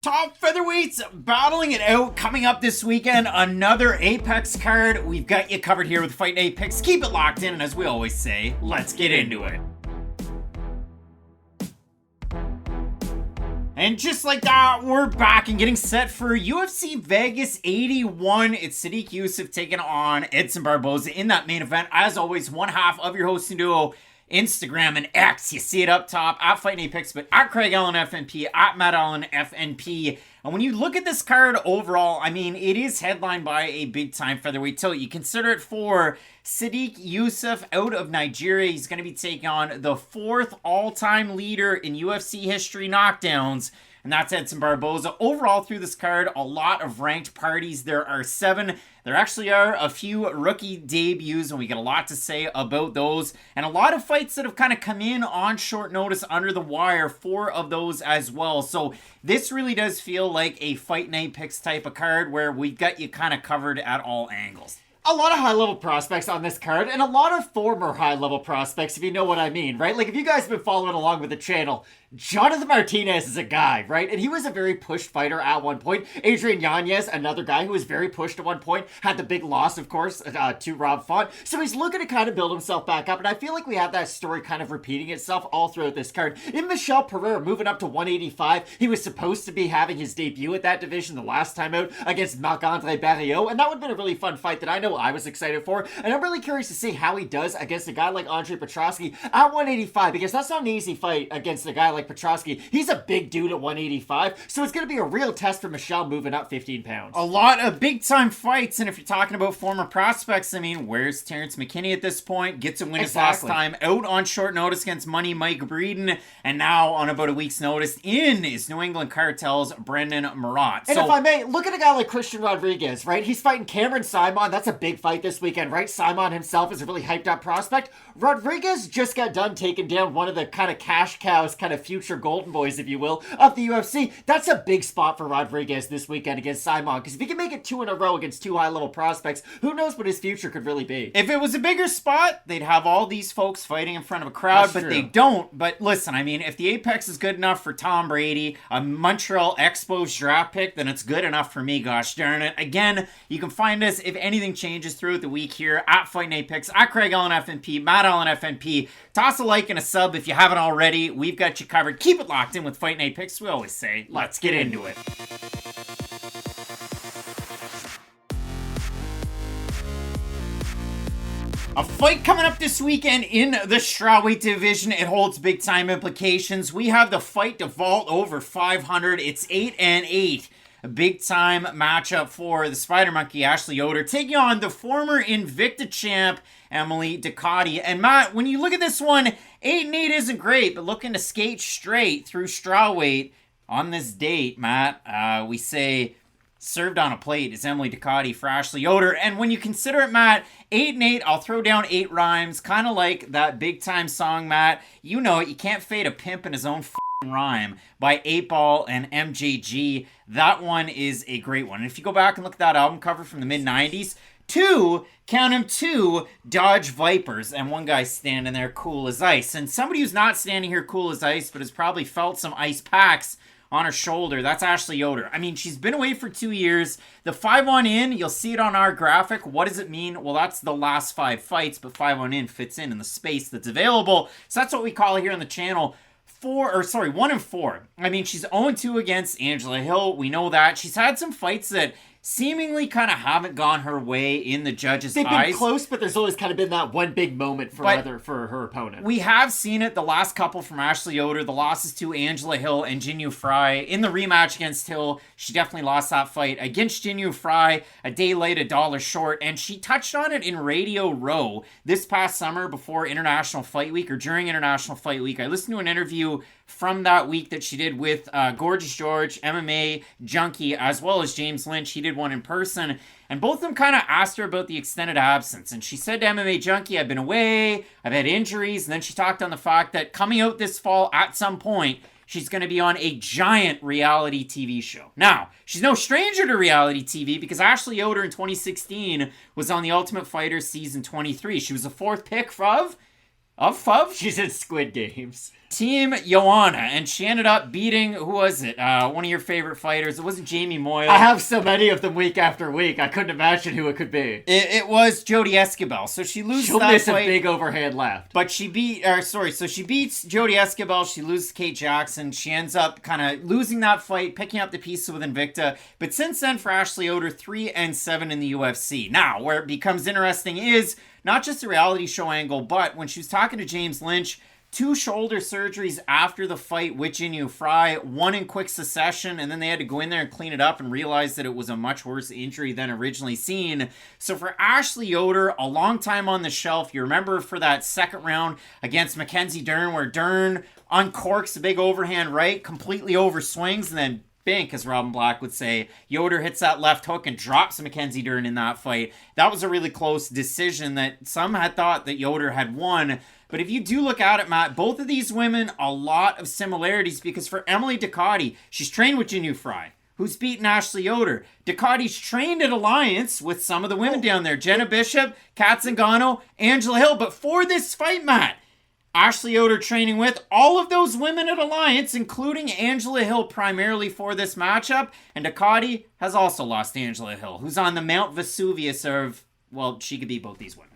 Top featherweights battling it out coming up this weekend. Another Apex card. We've got you covered here with Fight Night Picks. Keep it locked in, and as we always say, let's get into it. And just like that, we're back and getting set for UFC Vegas 81. It's Sodiq Yusuff taking on Edson Barboza in that main event. As always, one half of your hosting duo, Instagram and X. You see it up top at Fight Night Picks, but at Craig Allen FNP, at Matt Allen FNP. And when you look at this card overall, I mean, it is headlined by a big-time featherweight tilt. You consider it for Sodiq Yusuff out of Nigeria. He's going to be taking on the fourth all-time leader in UFC history knockdowns, and that's Edson Barboza. Overall, through this card, a lot of ranked parties. There are 7. There actually are a few rookie debuts, and we get a lot to say about those. And a lot of fights that have kind of come in on short notice under the wire, 4 of those as well. So this really does feel like a Fight Night Picks type of card where we've got you kind of covered at all angles. A lot of high-level prospects on this card, and a lot of former high-level prospects, if you know what I mean, right? Like, if you guys have been following along with the channel, Jonathan Martinez is a guy, right? And he was a very pushed fighter at one point. Adrian Yanez, another guy who was very pushed at one point, had the big loss, of course, to Rob Font. So he's looking to kind of build himself back up, and I feel like we have that story kind of repeating itself all throughout this card. In Michel Pereira moving up to 185, he was supposed to be having his debut at that division the last time out against Marc-Andre Barriault, and that would have been a really fun fight that I know I was excited for, and I'm really curious to see how he does against a guy like Andre Petroski at 185, because that's not an easy fight against a guy like Petroski. He's a big dude at 185, so it's going to be a real test for Michel moving up 15 pounds. A lot of big-time fights, and if you're talking about former prospects, I mean, where's Terrance McKinney at this point? Gets a win his last time out on short notice against Money Mike Brendon, and now on about a week's notice in his New England Cartel's Brendon Marotte. And if I may, look at a guy like Christian Rodriguez, right? He's fighting Cameron Saaiman. That's a big fight this weekend, right? Saaiman himself is a really hyped up prospect. Rodriguez just got done taking down one of the kind of cash cows, kind of future golden boys, if you will, of the UFC. That's a big spot for Rodriguez this weekend against Saaiman, because if he can make it 2 in a row against 2 high-level prospects, who knows what his future could really be. If it was a bigger spot, they'd have all these folks fighting in front of a crowd, That's but true. They don't. But listen, I mean, if the Apex is good enough for Tom Brady, a Montreal Expos draft pick, then it's good enough for me, gosh darn it. Again, you can find us if anything changes throughout the week here at Fight Night Picks, at Craig Allen FNP, Matt Allen FNP. Toss a like and a sub if you haven't already. We've got you covered. Keep it locked in with Fight Night Picks. We always say, let's get into it. A fight coming up this weekend in the strawweight division. It holds big time implications. We have the fight to vault over 500. It's 8-8. A big time matchup for the Spider Monkey, Ashley Yoder, taking on the former Invicta champ, Emily Ducote. And Matt, when you look at this one, 8-8 isn't great, but looking to skate straight through strawweight on this date, Matt, we say served on a plate is Emily Ducote for Ashley Yoder. And when you consider it, Matt, 8-8, I'll throw down 8 rhymes, kind of like that big time song, Matt. You know it, you can't fade a pimp in his own rhyme by 8 Ball and MJG. That one is a great one. And if you go back and look at that album cover from the mid-90s, 2, count them 2, Dodge Vipers, and one guy standing there cool as ice. And somebody who's not standing here cool as ice, but has probably felt some ice packs on her shoulder, that's Ashley Yoder. I mean, she's been away for 2 years. The 5-1 in, you'll see it on our graphic. What does it mean? Well, that's the last 5 fights, but 5-1 in fits in the space that's available. So that's what we call it here on the channel. 1-4. I mean, she's 0-2 against Angela Hill. We know that. She's had some fights that seemingly kind of haven't gone her way in the judges' eyes. They've been close, but there's always kind of been that one big moment for her opponent. We have seen it the last couple from Ashley Yoder. The losses to Angela Hill and Jinyu Fry. In the rematch against Hill, she definitely lost that fight. Against Jinyu Fry, a day late, $1 short, and she touched on it in Radio Row this past summer before International Fight Week, or during International Fight Week. I listened to an interview from that week that she did with Gorgeous George, MMA Junkie, as well as James Lynch. He did one in person, and both of them kind of asked her about the extended absence. And she said to MMA Junkie, I've been away, I've had injuries, and then she talked on the fact that coming out this fall at some point, she's going to be on a giant reality TV show. Now, she's no stranger to reality TV because Ashley Yoder in 2016 was on The Ultimate Fighter season 23. She was the 4th pick of She's in Squid Games. Team Joanna, and she ended up beating, who was it? One of your favorite fighters. It wasn't Jamie Moyle. I have so many of them week after week. I couldn't imagine who it could be. It was Jodie Esquibel. So she loses She'll that miss fight. a big overhand left. But she so she beats Jodie Esquibel. She loses Kate Jackson. She ends up kind of losing that fight, picking up the pieces with Invicta. But since then, for Ashley Yoder, 3-7 in the UFC. Now, where it becomes interesting is not just the reality show angle, but when she was talking to James Lynch, 2 shoulder surgeries after the fight with Jinyu Fry, 1 in quick succession, and then they had to go in there and clean it up and realize that it was a much worse injury than originally seen. So for Ashley Yoder, a long time on the shelf. You remember for that second round against Mackenzie Dern, where Dern uncorks a big overhand right, completely overswings, and then bink, as Robin Black would say, Yoder hits that left hook and drops Mackenzie Dern in that fight. That was a really close decision that some had thought that Yoder had won. But if you do look at it, Matt, both of these women, a lot of similarities, because for Emily Ducote, she's trained with Jinyu Fry, who's beaten Ashley Yoder. Ducote's trained at Alliance with some of the women down there. Jenna Bishop, Kat Zingano, Angela Hill. But for this fight, Matt, Ashley Yoder training with all of those women at Alliance, including Angela Hill primarily for this matchup. And Ducote has also lost Angela Hill, who's on the Mount Vesuvius of, well, she could beat both these women.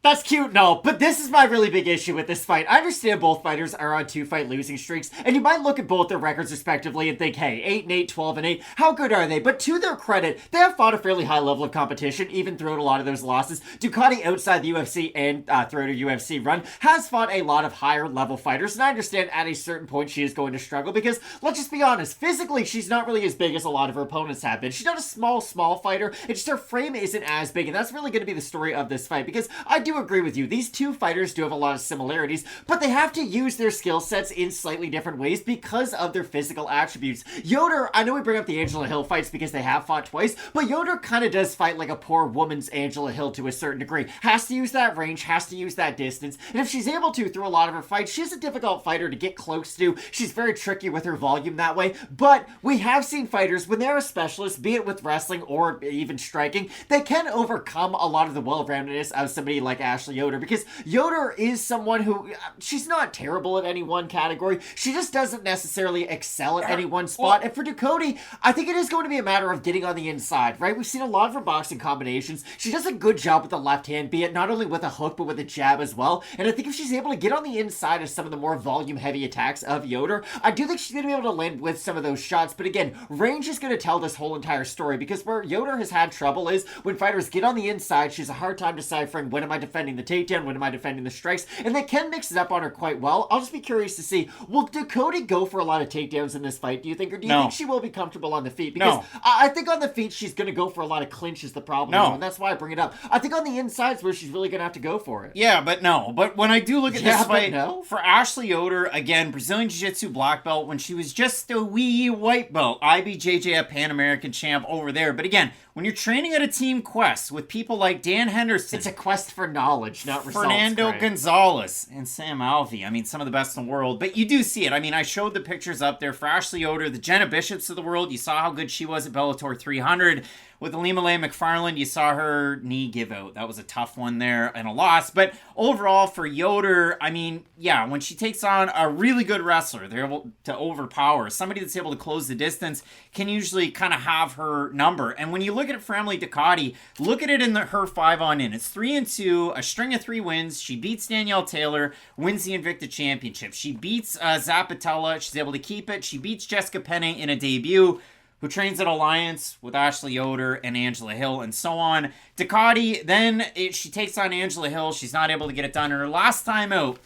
That's cute, no, but this is my really big issue with this fight. I understand both fighters are on 2-fight losing streaks, and you might look at both their records respectively and think, hey, 8-8, 12-8, how good are they? But to their credit, they have fought a fairly high level of competition, even throughout a lot of those losses. Ducote, outside the UFC and throughout her UFC run, has fought a lot of higher level fighters, and I understand at a certain point she is going to struggle, because, let's just be honest, physically she's not really as big as a lot of her opponents have been. She's not a small fighter, it's just her frame isn't as big, and that's really going to be the story of this fight, because I do agree with you. These two fighters do have a lot of similarities, but they have to use their skill sets in slightly different ways because of their physical attributes. Yoder, I know we bring up the Angela Hill fights because they have fought twice, but Yoder kind of does fight like a poor woman's Angela Hill to a certain degree. Has to use that range, has to use that distance, and if she's able to through a lot of her fights, she's a difficult fighter to get close to. She's very tricky with her volume that way, but we have seen fighters, when they're a specialist, be it with wrestling or even striking, they can overcome a lot of the well-roundedness of somebody like Ashley Yoder, because Yoder is someone who, she's not terrible at any one category, she just doesn't necessarily excel at any one spot, and for Ducote, I think it is going to be a matter of getting on the inside, right? We've seen a lot of her boxing combinations, she does a good job with the left hand, be it not only with a hook, but with a jab as well, and I think if she's able to get on the inside of some of the more volume-heavy attacks of Yoder, I do think she's going to be able to land with some of those shots, but again, range is going to tell this whole entire story, because where Yoder has had trouble is, when fighters get on the inside, she has a hard time deciphering, when am I defending the takedown, when am I defending the strikes, and they can mix it up on her quite well. I'll just be curious to see, will Ducote go for a lot of takedowns in this fight, do you think, or do you think she will be comfortable on the feet? Because I think on the feet, she's going to go for a lot of clinch is the problem, and that's why I bring it up. I think on the inside's where she's really going to have to go for it. Yeah, but no. But when I do look at this fight, for Ashley Yoder, again, Brazilian Jiu-Jitsu black belt, when she was just a wee white belt, IBJJF Pan American champ over there. But again, when you're training at a team quest with people like Dan Henderson, it's a quest for knowledge, not results. Fernando Gonzalez and Sam Alvey. I mean, some of the best in the world. But you do see it. I mean, I showed the pictures up there for Ashley Yoder, the Jenna Bishops of the world. You saw how good she was at Bellator 300. With Alimale McFarland, you saw her knee give out. That was a tough one there and a loss. But overall, for Yoder, I mean, yeah, when she takes on a really good wrestler, they're able to overpower. Somebody that's able to close the distance can usually kind of have her number. And when you look at it for Emily Ducote, look at it in her 5-on-in. It's 3-2, a string of 3 wins. She beats Danielle Taylor, wins the Invicta Championship. She beats Zapatella. She's able to keep it. She beats Jessica Penne in a debut, who trains at Alliance with Ashley Yoder and Angela Hill and so on. Ducote, then she takes on Angela Hill. She's not able to get it done. And her last time out,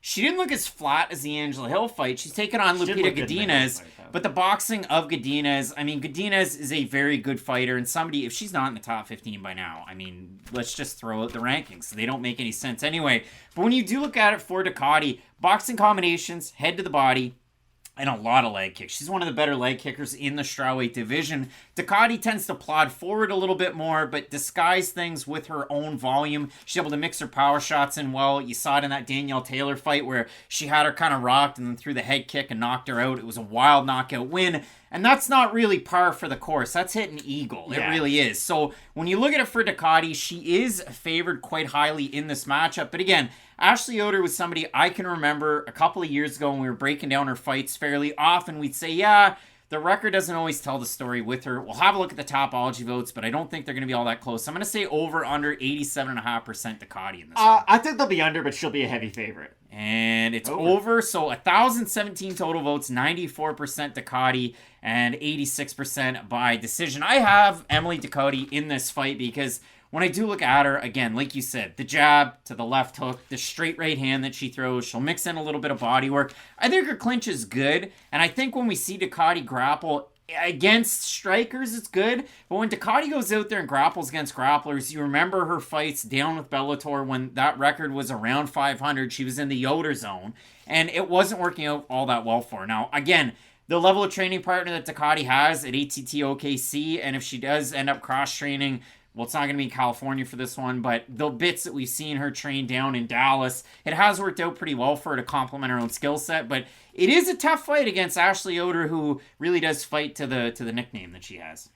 she didn't look as flat as the Angela Hill fight. She's taken on Lupita Godinez. But the boxing of Godinez, I mean, Godinez is a very good fighter. And somebody, if she's not in the top 15 by now, I mean, let's just throw out the rankings. They don't make any sense anyway. But when you do look at it for Ducote, boxing combinations, head to the body, and a lot of leg kicks. She's one of the better leg kickers in the strawweight division. Ducote tends to plod forward a little bit more, but disguise things with her own volume. She's able to mix her power shots in well. You saw it in that Danielle Taylor fight where she had her kind of rocked and then threw the head kick and knocked her out. It was a wild knockout win. And that's not really par for the course. That's hitting eagle. It really is. So when you look at it for Ducote, she is favored quite highly in this matchup. But again, Ashley Yoder was somebody I can remember a couple of years ago when we were breaking down her fights fairly often. We'd say, yeah, the record doesn't always tell the story with her. We'll have a look at the Topology votes, but I don't think they're going to be all that close. I'm going to say over under 87.5% Ducote in this one. I think they'll be under, but she'll be a heavy favorite. And it's over. So 1,017 total votes, 94% Ducote, and 86% by decision. I have Emily Ducote in this fight because when I do look at her, again, like you said, the jab to the left hook, the straight right hand that she throws, she'll mix in a little bit of body work. I think her clinch is good, and I think when we see Ducote grapple against strikers, it's good. But when Ducote goes out there and grapples against grapplers, you remember her fights down with Bellator when that record was around 500. She was in the Yoder zone, and it wasn't working out all that well for her. Now, again, the level of training partner that Ducote has at ATT OKC, and if she does end up cross-training, well, it's not going to be in California for this one, but the bits that we've seen her train down in Dallas, it has worked out pretty well for her to complement her own skill set, but it is a tough fight against Ashley Yoder, who really does fight to the nickname that she has.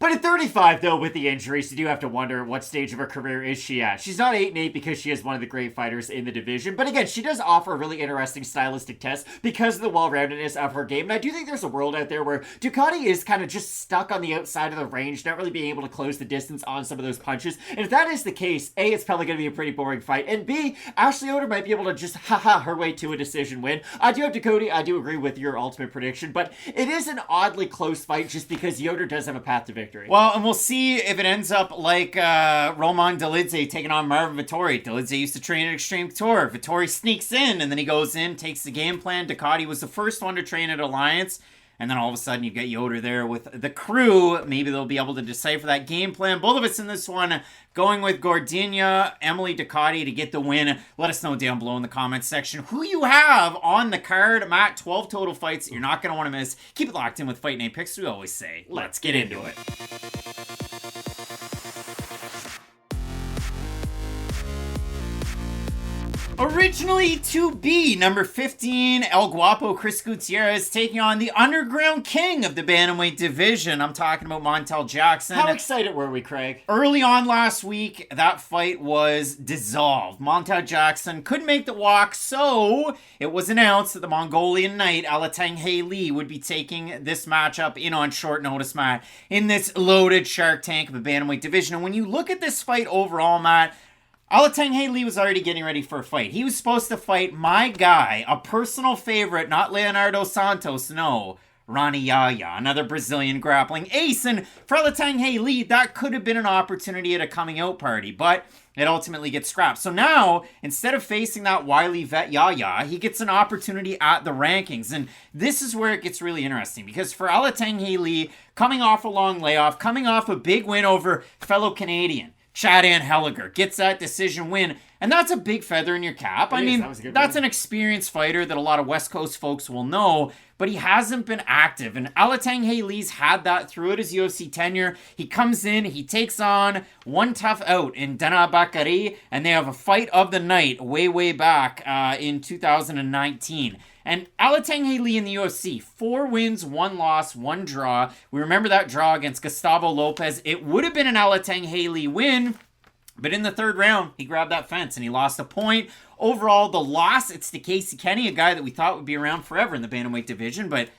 But at 35, though, with the injuries, you do have to wonder what stage of her career is she at. She's not 8-8 because she is one of the great fighters in the division. But again, she does offer a really interesting stylistic test because of the well-roundedness of her game. And I do think there's a world out there where Ducote is kind of just stuck on the outside of the range, not really being able to close the distance on some of those punches. And if that is the case, A, it's probably going to be a pretty boring fight. And B, Ashley Yoder might be able to just her way to a decision win. I do have Ducote. I do agree with your ultimate prediction. But it is an oddly close fight just because Yoder does have a path to victory. Well, and we'll see if it ends up like Roman Dolidze taking on Marvin Vettori. Dolidze used to train at Extreme Couture. Vettori sneaks in, and then he goes in, takes the game plan. Ducote was the first one to train at Alliance. And then all of a sudden you get Yoder there with the crew. Maybe they'll be able to decipher that game plan. Both of us in this one going with Gordina, Emily Ducote to get the win. Let us know down below in the comments section who you have on the card. Matt, 12 total fights you're not going to want to miss. Keep it locked in with Fight Night Picks. We always say, let's get into it. Originally to be number 15, El Guapo Chris Gutierrez taking on the underground king of the bantamweight division. I'm talking about Montel Jackson. How excited were we, Craig? Early on last week, that fight was dissolved. Montel Jackson couldn't make the walk, so it was announced that the Mongolian Knight, Alatengheili, would be taking this matchup in on short notice, Matt, in this loaded Shark Tank of the bantamweight division. And when you look at this fight overall, Matt, Alatengheili was already getting ready for a fight. He was supposed to fight my guy, a personal favorite, not Leonardo Santos, no, Rani Yaya, another Brazilian grappling ace. And for Alatengheili, that could have been an opportunity at a coming out party, but it ultimately gets scrapped. So now, instead of facing that wily vet Yaya, he gets an opportunity at the rankings. And this is where it gets really interesting, because for Alatengheili, coming off a long layoff, coming off a big win over fellow Canadian Chad Anheliger, gets that decision win, and that's a big feather in your cap. I mean, that's an experienced fighter that a lot of West Coast folks will know, but he hasn't been active, and Alatengheili's had that throughout his UFC tenure. He comes in, he takes on one tough out in Dana Bakary, and they have a fight of the night way back in 2019. And Alatengheili in the UFC, 4 wins, 1 loss, 1 draw. We remember that draw against Gustavo Lopez. It would have been an Alatengheili win, but in the 3rd round, he grabbed that fence and he lost a point. Overall, the loss, it's to Casey Kenny, a guy that we thought would be around forever in the bantamweight division, but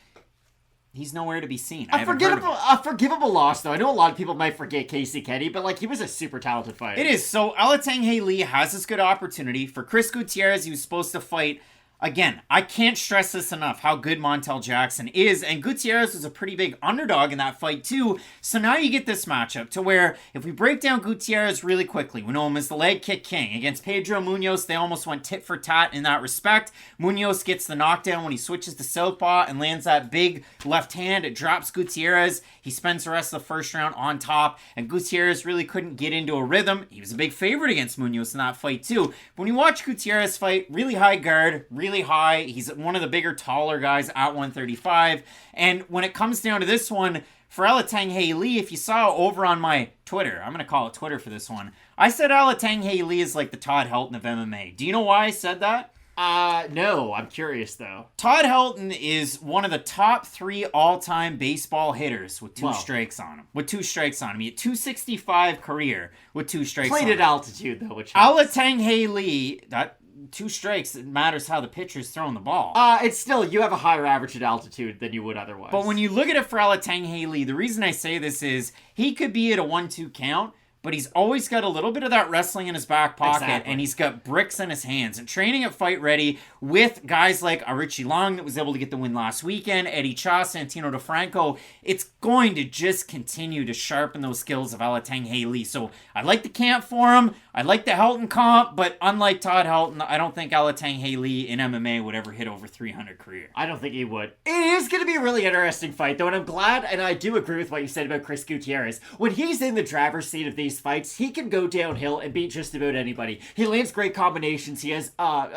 he's nowhere to be seen. A forgivable loss, though. I know a lot of people might forget Casey Kenny, but he was a super talented fighter. It is. So Alatengheili has this good opportunity. For Chris Gutierrez, he was supposed to fight. Again, I can't stress this enough, how good Montel Jackson is, and Gutierrez was a pretty big underdog in that fight too, so now you get this matchup to where, if we break down Gutierrez really quickly, we know him as the leg kick king. Against Pedro Munoz, they almost went tit for tat in that respect. Munoz gets the knockdown when he switches to southpaw and lands that big left hand. It drops Gutierrez. He spends the rest of the first round on top, and Gutierrez really couldn't get into a rhythm. He was a big favorite against Munoz in that fight too. But when you watch Gutierrez fight, really high guard, really high. He's one of the bigger, taller guys at 135. And when it comes down to this one, for Alatengheili, if you saw over on my Twitter, I'm going to call it Twitter for this one, I said Alatengheili is like the Todd Helton of MMA. Do you know why I said that? No, I'm curious though. Todd Helton is one of the top 3 all-time baseball hitters with two strikes on him. He had 265 career with 2 strikes on him. Played at altitude though, which Alatengheili, that 2 strikes, it matters how the pitcher's throwing the ball. It's still, you have a higher average at altitude than you would otherwise. But when you look at it for Alatengheili, the reason I say this is he could be at a 1-2 count, but he's always got a little bit of that wrestling in his back pocket, and he's got bricks in his hands. And training at Fight Ready with guys like Richie Long that was able to get the win last weekend, Eddie Cha, Santino DeFranco, it's going to just continue to sharpen those skills of Alatengheili. So I like the camp for him. I like the Helton comp, but unlike Todd Helton, I don't think Alatengheili in MMA would ever hit over 300 career. I don't think he would. It is going to be a really interesting fight, though, and I'm glad, and I do agree with what you said about Chris Gutierrez. When he's in the driver's seat of these fights, he can go downhill and beat just about anybody. He lands great combinations. He has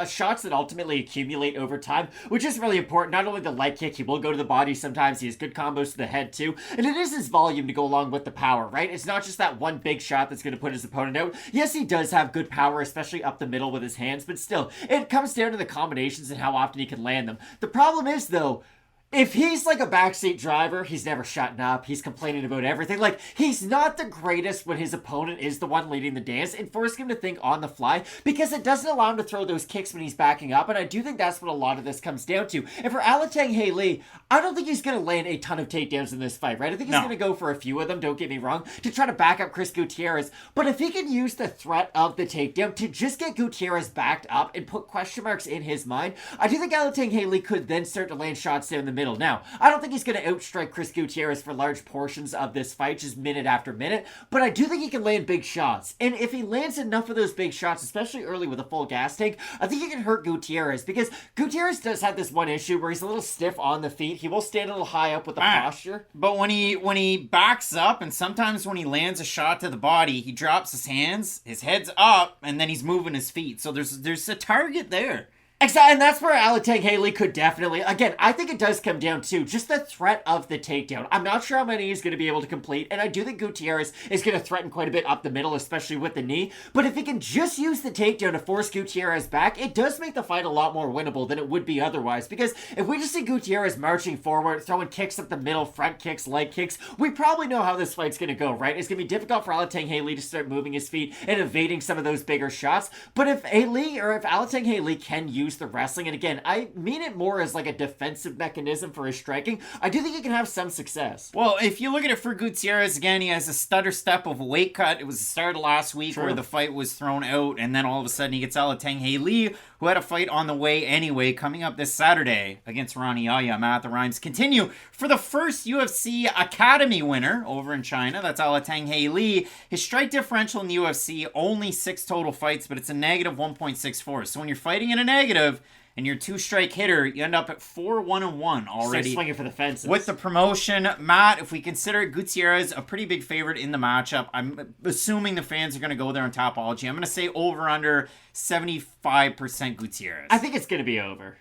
shots that ultimately accumulate over time, which is really important. Not only the leg kick, he will go to the body sometimes. He has good combos to the head, too. And it is his volume to go along with the power, right? It's not just that one big shot that's going to put his opponent out. Yes, he does have good power, especially up the middle with his hands, but still, it comes down to the combinations and how often he can land them. The problem is, though, if he's like a backseat driver, he's never shutting up. He's complaining about everything. Like, he's not the greatest when his opponent is the one leading the dance and forcing him to think on the fly because it doesn't allow him to throw those kicks when he's backing up. And I do think that's what a lot of this comes down to. And for Alatengheili, I don't think he's going to land a ton of takedowns in this fight, right? I think he's going to go for a few of them, don't get me wrong, to try to back up Chris Gutierrez. But if he can use the threat of the takedown to just get Gutierrez backed up and put question marks in his mind, I do think Alatengheili could then start to land shots down the middle. Now, I don't think he's going to outstrike Chris Gutierrez for large portions of this fight, just minute after minute, but I do think he can land big shots. And if he lands enough of those big shots, especially early with a full gas tank, I think he can hurt Gutierrez because Gutierrez does have this one issue where he's a little stiff on the feet. He will stand a little high up with the posture. But when he backs up, and sometimes when he lands a shot to the body, he drops his hands, his head's up, and then he's moving his feet. So there's a target there. Exactly, and that's where Alatengheili could definitely, again, I think it does come down to just the threat of the takedown. I'm not sure how many he's going to be able to complete, and I do think Gutierrez is going to threaten quite a bit up the middle, especially with the knee, but if he can just use the takedown to force Gutierrez back, it does make the fight a lot more winnable than it would be otherwise, because if we just see Gutierrez marching forward, throwing kicks up the middle, front kicks, leg kicks, we probably know how this fight's going to go, right? It's going to be difficult for Alatengheili to start moving his feet and evading some of those bigger shots, but if Alatengheili can use the wrestling, and again, I mean it more as like a defensive mechanism for his striking, I do think he can have some success. Well, if you look at it for Gutierrez, again, he has a stutter step of a weight cut. It was the start of last week where the fight was thrown out, and then all of a sudden he gets Alatengheili, who had a fight on the way anyway, coming up this Saturday against Ronnie Yaya. Matt, the rhymes continue. For the first UFC Academy winner over in China, that's Alatengheili. His strike differential in the UFC, only 6 total fights, but it's a negative 1.64. So when you're fighting in a negative, and you're a 2-strike hitter, you end up at 4-1-1 already. Swinging for the fences. With the promotion, Matt, if we consider Gutierrez a pretty big favorite in the matchup, I'm assuming the fans are going to go there on Topology. I'm going to say over under 75% Gutierrez. I think it's going to be over.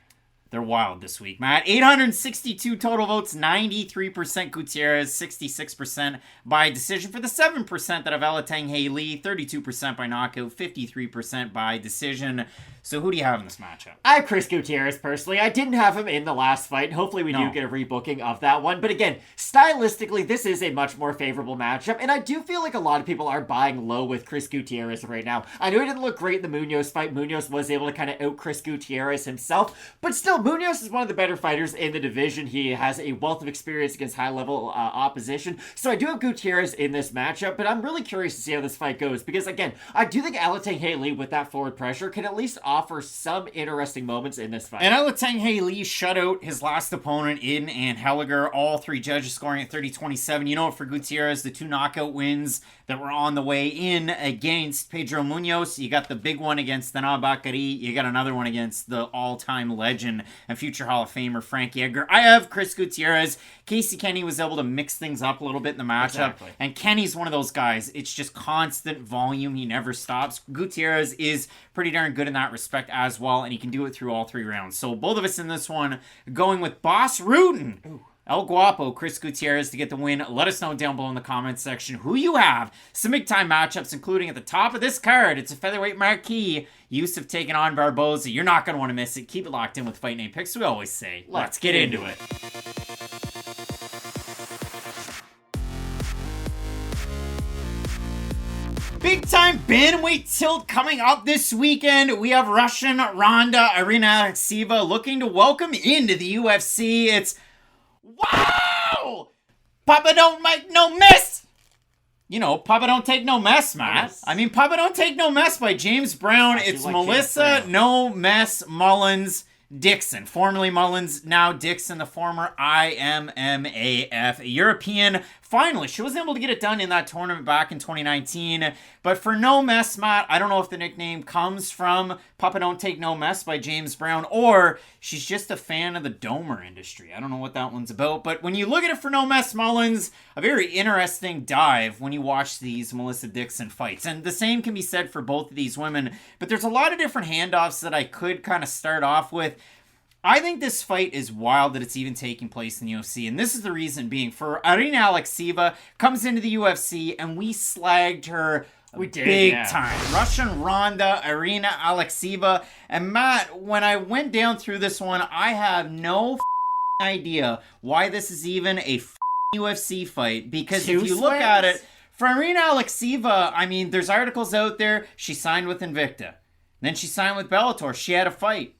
They're wild this week, Matt. 862 total votes, 93% Gutierrez, 66% by decision for the 7% that have Alatengheili, 32% by knockout, 53% by decision. So who do you have in this matchup? I have Chris Gutierrez, personally. I didn't have him in the last fight. Hopefully we do get a rebooking of that one. But again, stylistically, this is a much more favorable matchup. And I do feel like a lot of people are buying low with Chris Gutierrez right now. I know he didn't look great in the Munoz fight. Munoz was able to kind of out Chris Gutierrez himself. But still, Munoz is one of the better fighters in the division. He has a wealth of experience against high-level opposition. So I do have Gutierrez in this matchup. But I'm really curious to see how this fight goes. Because again, I do think Alatengheili with that forward pressure can at least offer some interesting moments in this fight. And Alatengheili shut out his last opponent in and Helliger, all 3 judges scoring at 30-27. You know, for Gutierrez, the 2 knockout wins that were on the way in against Pedro Munoz. You got the big one against Dana Bakary. You got another one against the all-time legend and future Hall of Famer Frankie Edgar. I have Chris Gutierrez. Casey Kenny was able to mix things up a little bit in the matchup. Exactly. And Kenny's one of those guys. It's just constant volume. He never stops. Gutierrez is pretty darn good in that respect as well, and he can do it through all 3 rounds. So both of us in this one going with Boss Rutan. El Guapo, Chris Gutierrez to get the win. Let us know down below in the comments section who you have. Some big-time matchups, including at the top of this card. It's a featherweight marquee. Yusuff taking on Barboza. You're not going to want to miss it. Keep it locked in with Fight Name Picks. We always say, let's get into it. Big time bantamweight tilt coming up this weekend. We have Russian Ronda, Irina, Alekseeva looking to welcome into the UFC. It's wow! Papa don't make no mess! You know, Papa don't take no mess, Matt. Yes. I mean, Papa don't take no mess by James Brown. It's like Melissa No Mess Mullins Dixon. Formerly Mullins, now Dixon, the former IMMAF European finalist. She wasn't able to get it done in that tournament back in 2019. But for No Mess, Matt, I don't know if the nickname comes from Papa Don't Take No Mess by James Brown, or she's just a fan of the domer industry. I don't know what that one's about. But when you look at it for No Mess Mullins, a very interesting dive when you watch these Melissa Dixon fights. And the same can be said for both of these women. But there's a lot of different handoffs that I could kind of start off with. I think this fight is wild that it's even taking place in the UFC, and this is the reason being. For Irina Alekseeva comes into the UFC, and we slagged her big time. Russian Ronda, Irina Alekseeva, and Matt, when I went down through this one, I have no idea why this is even a UFC fight, because if you look at it, for Irina Alekseeva, I mean, there's articles out there, she signed with Invicta, then she signed with Bellator, she had a fight.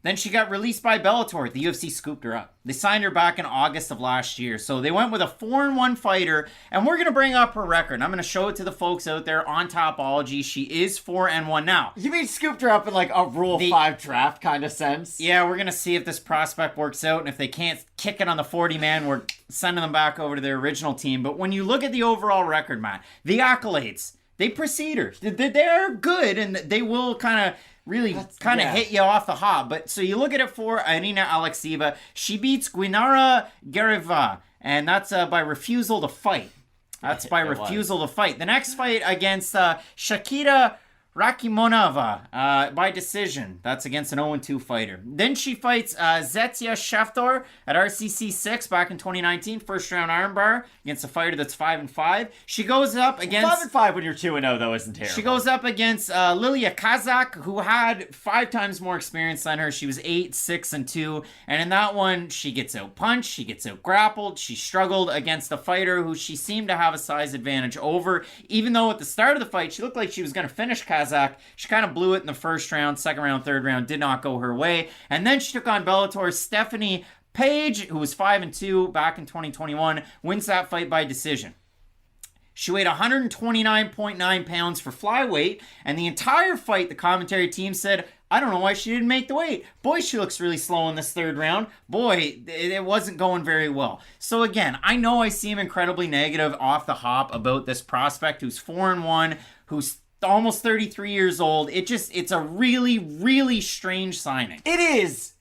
Then she got released by Bellator. The UFC scooped her up. They signed her back in August of last year. So they went with a 4-1 fighter. And we're going to bring up her record. I'm going to show it to the folks out there on Topology. She is 4-1 now. You mean scooped her up in like a Rule 5 draft kind of sense? Yeah, we're going to see if this prospect works out. And if they can't kick it on the 40-man, we're sending them back over to their original team. But when you look at the overall record, Matt, the accolades, they precede her. They're good, and they will kind of really hit you off the hop. But so you look at it for Irina Alekseeva, she beats Tainara Gereva, and that's by refusal to fight. That's by refusal to fight. The next fight against Shakira Rakimonova by decision. That's against an 0-2 fighter. Then she fights Zetia Shaftor at RCC 6 back in 2019. First round armbar against a fighter that's 5-5. She goes up against 5-5 when you're 2-0 though isn't terrible. She goes up against Lilia Kazak, who had 5 times more experience than her. She was 8-6-2, and in that one she gets out punched, she gets out grappled. She struggled against a fighter who she seemed to have a size advantage over, even though at the start of the fight she looked like she was going to finish Kazak. She kind of blew it in the first round, second round, third round, did not go her way. And then she took on Bellator's Stephanie Page, who was 5-2 back in 2021, wins that fight by decision. She weighed 129.9 pounds for flyweight, and the entire fight, the commentary team said, I don't know why she didn't make the weight. Boy, she looks really slow in this third round. Boy, it wasn't going very well. So again, I know I seem incredibly negative off the hop about this prospect who's 4-1, who's almost 33 years old. It's a really, really strange signing. It is,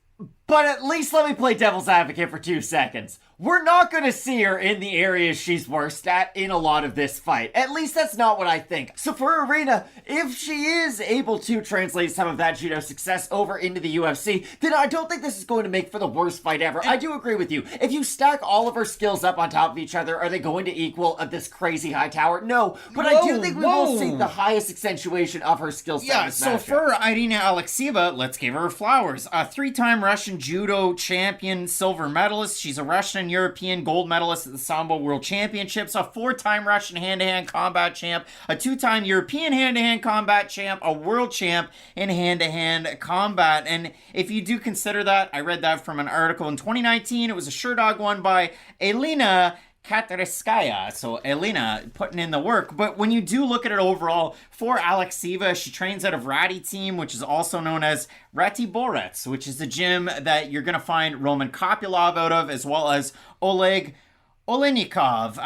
but at least let me play devil's advocate for 2 seconds. We're not going to see her in the areas she's worst at in a lot of this fight. At least that's not what I think. So for Irina, if she is able to translate some of that judo success over into the UFC, then I don't think this is going to make for the worst fight ever. I do agree with you. If you stack all of her skills up on top of each other, are they going to equal this crazy high tower? No, but I do think we will see the highest accentuation of her skill set. Yeah, so for Irina Alekseeva, let's give her flowers. A 3-time Russian judo champion, silver medalist. She's a Russian European gold medalist at the Sambo World Championships, a 4-time Russian hand-to-hand combat champ, a 2-time European hand-to-hand combat champ, a world champ in hand-to-hand combat. And if you do consider that, I read that from an article in 2019, it was a Sherdog won by Elena Katerskaya. So Elena putting in the work. But when you do look at it overall, for Alekseeva, she trains out of Rati Team, which is also known as Ratiborets, which is the gym that you're going to find Roman Kopylov out of, as well as Oleg Olenikov.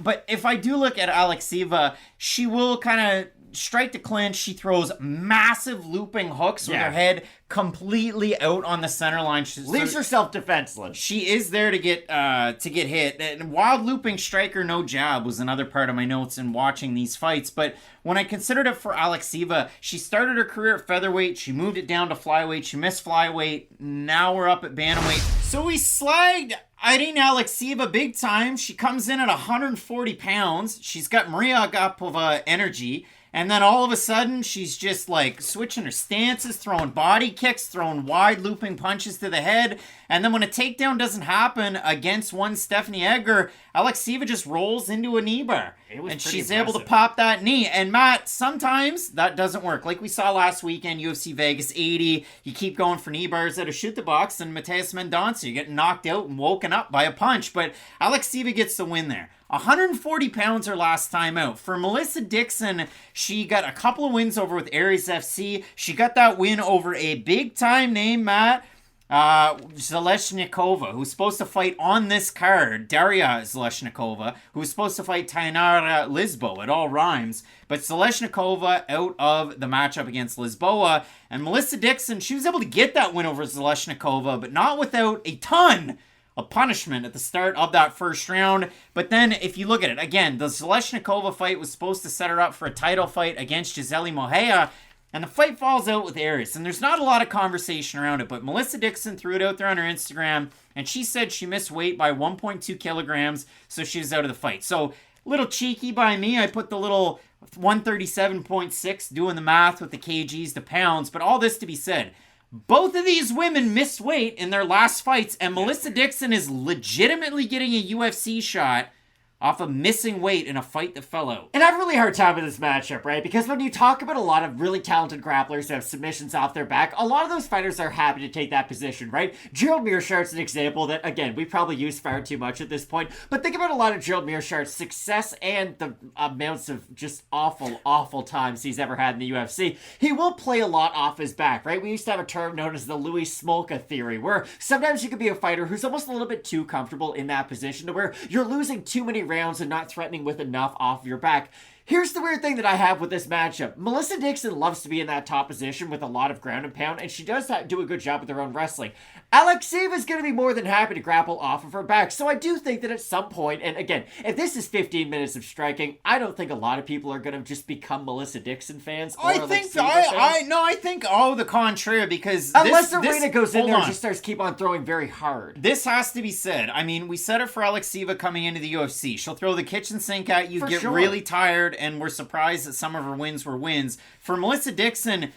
But if I do look at Alekseeva, she will kind of strike to clinch. She throws massive looping hooks with her head completely out on the center line. Leaves herself defenseless. She is there to get hit. And wild looping striker, no jab was another part of my notes in watching these fights. But when I considered it for Alekseeva, she started her career at featherweight. She moved it down to flyweight. She missed flyweight. Now we're up at bantamweight. So we slagged Irina Alekseeva big time. She comes in at 140 pounds. She's got Maria up of energy. And then all of a sudden, she's just like switching her stances, throwing body kicks, throwing wide looping punches to the head. And then when a takedown doesn't happen against one Stephanie Edgar, Alekseeva just rolls into a knee bar. And she's able to pop that knee. And Matt, sometimes that doesn't work. Like we saw last weekend, UFC Vegas 80. You keep going for knee bars out of shoot the box, and Mateus Mendonça, you get knocked out and woken up by a punch. But Alekseeva gets the win there. 140 pounds her last time out. For Melissa Dixon, she got a couple of wins over with Aries FC. She got that win over a big-time name, Matt, Zaleshnikova, who's supposed to fight on this card. Daria Zaleshnikova, who's supposed to fight Tainara Lisboa. It all rhymes. But Zaleshnikova out of the matchup against Lisboa. And Melissa Dixon, she was able to get that win over Zaleshnikova, but not without a ton a punishment at the start of that first round. But then, if you look at it, again, the Zaleshnikova fight was supposed to set her up for a title fight against Gisele Moreira, and the fight falls out with Aries. And there's not a lot of conversation around it, but Melissa Dixon threw it out there on her Instagram, and she said she missed weight by 1.2 kilograms, so she was out of the fight. So, little cheeky by me, I put the little 137.6, doing the math with the kgs to pounds, but all this to be said, both of these women missed weight in their last fights, and Melissa Dixon is legitimately getting a UFC shot off of missing weight in a fight that fell out. And I have a really hard time with this matchup, right? Because when you talk about a lot of really talented grapplers that have submissions off their back, a lot of those fighters are happy to take that position, right? Gerald Mearshardt's an example that, again, we probably use far too much at this point, but think about a lot of Gerald Mearshardt's success and the amounts of just awful times he's ever had in the UFC. He will play a lot off his back, right? We used to have a term known as the Louis Smolka theory, where sometimes you could be a fighter who's almost a little bit too comfortable in that position to where you're losing too many rounds and not threatening with enough off your back. Here's the weird thing that I have with this matchup. Melissa Dixon loves to be in that top position with a lot of ground and pound, and she does do a good job with her own wrestling. Alekseeva is going to be more than happy to grapple off of her back, so I do think that at some point, and again, if this is 15 minutes of striking, I don't think a lot of people are going to just become Melissa Dixon fans. I think the contrary, because unless Irina goes in there and just starts keep on throwing very hard. This has to be said. I mean, we said it for Alekseeva coming into the UFC. She'll throw the kitchen sink at you, get really tired, and we're surprised that some of her wins were wins. For Melissa Dixon,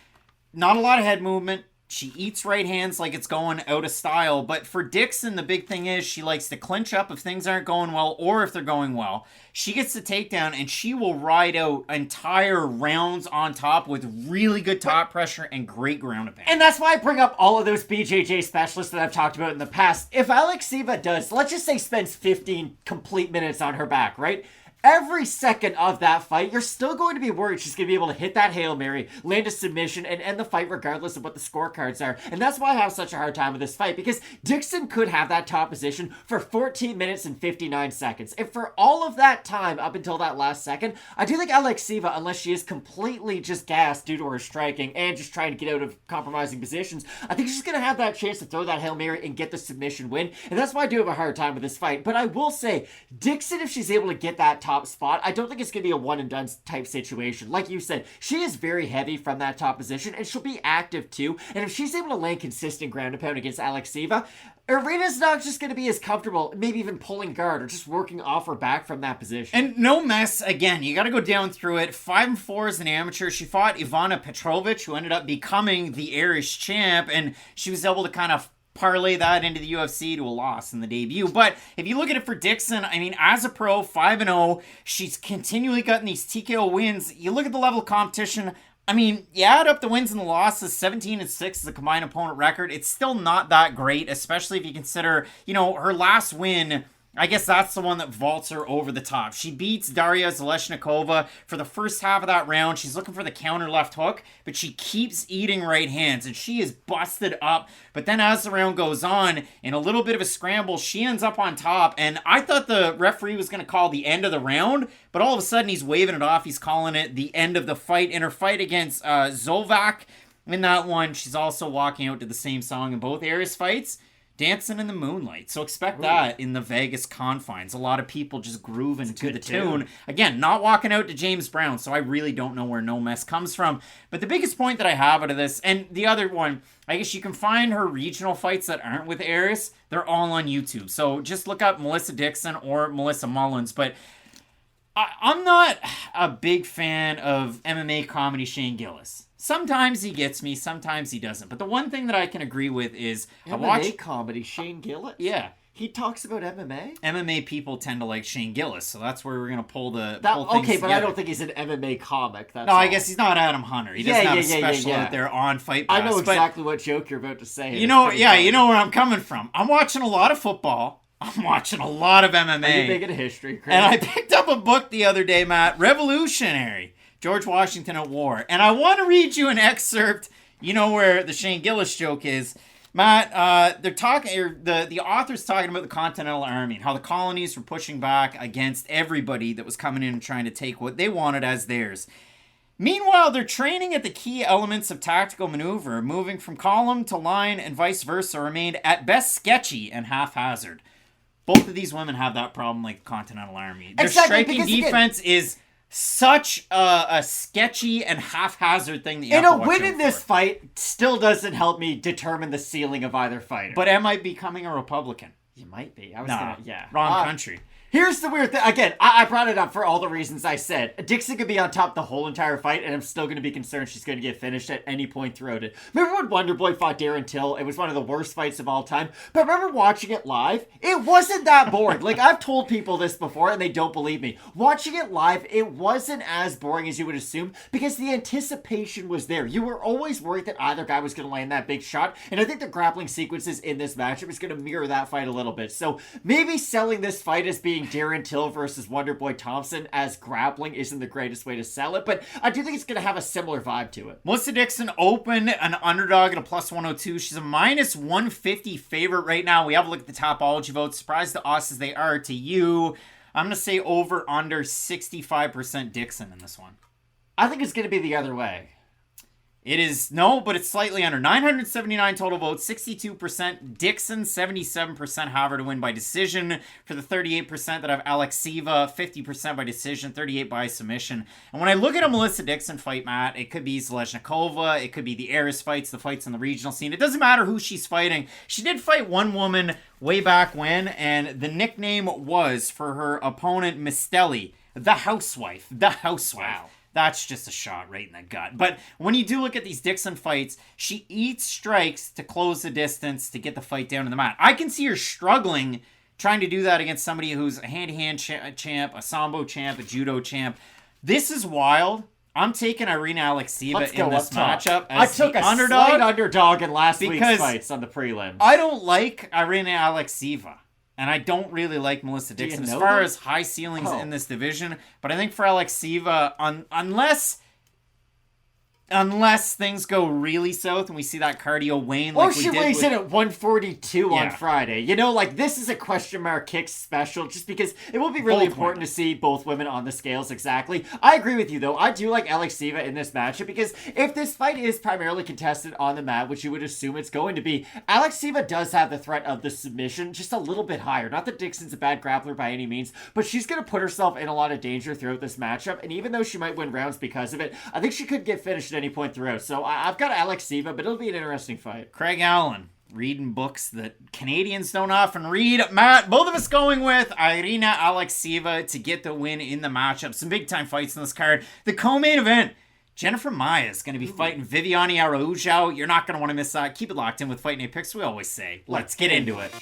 not a lot of head movement. She eats right hands like it's going out of style. But for Dixon, the big thing is she likes to clinch up if things aren't going well or if they're going well. She gets the takedown and she will ride out entire rounds on top with really good top pressure and great ground and pound. And that's why I bring up all of those BJJ specialists that I've talked about in the past. If Alekseeva does, let's just say spends 15 complete minutes on her back, right? Every second of that fight, you're still going to be worried she's going to be able to hit that Hail Mary, land a submission, and end the fight regardless of what the scorecards are. And that's why I have such a hard time with this fight, because Dixon could have that top position for 14 minutes and 59 seconds. And for all of that time, up until that last second, I do think Alekseeva, unless she is completely just gassed due to her striking and just trying to get out of compromising positions, I think she's going to have that chance to throw that Hail Mary and get the submission win. And that's why I do have a hard time with this fight. But I will say, Dixon, if she's able to get that top spot, I don't think it's going to be a one and done type situation. Like you said, she is very heavy from that top position, and she'll be active too. And if she's able to land consistent ground and pound against Alekseeva, Irina's not just going to be as comfortable, maybe even pulling guard or just working off her back from that position. And no mess, again, you got to go down through it. 5-4 as an amateur. She fought Ivana Petrovic, who ended up becoming the Irish champ, and she was able to kind of parlay that into the UFC to a loss in the debut. But if you look at it for Dixon, I mean, as a pro, 5-0, she's continually gotten these TKO wins. You look at the level of competition, I mean, you add up the wins and the losses, 17-6 is a combined opponent record. It's still not that great, especially if you consider, her last win, I guess that's the one that vaults her over the top. She beats Daria Zaleshnikova for the first half of that round. She's looking for the counter left hook, but she keeps eating right hands, and she is busted up. But then as the round goes on, in a little bit of a scramble, she ends up on top, and I thought the referee was going to call the end of the round, but all of a sudden he's waving it off. He's calling it the end of the fight. In her fight against Zolvac, in that one, she's also walking out to the same song in both Aries fights. Dancing in the Moonlight. So expect that in the Vegas confines. A lot of people just grooving to the tune. Again, not walking out to James Brown, so I really don't know where No Mess comes from. But the biggest point that I have out of this, and the other one, I guess you can find her regional fights that aren't with Aris. They're all on YouTube. So just look up Melissa Dixon or Melissa Mullins. But I'm not a big fan of MMA comedy Shane Gillis. Sometimes he gets me, sometimes he doesn't. But the one thing that I can agree with is MMA comedy, Shane Gillis? Yeah. He talks about MMA? MMA people tend to like Shane Gillis, so that's where we're going to pull things okay, but together. I don't think he's an MMA comic. I guess he's not Adam Hunter. He doesn't have a special out there on Fight Pass. I know exactly what joke you're about to say. You know where I'm coming from. I'm watching a lot of football. I'm watching a lot of MMA. Are you big into history, Chris? And I picked up a book the other day, Matt, Revolutionary. George Washington at War. And I want to read you an excerpt, where the Shane Gillis joke is. Matt, they're talking, the author's talking about the Continental Army and how the colonies were pushing back against everybody that was coming in and trying to take what they wanted as theirs. Meanwhile, their training at the key elements of tactical maneuver, moving from column to line and vice versa, remained at best sketchy and haphazard. Both of these women have that problem like the Continental Army. Their striking defense is such a sketchy and haphazard thing that you have to watch win in this fight still doesn't help me determine the ceiling of either fighter. But am I becoming a Republican? You might be. Wrong country. Here's the weird thing. Again, I brought it up for all the reasons I said. Dixon could be on top the whole entire fight, and I'm still going to be concerned she's going to get finished at any point throughout it. Remember when Wonderboy fought Darren Till? It was one of the worst fights of all time. But remember watching it live? It wasn't that boring. Like, I've told people this before, and they don't believe me. Watching it live, it wasn't as boring as you would assume, because the anticipation was there. You were always worried that either guy was going to land that big shot, and I think the grappling sequences in this matchup is going to mirror that fight a little bit. So maybe selling this fight as being Darren Till versus Wonderboy Thompson as grappling isn't the greatest way to sell it, but I do think it's going to have a similar vibe to it. Melissa Dixon opened an underdog at a plus 102. She's a minus 150 favorite right now. We have a look at the Topology votes. Surprised to us as they are to you. I'm going to say over under 65% Dixon in this one. I think it's going to be the other way. It is, no, but it's slightly under. 979 total votes, 62%. Dixon, 77% have her to win by decision. For the 38% that have Alekseeva, 50% by decision, 38% by submission. And when I look at a Melissa Dixon fight, Matt, it could be Zalezhnikova, it could be the Aris fights, the fights in the regional scene. It doesn't matter who she's fighting. She did fight one woman way back when, and the nickname was for her opponent, Mistelli, the housewife. The housewife. Wow. That's just a shot right in the gut. But when you do look at these Dixon fights, she eats strikes to close the distance to get the fight down to the mat. I can see her struggling trying to do that against somebody who's a hand-to-hand champ, a sambo champ, a judo champ. This is wild. I'm taking Irina Alekseeva in this matchup as I took a slight underdog in last week's fights on the prelims. I don't like Irina Alekseeva. And I don't really like Melissa Dixon as far as high ceilings in this division. But I think for Alekseeva, unless things go really south and we see that cardio wane like we did. Or she weighs in at 142 on Friday. This is a question mark kick special just because it will be really important to see both women on the scales exactly. I agree with you, though. I do like Alekseeva in this matchup because if this fight is primarily contested on the mat, which you would assume it's going to be, Alekseeva does have the threat of the submission just a little bit higher. Not that Dixon's a bad grappler by any means, but she's going to put herself in a lot of danger throughout this matchup. And even though she might win rounds because of it, I think she could get finished at any point throughout. So I've got Alekseeva, but it'll be an interesting fight. Craig Allen, reading books that Canadians don't often read. Matt, both of us going with Irina Alekseeva to get the win in the matchup. Some big time fights in this card. The co-main event, Jennifer Maia is going to be fighting Viviane Araujo. You're not going to want to miss that. Keep it locked in with Fight Night Picks. We always say, let's get into it.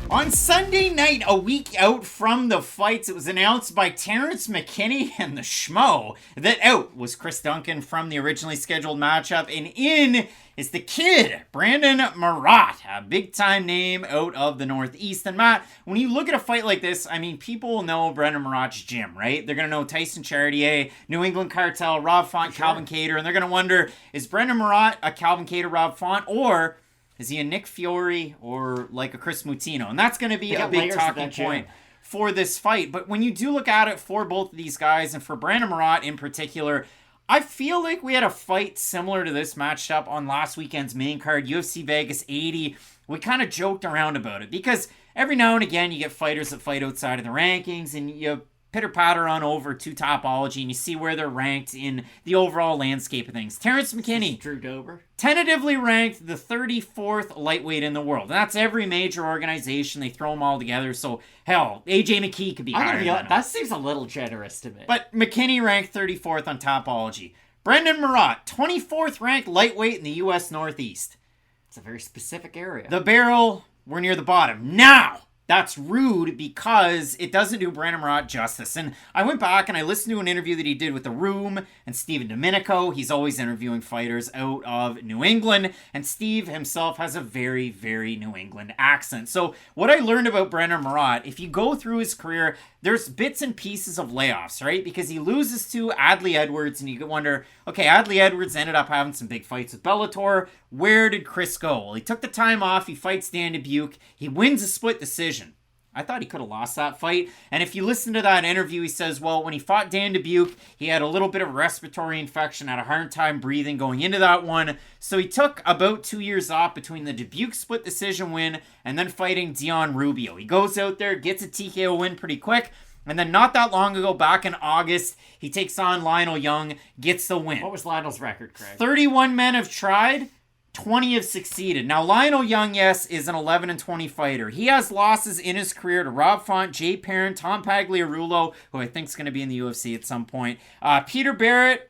On Sunday night, a week out from the fights, it was announced by Terrance, McKinney, and the Schmo that out was Chris Duncan from the originally scheduled matchup, and in is the kid, Brendon Marotte, a big-time name out of the Northeast. And Matt, when you look at a fight like this, I mean, people know Brendon Marotte's gym, right? They're going to know Tyson Chartier, New England Cartel, Rob Font, Calvin Kattar, and they're going to wonder, is Brendon Marotte a Calvin Kattar, Rob Font, or is he a Nick Fiore or like a Chris Mutino? And that's going to be a big talking point for this fight. But when you do look at it for both of these guys, and for Brendon Marotte in particular, I feel like we had a fight similar to this matchup on last weekend's main card, UFC Vegas 80. We kind of joked around about it because every now and again you get fighters that fight outside of the rankings and you pitter-patter on over to Topology and you see where they're ranked in the overall landscape of things. Terrance McKinney, Drew Dober, tentatively ranked the 34th lightweight in the world. And that's every major organization. They throw them all together. So, hell, AJ McKee could be higher than him. That seems a little generous to me. But McKinney ranked 34th on Topology. Brendon Marotte, 24th ranked lightweight in the U.S. Northeast. It's a very specific area. The barrel, we're near the bottom. Now, that's rude because it doesn't do Brendon Marotte justice. And I went back and I listened to an interview that he did with The Room and Steven Domenico. He's always interviewing fighters out of New England. And Steve himself has a very, very New England accent. So what I learned about Brendon Marotte, if you go through his career, there's bits and pieces of layoffs, right? Because he loses to Adley Edwards and you wonder, okay, Adley Edwards ended up having some big fights with Bellator. Where did Chris go? Well, he took the time off. He fights Dan Dubuque. He wins a split decision. I thought he could have lost that fight. And if you listen to that interview, he says, well, when he fought Dan Dubuque, he had a little bit of respiratory infection, had a hard time breathing going into that one. So he took about 2 years off between the Dubuque split decision win and then fighting Dion Rubio. He goes out there, gets a TKO win pretty quick. And then not that long ago, back in August, he takes on Lionel Young, gets the win. What was Lionel's record, Craig? 31 men have tried. 20 have succeeded. Now, Lionel Young, yes, is an 11-20 fighter. He has losses in his career to Rob Font, Jay Perrin, Tom Pagliarulo, who I think is going to be in the UFC at some point, Peter Barrett,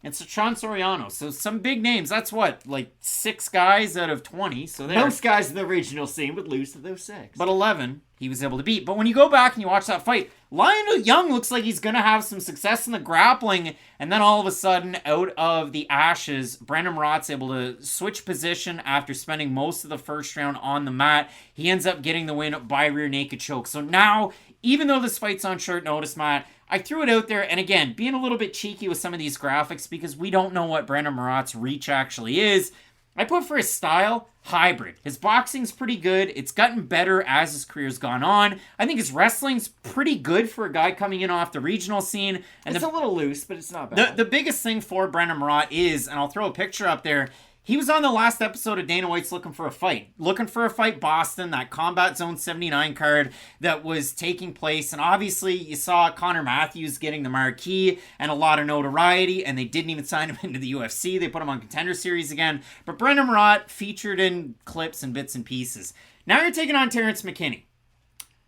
and Sean Soriano. So some big names. That's what, like 6 guys out of 20. So most guys in the regional scene would lose to those 6. But 11 he was able to beat. But when you go back and you watch that fight, Lionel Young looks like he's going to have some success in the grappling. And then all of a sudden, out of the ashes, Brendon Marotte's able to switch position after spending most of the first round on the mat. He ends up getting the win by rear naked choke. So now, even though this fight's on short notice, Matt, I threw it out there, and again, being a little bit cheeky with some of these graphics because we don't know what Brendon Marotte's reach actually is. I put for his style, hybrid. His boxing's pretty good. It's gotten better as his career's gone on. I think his wrestling's pretty good for a guy coming in off the regional scene. And it's a little loose, but it's not bad. The biggest thing for Brendon Marotte is, and I'll throw a picture up there, he was on the last episode of Dana White's Looking for a Fight. Looking for a Fight Boston, that Combat Zone 79 card that was taking place. And obviously, you saw Connor Matthews getting the marquee and a lot of notoriety, and they didn't even sign him into the UFC. They put him on Contender Series again. But Brendon Marotte featured in clips and bits and pieces. Now you're taking on Terrance McKinney.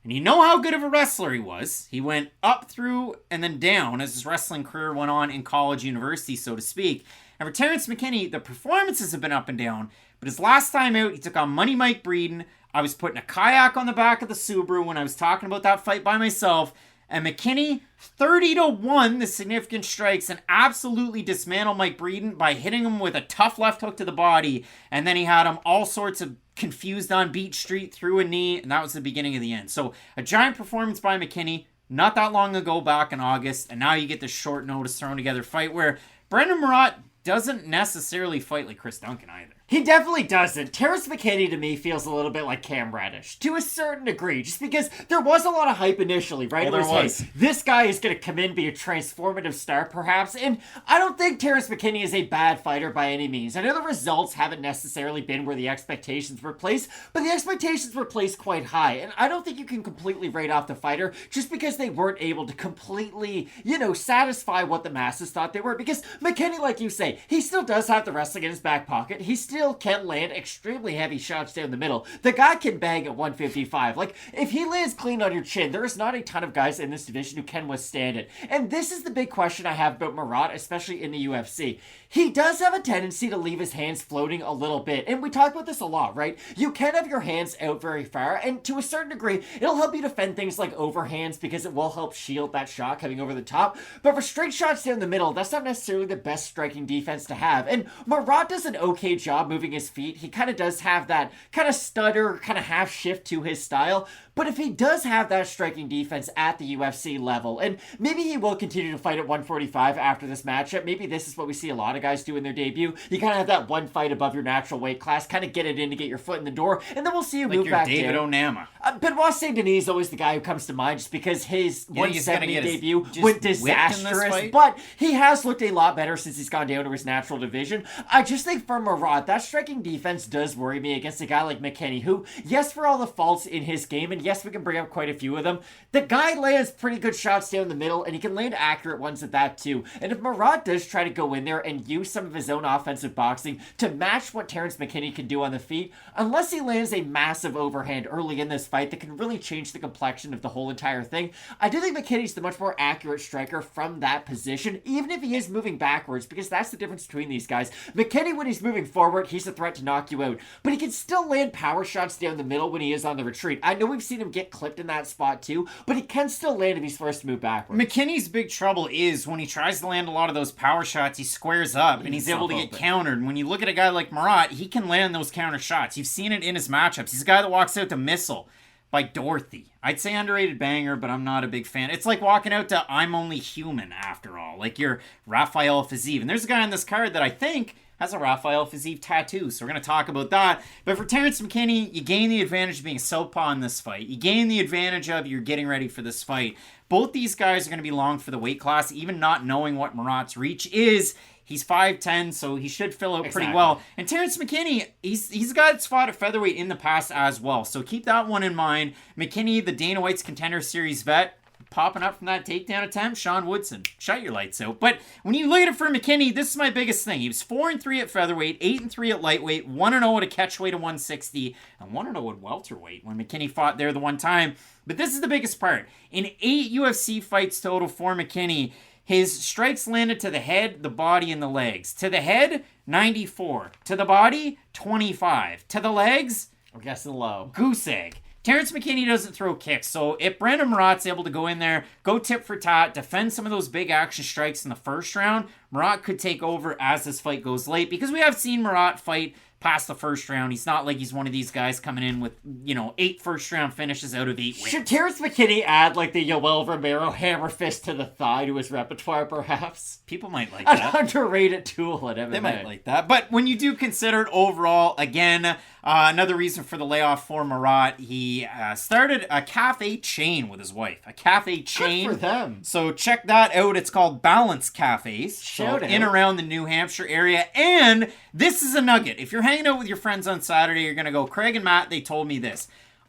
And you know how good of a wrestler he was. He went up, through, and then down as his wrestling career went on in college, university, so to speak. And for Terrance McKinney, the performances have been up and down. But his last time out, he took on Money Mike Breeden. I was putting a kayak on the back of the Subaru when I was talking about that fight by myself. And McKinney, 30-1, the significant strikes, and absolutely dismantled Mike Breeden by hitting him with a tough left hook to the body. And then he had him all sorts of confused on Beach Street, through a knee, and that was the beginning of the end. So a giant performance by McKinney, not that long ago, back in August. And now you get this short notice thrown together fight where Brendon Marotte doesn't necessarily fight like Chris Duncan either. He definitely doesn't. Terrance McKinney to me feels a little bit like Cam Reddish, to a certain degree, just because there was a lot of hype initially, right? Well, there was. Hey, this guy is going to come in, be a transformative star, perhaps, and I don't think Terrance McKinney is a bad fighter by any means. I know the results haven't necessarily been where the expectations were placed, but the expectations were placed quite high, and I don't think you can completely write off the fighter just because they weren't able to completely, satisfy what the masses thought they were, because McKinney, like you say, he still does have the wrestling in his back pocket. He still can land extremely heavy shots down the middle. The guy can bang at 155. Like, if he lands clean on your chin, there is not a ton of guys in this division who can withstand it. And this is the big question I have about Marotte, especially in the UFC. He does have a tendency to leave his hands floating a little bit. And we talk about this a lot, right? You can have your hands out very far, and to a certain degree, it'll help you defend things like overhands because it will help shield that shot coming over the top. But for straight shots down the middle, that's not necessarily the best striking defense to have. And Marotte does an okay job job moving his feet. He kind of does have that kind of stutter, kind of half shift to his style. But if he does have that striking defense at the UFC level, and maybe he will continue to fight at 145 after this matchup, maybe this is what we see a lot of guys do in their debut. You kind of have that one fight above your natural weight class, kind of get it in to get your foot in the door, and then we'll see you move back David down. Onama. Benoit Saint Denis is always the guy who comes to mind just because his 170 debut his went disastrous, but he has looked a lot better since he's gone down to his natural division. I just think for Marotte, that striking defense does worry me against a guy like McKinney, who, yes, for all the faults in his game, and yes, we can bring up quite a few of them, the guy lands pretty good shots down the middle, and he can land accurate ones at that too. And if Marotte does try to go in there and use some of his own offensive boxing to match what Terrance McKinney can do on the feet, unless he lands a massive overhand early in this fight that can really change the complexion of the whole entire thing, I do think McKinney's the much more accurate striker from that position, even if he is moving backwards, because that's the difference between these guys. McKinney, when he's moving forward, he's a threat to knock you out, but he can still land power shots down the middle when he is on the retreat. I know we've seen him get clipped in that spot too, but he can still land if he's forced to move backwards. McKinney's big trouble is when he tries to land a lot of those power shots, he squares up and he's able to get countered. And when you look at a guy like Marotte, he can land those counter shots. You've seen it in his matchups. He's a guy that walks out to Missile by Dorothy. I'd say underrated banger, but I'm not a big fan. It's like walking out to I'm Only Human after all. Like you're Rafael Fiziev. And there's a guy on this card that I think has a Rafael Fiziev tattoo, so we're going to talk about that. But for Terrance McKinney, you gain the advantage of being a southpaw in this fight. You gain the advantage of you're getting ready for this fight. Both these guys are going to be long for the weight class, even not knowing what Marotte's reach is. He's 5'10", so he should fill out pretty well. And Terrance McKinney, he's a guy that's fought at featherweight in the past as well, so keep that one in mind. McKinney, the Dana White's Contender Series vet, popping up from that takedown attempt, Sean Woodson. Shut your lights out. But when you look at it for McKinney, this is my biggest thing. He was 4-3 at featherweight, 8-3 at lightweight, 1-0 at a catchweight of 160, and 1-0 at welterweight when McKinney fought there the one time. But this is the biggest part. In 8 UFC fights total for McKinney, his strikes landed to the head, the body, and the legs. To the head, 94. To the body, 25. To the legs, I'm guessing low. Goose egg. Terrance McKinney doesn't throw kicks, so if Brendon Marotte's able to go in there, go tit for tat, defend some of those big action strikes in the first round, Marotte could take over as this fight goes late, because we have seen Marotte fight past the first round. He's not like he's one of these guys coming in with, 8 first-round finishes out of 8 wins. Should Terrance McKinney add, like, the Yoel Romero hammer fist to the thigh to his repertoire, perhaps? People might like that. An underrated tool at MMA. They might like that. But when you do consider it overall, again, another reason for the layoff for Marotte, he started a cafe chain with his wife. A cafe chain. Good for them. So check that out. It's called Balance Cafes. Shout out. In around the New Hampshire area. And this is a nugget. If you're hanging out with your friends on Saturday, you're going to go, Craig and Matt, they told me this.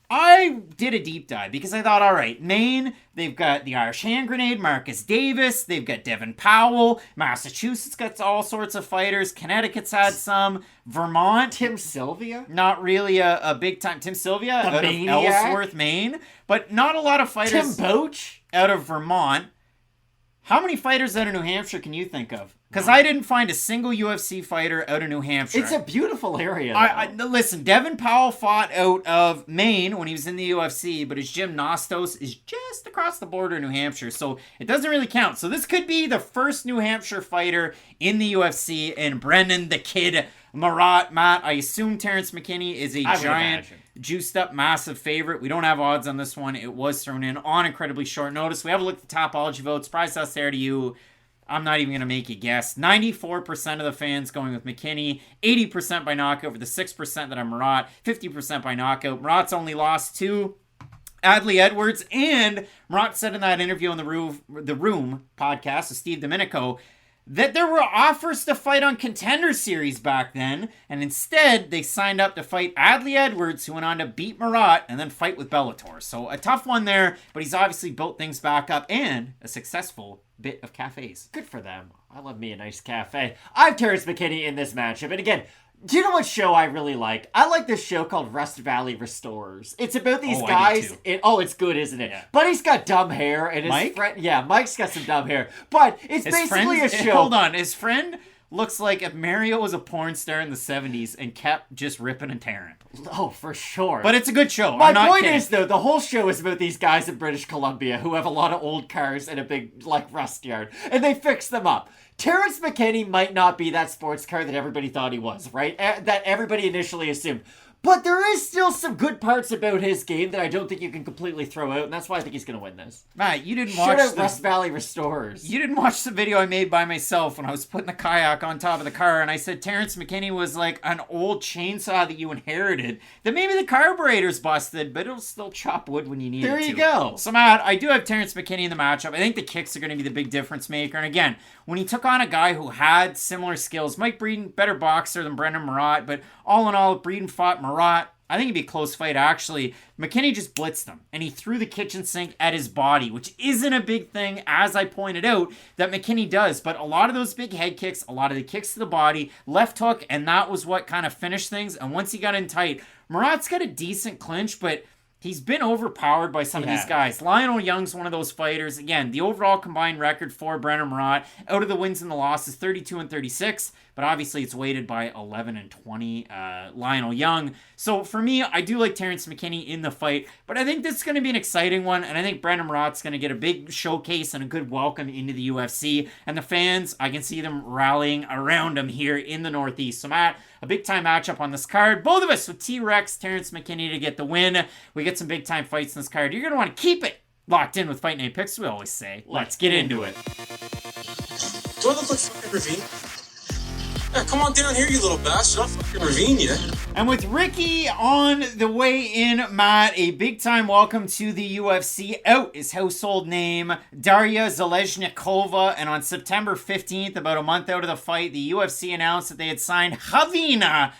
I did a deep dive because I thought, all right, Maine, they've got the Irish Hand Grenade, Marcus Davis, they've got Devin Powell, Massachusetts got all sorts of fighters, Connecticut's had some, Vermont. Tim Sylvia? Not really a big time. Tim Sylvia out of Maniac? Ellsworth, Maine, but not a lot of fighters Tim Boach? out of Vermont. How many fighters out of New Hampshire can you think of? Because I didn't find a single UFC fighter out of New Hampshire. It's a beautiful area. Listen, Devin Powell fought out of Maine when he was in the UFC, but his gym Nostos is just across the border in New Hampshire, so it doesn't really count. So this could be the first New Hampshire fighter in the UFC, and Brendon the Kid Marotte. Matt, I assume Terrance McKinney is a giant, juiced up, massive favorite. We don't have odds on this one. It was thrown in on incredibly short notice. We have a look at the Topology votes. Price us there to you. I'm not even going to make you guess. 94% of the fans going with McKinney, 80% by knockout for the 6% that are Marotte, 50% by knockout. Marotte's only lost to Adley Edwards, and Marotte said in that interview on the Room podcast with Steve Domenico that there were offers to fight on Contender Series back then, and instead they signed up to fight Adley Edwards, who went on to beat Marotte and then fight with Bellator. So a tough one there, but he's obviously built things back up and a successful bit of cafes. Good for them. I love me a nice cafe. I have Terrance McKinney in this matchup, and again, do you know what show I really like? I like this show called Rust Valley Restorers. It's about these guys. It's good, isn't it? Yeah. Buddy's got dumb hair, and his friend. Yeah, Mike's got some dumb hair, but it's basically a show. Hold on, his friend looks like if Mario was a porn star in the 70s and kept just ripping and tearing. Oh, for sure. But it's a good show. My I'm not point kidding. is, though, the whole show is about these guys in British Columbia who have a lot of old cars and a big, rust yard. And they fix them up. Terrance McKinney might not be that sports car that everybody thought he was, right? That everybody initially assumed. But there is still some good parts about his game that I don't think you can completely throw out, and that's why I think he's going to win this. Matt, you didn't Shout watch out Rust Valley Restorers. You didn't watch the video I made by myself when I was putting the kayak on top of the car, and I said Terrance McKinney was like an old chainsaw that you inherited. That maybe the carburetor's busted, but it'll still chop wood when you need it to. There you go. So Matt, I do have Terrance McKinney in the matchup. I think the kicks are going to be the big difference maker. And again, when he took on a guy who had similar skills, Mike Brendon, better boxer than Brendon Marotte, but all in all, Brendon fought Marotte. I think it'd be a close fight, actually. McKinney just blitzed him, and he threw the kitchen sink at his body, which isn't a big thing, as I pointed out, that McKinney does. But a lot of those big head kicks, a lot of the kicks to the body, left hook, and that was what kind of finished things. And once he got in tight, Marotte's got a decent clinch, but he's been overpowered by some of these guys. Lionel Young's one of those fighters. Again, the overall combined record for Brendon Marotte out of the wins and the losses, 32-36. But obviously it's weighted by 11-20, Lionel Young. So for me, I do like Terrance McKinney in the fight. But I think this is going to be an exciting one. And I think Brendon Marotte's going to get a big showcase and a good welcome into the UFC. And the fans, I can see them rallying around him here in the Northeast. So Matt, a big-time matchup on this card. Both of us with T-Rex, Terrance McKinney to get the win. We get some big-time fights in this card. You're going to want to keep it locked in with Fight Night Picks, we always say. Let's get into it. Do I look like fucking Ravine? Yeah, come on down here, you little bastard. I'll fucking Ravine you. And with Ricky on the way in, Matt, a big-time welcome to the UFC. Out is household name Daria Zalezhnikova. And on September 15th, about a month out of the fight, the UFC announced that they had signed Javina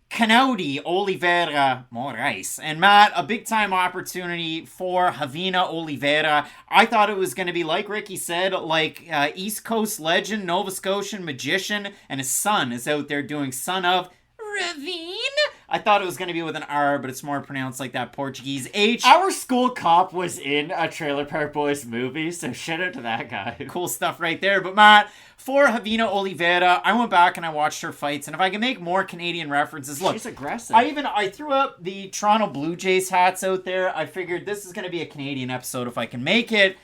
Canaudy Oliveira Moraes. And Matt, a big-time opportunity for Javina Oliveira. I thought it was going to be, like Ricky said, like East Coast legend, Nova Scotian magician, and his son is out there doing Son of Ravine. I thought it was going to be with an R, but it's more pronounced like that Portuguese H. Our school cop was in a Trailer Park Boys movie, so shout out to that guy. Cool stuff right there. But Matt, for Javina Oliveira, I went back and I watched her fights, and if I can make more Canadian references, look, she's aggressive. I threw up the Toronto Blue Jays hats out there. I figured this is going to be a Canadian episode if I can make it.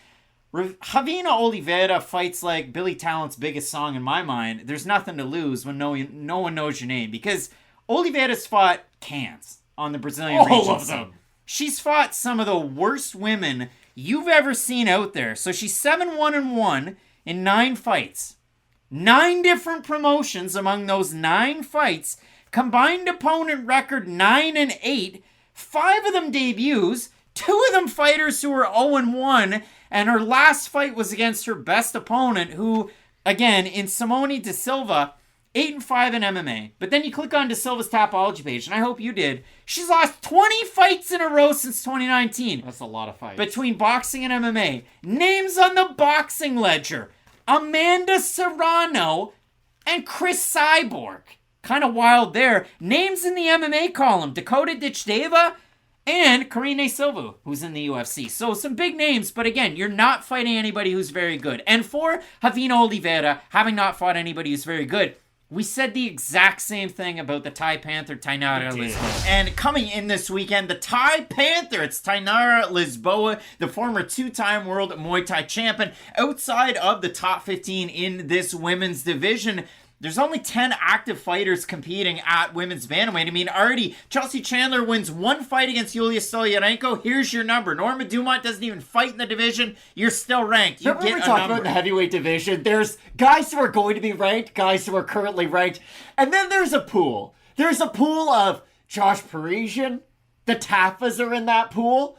Javina Oliveira fights like Billy Talent's biggest song in my mind. There's nothing to lose when no one knows your name, because Oliveira's fought cans on the Brazilian region. All of them. She's fought some of the worst women you've ever seen out there. So she's 7-1-1 in 9 fights. 9 different promotions among those 9 fights. Combined opponent record 9-8. 5 of them debuts. 2 of them fighters who are 0-1. And her last fight was against her best opponent, who, again, in Simone De Silva, 8-5 in MMA. But then you click on De Silva's Tapology page, and I hope you did. She's lost 20 fights in a row since 2019. That's a lot of fights. Between boxing and MMA. Names on the boxing ledger: Amanda Serrano and Chris Cyborg. Kind of wild there. Names in the MMA column: Ducote Dichdeva and Karine Silva, who's in the UFC. So some big names, but again, you're not fighting anybody who's very good. And for Javina Oliveira, having not fought anybody who's very good, we said the exact same thing about the Thai Panther, Tainara Lisboa. And coming in this weekend, the Thai Panther, it's Tainara Lisboa, the former 2-time world Muay Thai champion, outside of the top 15 in this women's division. There's only 10 active fighters competing at women's bantamweight. I mean, already Chelsea Chandler wins 1 fight against Yulia Stoliarenko. Here's your number. Norma Dumont doesn't even fight in the division. You're still ranked. You Remember get we a talked number. about the heavyweight division? There's guys who are going to be ranked, guys who are currently ranked, and then there's a pool. There's a pool of Josh Parisian. The Taffas are in that pool.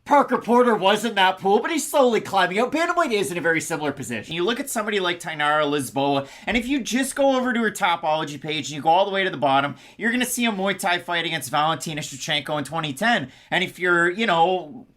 Parker Porter was in that pool, but he's slowly climbing out. Bantamweight is in a very similar position. You look at somebody like Tainara Lisboa, and if you just go over to her Topology page and you go all the way to the bottom, you're going to see a Muay Thai fight against Valentina Shevchenko in 2010. And if you're,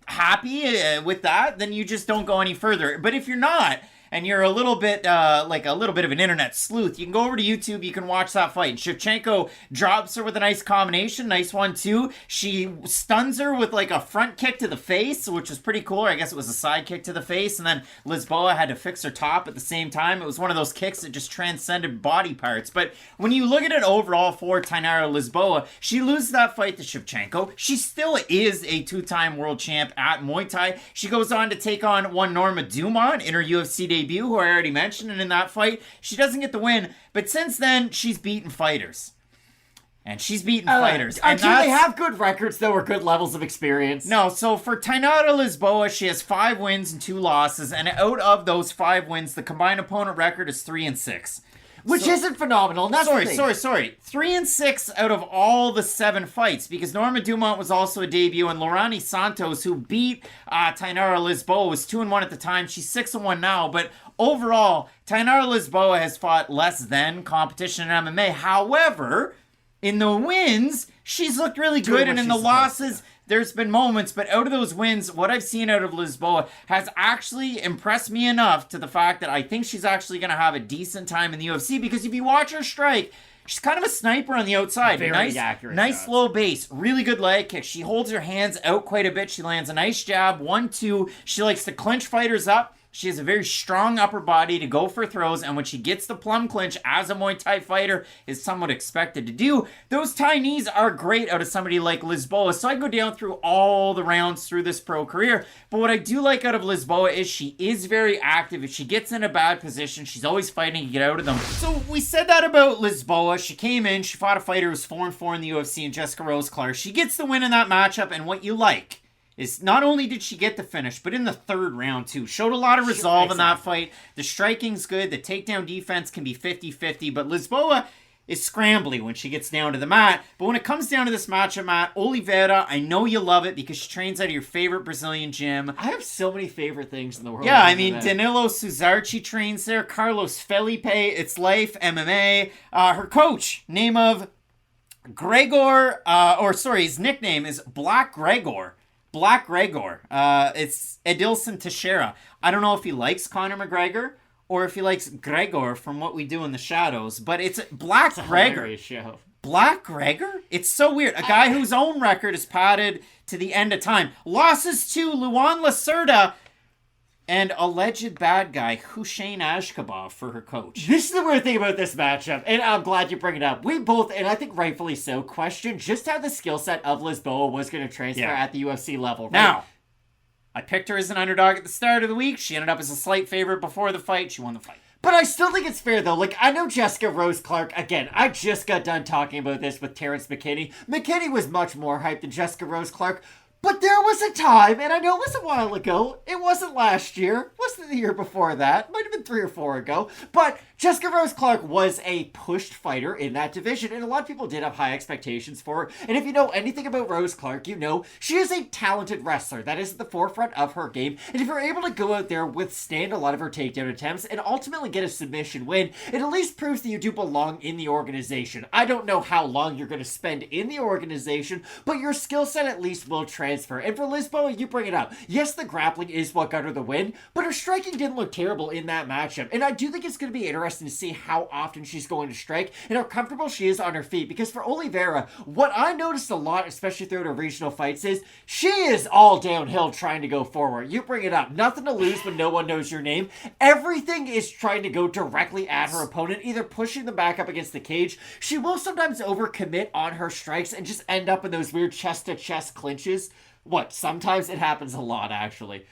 happy with that, then you just don't go any further. But if you're not, and you're a little bit of an internet sleuth, you can go over to YouTube, you can watch that fight. And Shevchenko drops her with a nice combination, nice 1-2. She stuns her with like a front kick to the face, which was pretty cool. I guess it was a side kick to the face, and then Lisboa had to fix her top at the same time. It was one of those kicks that just transcended body parts. But when you look at it overall for Tainara Lisboa, she loses that fight to Shevchenko. She still is a 2-time world champ at Muay Thai. She goes on to take on one Norma Dumont in her UFC debut, who I already mentioned, and in that fight, she doesn't get the win, but since then, she's beaten fighters. And she's beaten fighters. Do they have good records, though, or good levels of experience? No, so for Tainara Lisboa, she has 5 wins and 2 losses, and out of those 5 wins, the combined opponent record is 3-6. Which isn't phenomenal. And that's Sorry. 3-6 out of all the 7 fights, because Norma Dumont was also a debut, and Lorani Santos, who beat Tainara Lisboa, was 2-1 at the time. She's 6-1 now, but overall, Tainara Lisboa has fought less than competition in MMA. However, in the wins, she's looked really good, and in the losses, there's been moments, but out of those wins, what I've seen out of Lisboa has actually impressed me enough to the fact that I think she's actually going to have a decent time in the UFC, because if you watch her strike, she's kind of a sniper on the outside. Very accurate. Nice low base, really good leg kick. She holds her hands out quite a bit. She lands a nice jab, 1-2. She likes to clinch fighters up. She has a very strong upper body to go for throws, and when she gets the plum clinch, as a Muay Thai fighter is somewhat expected to do, those Thai knees are great out of somebody like Lisboa. So I go down through all the rounds through this pro career, but what I do like out of Lisboa is she is very active. If she gets in a bad position, she's always fighting to get out of them. So we said that about Lisboa. She came in, she fought a fighter who was 4-4 in the UFC, and Jessica Rose Clark. She gets the win in that matchup, and what you like is not only did she get the finish, but in the 3rd round too. Showed a lot of resolve in that fight. The striking's good. The takedown defense can be 50-50, but Lisboa is scrambly when she gets down to the mat. But when it comes down to this matchup, Matt, Oliveira, I know you love it because she trains out of your favorite Brazilian gym. I have so many favorite things in the world. Yeah, I mean, Danilo Suzarchi trains there. Carlos Felipe, It's Life, MMA. Her coach, name of Gregor, his nickname is Black Gregor. It's Edilson Teixeira. I don't know if he likes Conor McGregor or if he likes Gregor from What We Do in the Shadows, but it's Black Gregor. Show. Black Gregor? It's so weird. A guy whose own record is padded to the end of time. Losses to Luan Lacerda and alleged bad guy Hussein Ashkabov for her coach. This is the weird thing about this matchup, and I'm glad you bring it up. We both, and I think rightfully so, questioned just how the skill set of Lisboa was going to transfer at the UFC level. Right? Now, I picked her as an underdog at the start of the week. She ended up as a slight favorite before the fight. She won the fight. But I still think it's fair, though. Like, I know Jessica Rose Clark, again, I just got done talking about this with Terrance McKinney. McKinney was much more hyped than Jessica Rose Clark. But there was a time, and I know it was a while ago, it wasn't last year, wasn't the year before that, might have been 3 or 4 ago, but Jessica Rose Clark was a pushed fighter in that division, and a lot of people did have high expectations for her, and if you know anything about Rose Clark, you know she is a talented wrestler that is at the forefront of her game, and if you're able to go out there, withstand a lot of her takedown attempts, and ultimately get a submission win, it at least proves that you do belong in the organization. I don't know how long you're going to spend in the organization, but your skill set at least will transfer. And for Lisboa, you bring it up. Yes, the grappling is what got her the win, but her striking didn't look terrible in that matchup. And I do think it's going to be interesting to see how often she's going to strike and how comfortable she is on her feet. Because for Oliveira, what I noticed a lot, especially throughout her regional fights, is she is all downhill trying to go forward. You bring it up. Nothing to lose when no one knows your name. Everything is trying to go directly at her opponent, either pushing them back up against the cage. She will sometimes overcommit on her strikes and just end up in those weird chest-to-chest clinches. Sometimes it happens a lot, actually.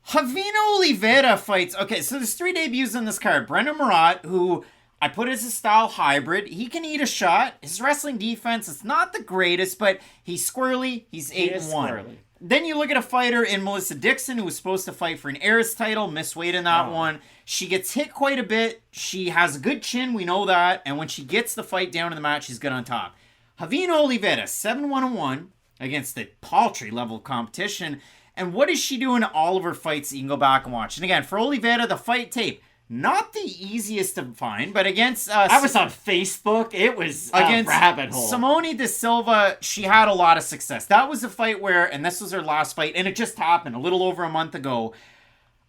Javino Oliveira fights. Okay, so there's 3 debuts on this card. Brendon Marotte, who I put as a style hybrid. He can eat a shot. His wrestling defense is not the greatest, but he's squirrely. He's 8-1. Then you look at a fighter in Melissa Dixon, who was supposed to fight for an Heiress title, missed weight in that one. She gets hit quite a bit. She has a good chin, we know that. And when she gets the fight down to the mat, she's good on top. Javino Oliveira, 7-1-1 against the paltry level of competition. And what is she doing in all of her fights that you can go back and watch? And again, for Oliveira, the fight tape, not the easiest to find, but against... I was on Facebook. It was a rabbit hole. Simone de Silva, she had a lot of success. That was a fight where, and this was her last fight, and it just happened a little over a month ago.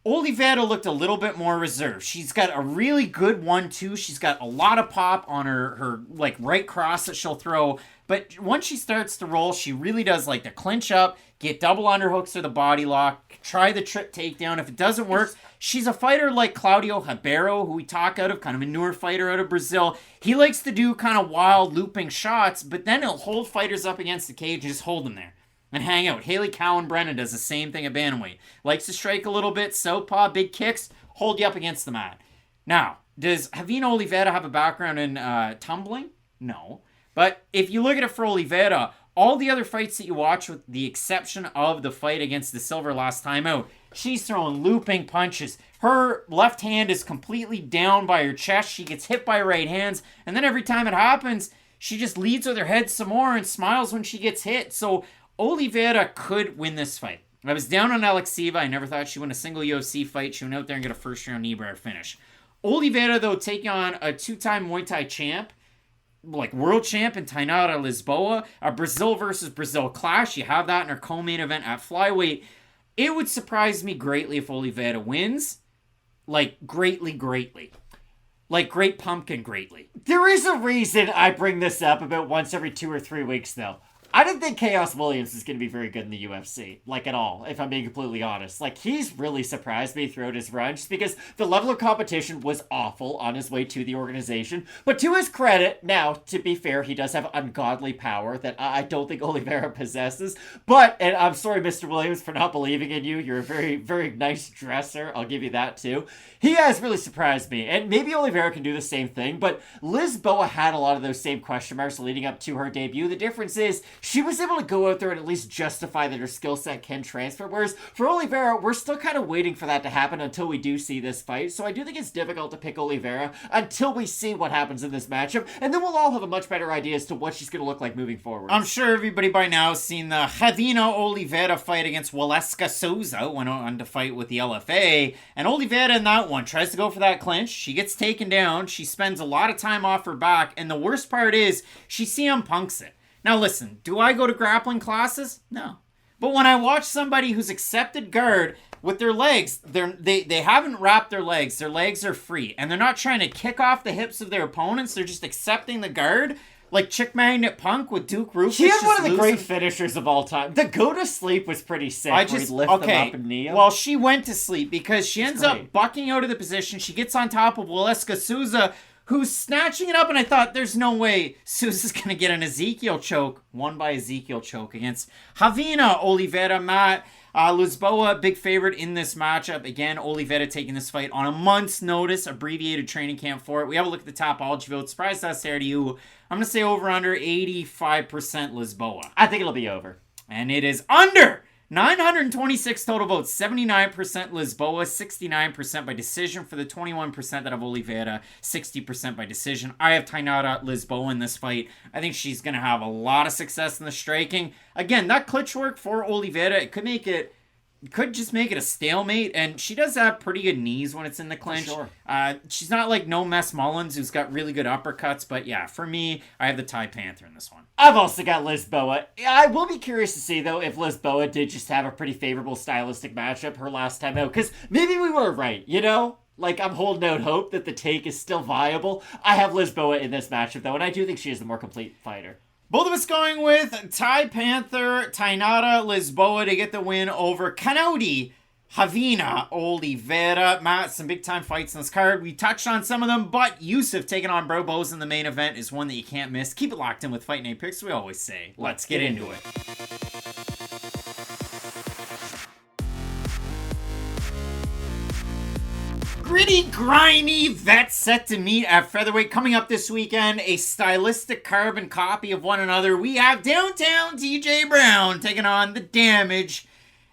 Oliveira looked a little bit more reserved. She's got a really good 1-2. She's got a lot of pop on her like right cross that she'll throw. But once she starts to roll, she really does like to clinch up, get double underhooks or the body lock, try the trip takedown. If it doesn't work, she's a fighter like Claudio Ribeiro, who we talk out of, kind of a newer fighter out of Brazil. He likes to do kind of wild looping shots, but then he'll hold fighters up against the cage and just hold them there and hang out. Haley Cowan Brendon does the same thing at bantamweight. Likes to strike a little bit, southpaw, big kicks, hold you up against the mat. Now, does Viviane Oliveira have a background in tumbling? No. But if you look at it for Oliveira, all the other fights that you watch, with the exception of the fight against De Silva last time out, she's throwing looping punches. Her left hand is completely down by her chest. She gets hit by right hands. And then every time it happens, she just leads with her head some more and smiles when she gets hit. So Oliveira could win this fight. I was down on Alekseeva. I never thought she'd win a single UFC fight. She went out there and get a first-round knee-bar finish. Oliveira, though, taking on a two-time Muay Thai champ, like world champ in Tainara, Lisboa, a Brazil versus Brazil clash. You have that in her co-main event at flyweight. It would surprise me greatly if Oliveira wins. Like, greatly. Like, great pumpkin greatly. There is a reason I bring this up about once every 2 or 3 weeks, though. I don't think Chaos Williams is going to be very good in the UFC, like at all, if I'm being completely honest. Like, he's really surprised me throughout his run, just because the level of competition was awful on his way to the organization. But to his credit, now, to be fair, he does have ungodly power that I don't think Oliveira possesses. But, and I'm sorry, Mr. Williams, for not believing in you. You're a very, very nice dresser. I'll give you that, too. He has really surprised me, and maybe Oliveira can do the same thing, but Lisboa had a lot of those same question marks leading up to her debut. The difference is, she was able to go out there and at least justify that her skill set can transfer, whereas for Oliveira, we're still kind of waiting for that to happen until we do see this fight, so I do think it's difficult to pick Oliveira until we see what happens in this matchup, and then we'll all have a much better idea as to what she's going to look like moving forward. I'm sure everybody by now has seen the Viviane Oliveira fight against Waleska Souza, went on to fight with the LFA, and Oliveira in that one tries to go for that clinch, she gets taken down, she spends a lot of time off her back, and the worst part is, she CM Punks it. Now listen, do I go to grappling classes? No. But when I watch somebody who's accepted guard with their legs, they haven't wrapped their legs are free, and they're not trying to kick off the hips of their opponents, they're just accepting the guard, like Chick Magnet Punk with Duke Rufus. He had one of the great finishers of all time. The go to sleep was pretty sick. Where he'd lift them up and knee him. Well, she went to sleep because she ends up bucking out of the position. She gets on top of Waleska Souza, who's snatching it up, and I thought, there's no way Souza's going to get an Ezekiel choke. Won by Ezekiel choke against Viviane Oliveira. Matt, Lisboa, big favorite in this matchup. Again, Oliveira taking this fight on a month's notice, abbreviated training camp for it. We have a look at the Topology vote. Surprise that's there to you. I'm going to say over under 85% Lisboa. I think it'll be over. And it is under 926 total votes, 79% Lisboa, 69% by decision for the 21% that have Oliveira, 60% by decision. I have Tainara Lisboa in this fight. I think she's going to have a lot of success in the striking. Again, that clutch work for Oliveira, it could just make it a stalemate, and she does have pretty good knees when it's in the clinch. Sure. She's not like No Mess Mullins, who's got really good uppercuts, but yeah, for me, I have the Thai Panther in this one. I've also got Lisboa. I will be curious to see, though, if Lisboa did just have a pretty favorable stylistic matchup her last time out, because maybe we were right, you know? Like, I'm holding out hope that the take is still viable. I have Lisboa in this matchup, though, and I do think she is the more complete fighter. Both of us going with Thai Panther, Tainara Lisboa to get the win over Canody, Viviane Oliveira. Matt, some big-time fights in this card. We touched on some of them, but Yusuff taking on Barboza in the main event is one that you can't miss. Keep it locked in with Fight Night Picks, we always say. Let's get into it. Gritty, grimy vets set to meet at featherweight. Coming up this weekend, a stylistic carbon copy of one another. We have Downtown TJ Brown taking on the Damage,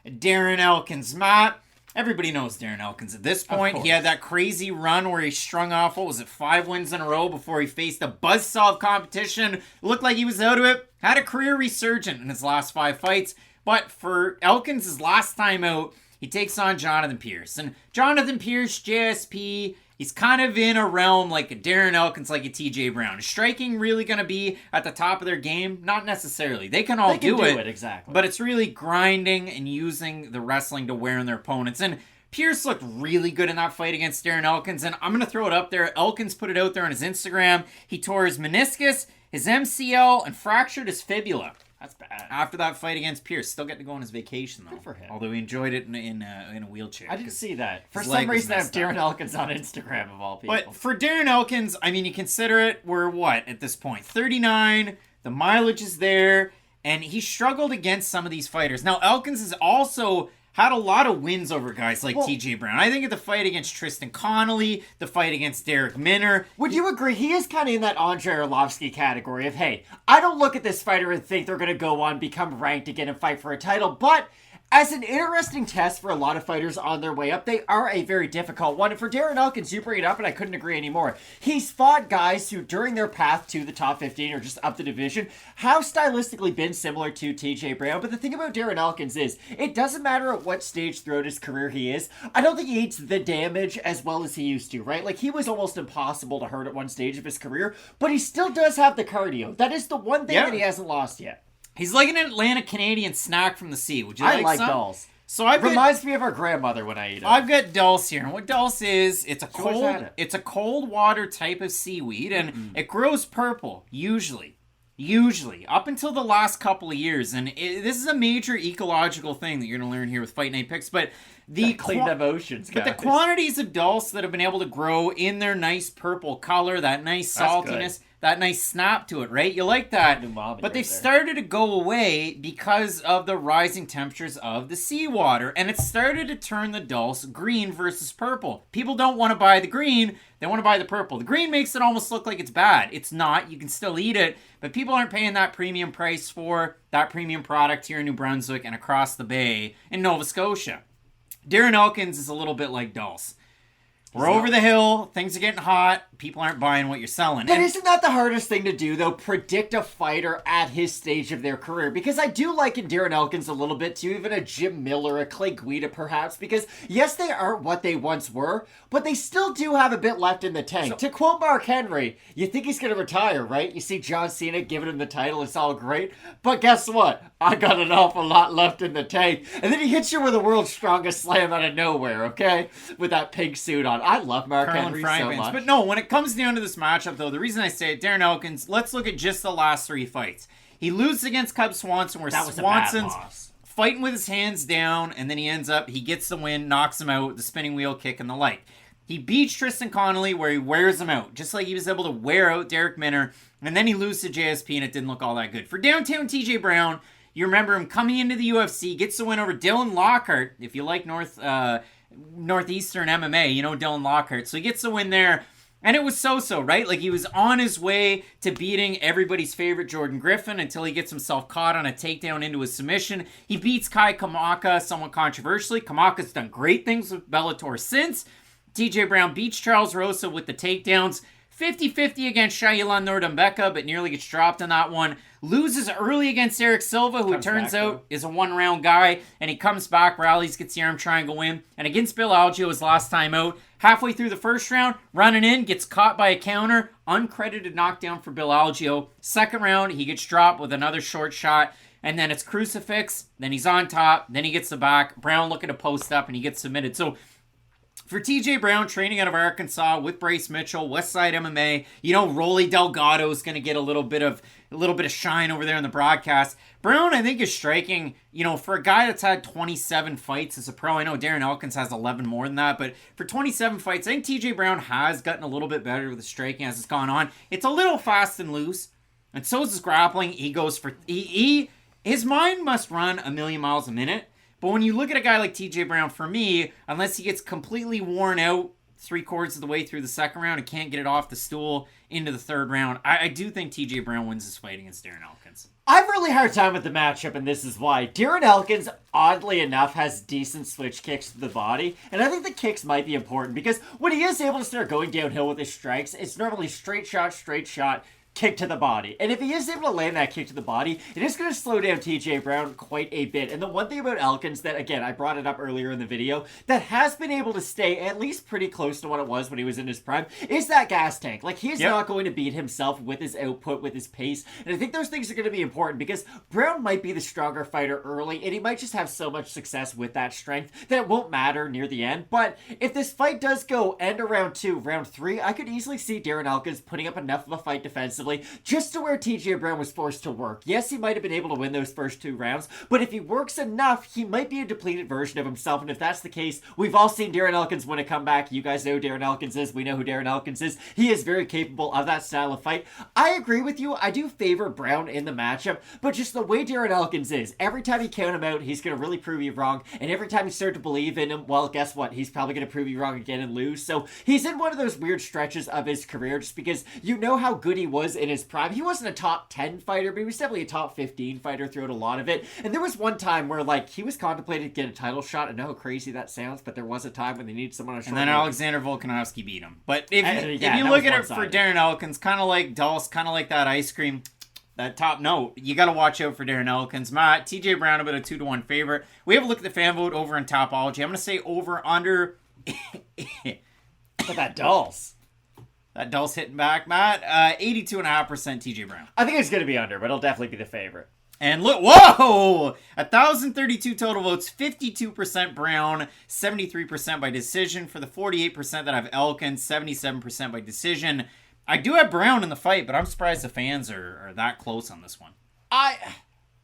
Darren Elkins. Matt, everybody knows Darren Elkins at this point. He had that crazy run where he strung off, 5 wins in a row before he faced a buzzsaw of competition. Looked like he was out of it. Had a career resurgent in his last 5 fights. But for Elkins' last time out, he takes on Jonathan Pierce. And Jonathan Pierce, JSP, he's kind of in a realm like a Darren Elkins, like a TJ Brown. Is striking really going to be at the top of their game? Not necessarily. They can all do it. Exactly. But it's really grinding and using the wrestling to wear on their opponents. And Pierce looked really good in that fight against Darren Elkins, and I'm going to throw it up there. Elkins put it out there on his Instagram. He tore his meniscus, his MCL, and fractured his fibula. That's bad. After that fight against Pierce. Still getting to go on his vacation, though. Good for him. Although he enjoyed it in a wheelchair. I didn't see that. For his some leg was reason, I have messed up. Darren Elkins on Instagram, of all people. But for Darren Elkins, I mean, you consider it, we're what at this point? 39, the mileage is there, and he struggled against some of these fighters. Now, Elkins has also had a lot of wins over guys like TJ Brown. I think of the fight against Tristan Connolly, the fight against Derek Minner. Would you agree? He is kind of in that Andrei Arlovsky category of, hey, I don't look at this fighter and think they're going to go on, become ranked again, and fight for a title, but as an interesting test for a lot of fighters on their way up, they are a very difficult one. And for Darren Elkins, you bring it up, and I couldn't agree anymore. He's fought guys who, during their path to the top 15 or just up the division, have stylistically been similar to TJ Brown. But the thing about Darren Elkins is, it doesn't matter at what stage throughout his career he is. I don't think he eats the damage as well as he used to, right? Like, he was almost impossible to hurt at one stage of his career, but he still does have the cardio. That is the one thing that he hasn't lost yet. He's like an Atlanta Canadian snack from the sea. Would you I like like some? Dulce. So I've got, reminds me of our grandmother when I eat it. I've got Dulce here, and what Dulce is, it's a always had it. cold water type of seaweed, and it grows purple usually, up until the last couple of years, and this is a major ecological thing that you're going to learn here with Fight Night Picks. But the clean emotions, guys. But the quantities of Dulce that have been able to grow in their nice purple color, that nice saltiness. That nice snap to it, right? You like that. But they've started to go away because of the rising temperatures of the seawater. And it started to turn the Dulce green versus purple. People don't want to buy the green. They want to buy the purple. The green makes it almost look like it's bad. It's not. You can still eat it. But people aren't paying that premium price for that premium product here in New Brunswick and across the bay in Nova Scotia. Darren Elkins is a little bit like Dulce. We're over the hill. Things are getting hot. People aren't buying what you're selling. But isn't that the hardest thing to do, though? Predict a fighter at his stage of their career. Because I do liken Darren Elkins a little bit to even a Jim Miller, a Clay Guida, perhaps. Because, yes, they aren't what they once were, but they still do have a bit left in the tank. To quote Mark Henry, you think he's going to retire, right? You see John Cena giving him the title. It's all great. But guess what? I got an awful lot left in the tank. And then he hits you with a world's strongest slam out of nowhere, okay? With that pink suit on. I love Mark Henry so much. But no, when it comes down to this matchup, though, the reason I say it, Darren Elkins, let's look at just the last 3 fights. He loses against Cub Swanson, where Swanson's fighting with his hands down, and then he gets the win, knocks him out, the spinning wheel kick and the like. He beats Tristan Connolly, where he wears him out, just like he was able to wear out Derek Minner, and then he loses to JSP, and it didn't look all that good. For downtown TJ Brown, you remember him coming into the UFC, gets the win over Dylan Lockhart, if you like Northeastern MMA, you know Dylan Lockhart. So he gets the win there. And it was so-so, right? Like, he was on his way to beating everybody's favorite Jordan Griffin until he gets himself caught on a takedown into his submission. He beats Kai Kamaka somewhat controversially. Kamaka's done great things with Bellator since. TJ Brown beats Charles Rosa with the takedowns. 50-50 against Shailan Nordambeka, but nearly gets dropped in that one. Loses early against Eric Silva, who it turns out is a one-round guy, and he comes back, rallies, gets the arm triangle win. And against Bill Algeo his last time out, halfway through the first round, running in, gets caught by a counter, uncredited knockdown for Bill Algeo. Second round, he gets dropped with another short shot, and then it's crucifix, then he's on top, then he gets the back. Brown looking to post up, and he gets submitted. So, for TJ Brown, training out of Arkansas with Bryce Mitchell, Westside MMA, you know, Rolly Delgado is going to get a little bit of shine over there in the broadcast. Brown, I think, is striking, you know, for a guy that's had 27 fights as a pro. I know Darren Elkins has 11 more than that, but for 27 fights, I think TJ Brown has gotten a little bit better with the striking as it's gone on. It's a little fast and loose, and so is his grappling. He goes for... his mind must run a million miles a minute. But when you look at a guy like TJ Brown, for me, unless he gets completely worn out 3/4 of the way through the second round and can't get it off the stool into the third round, I do think TJ Brown wins this fight against Darren Elkins. I have a really hard time with the matchup, and this is why. Darren Elkins, oddly enough, has decent switch kicks to the body, and I think the kicks might be important, because when he is able to start going downhill with his strikes, it's normally straight shot, kick to the body. And if he is able to land that kick to the body, it is going to slow down TJ Brown quite a bit. And the one thing about Elkins that, again, I brought it up earlier in the video, that has been able to stay at least pretty close to what it was when he was in his prime, is that gas tank. Like, he's not going to beat himself with his output, with his pace. And I think those things are going to be important because Brown might be the stronger fighter early, and he might just have so much success with that strength that it won't matter near the end. But if this fight does go end of round 2, round 3, I could easily see Darren Elkins putting up enough of a fight defensively just to where TJ Brown was forced to work. Yes, he might have been able to win those first 2 rounds, but if he works enough, he might be a depleted version of himself. And if that's the case, we've all seen Darren Elkins win a comeback. You guys know who Darren Elkins is. We know who Darren Elkins is. He is very capable of that style of fight. I agree with you. I do favor Brown in the matchup, but just the way Darren Elkins is, every time you count him out, he's going to really prove you wrong. And every time you start to believe in him, well, guess what? He's probably going to prove you wrong again and lose. So he's in one of those weird stretches of his career just because you know how good he was in his prime. He wasn't a top 10 fighter, but he was definitely a top 15 fighter throughout a lot of it. And there was one time where, like, he was contemplating to get a title shot. I know how crazy that sounds, but there was a time when they needed someone on a short. And then notice. Alexander Volkanovski beat him. But if Yeah, you that look was at it for Darren Elkins, kind of like Dulce, kind of like that ice cream, that top note, you got to watch out for Darren Elkins. Matt, TJ Brown, about a 2-1 favorite. We have a look at the fan vote over in Topology. I'm going to say over under. But that Dulce. That Dulce hitting back, Matt. 82.5% TJ Brown. I think it's going to be under, but it'll definitely be the favorite. And look, whoa! 1,032 total votes, 52% Brown, 73% by decision. For the 48% that have Elkins, 77% by decision. I do have Brown in the fight, but I'm surprised the fans are that close on this one.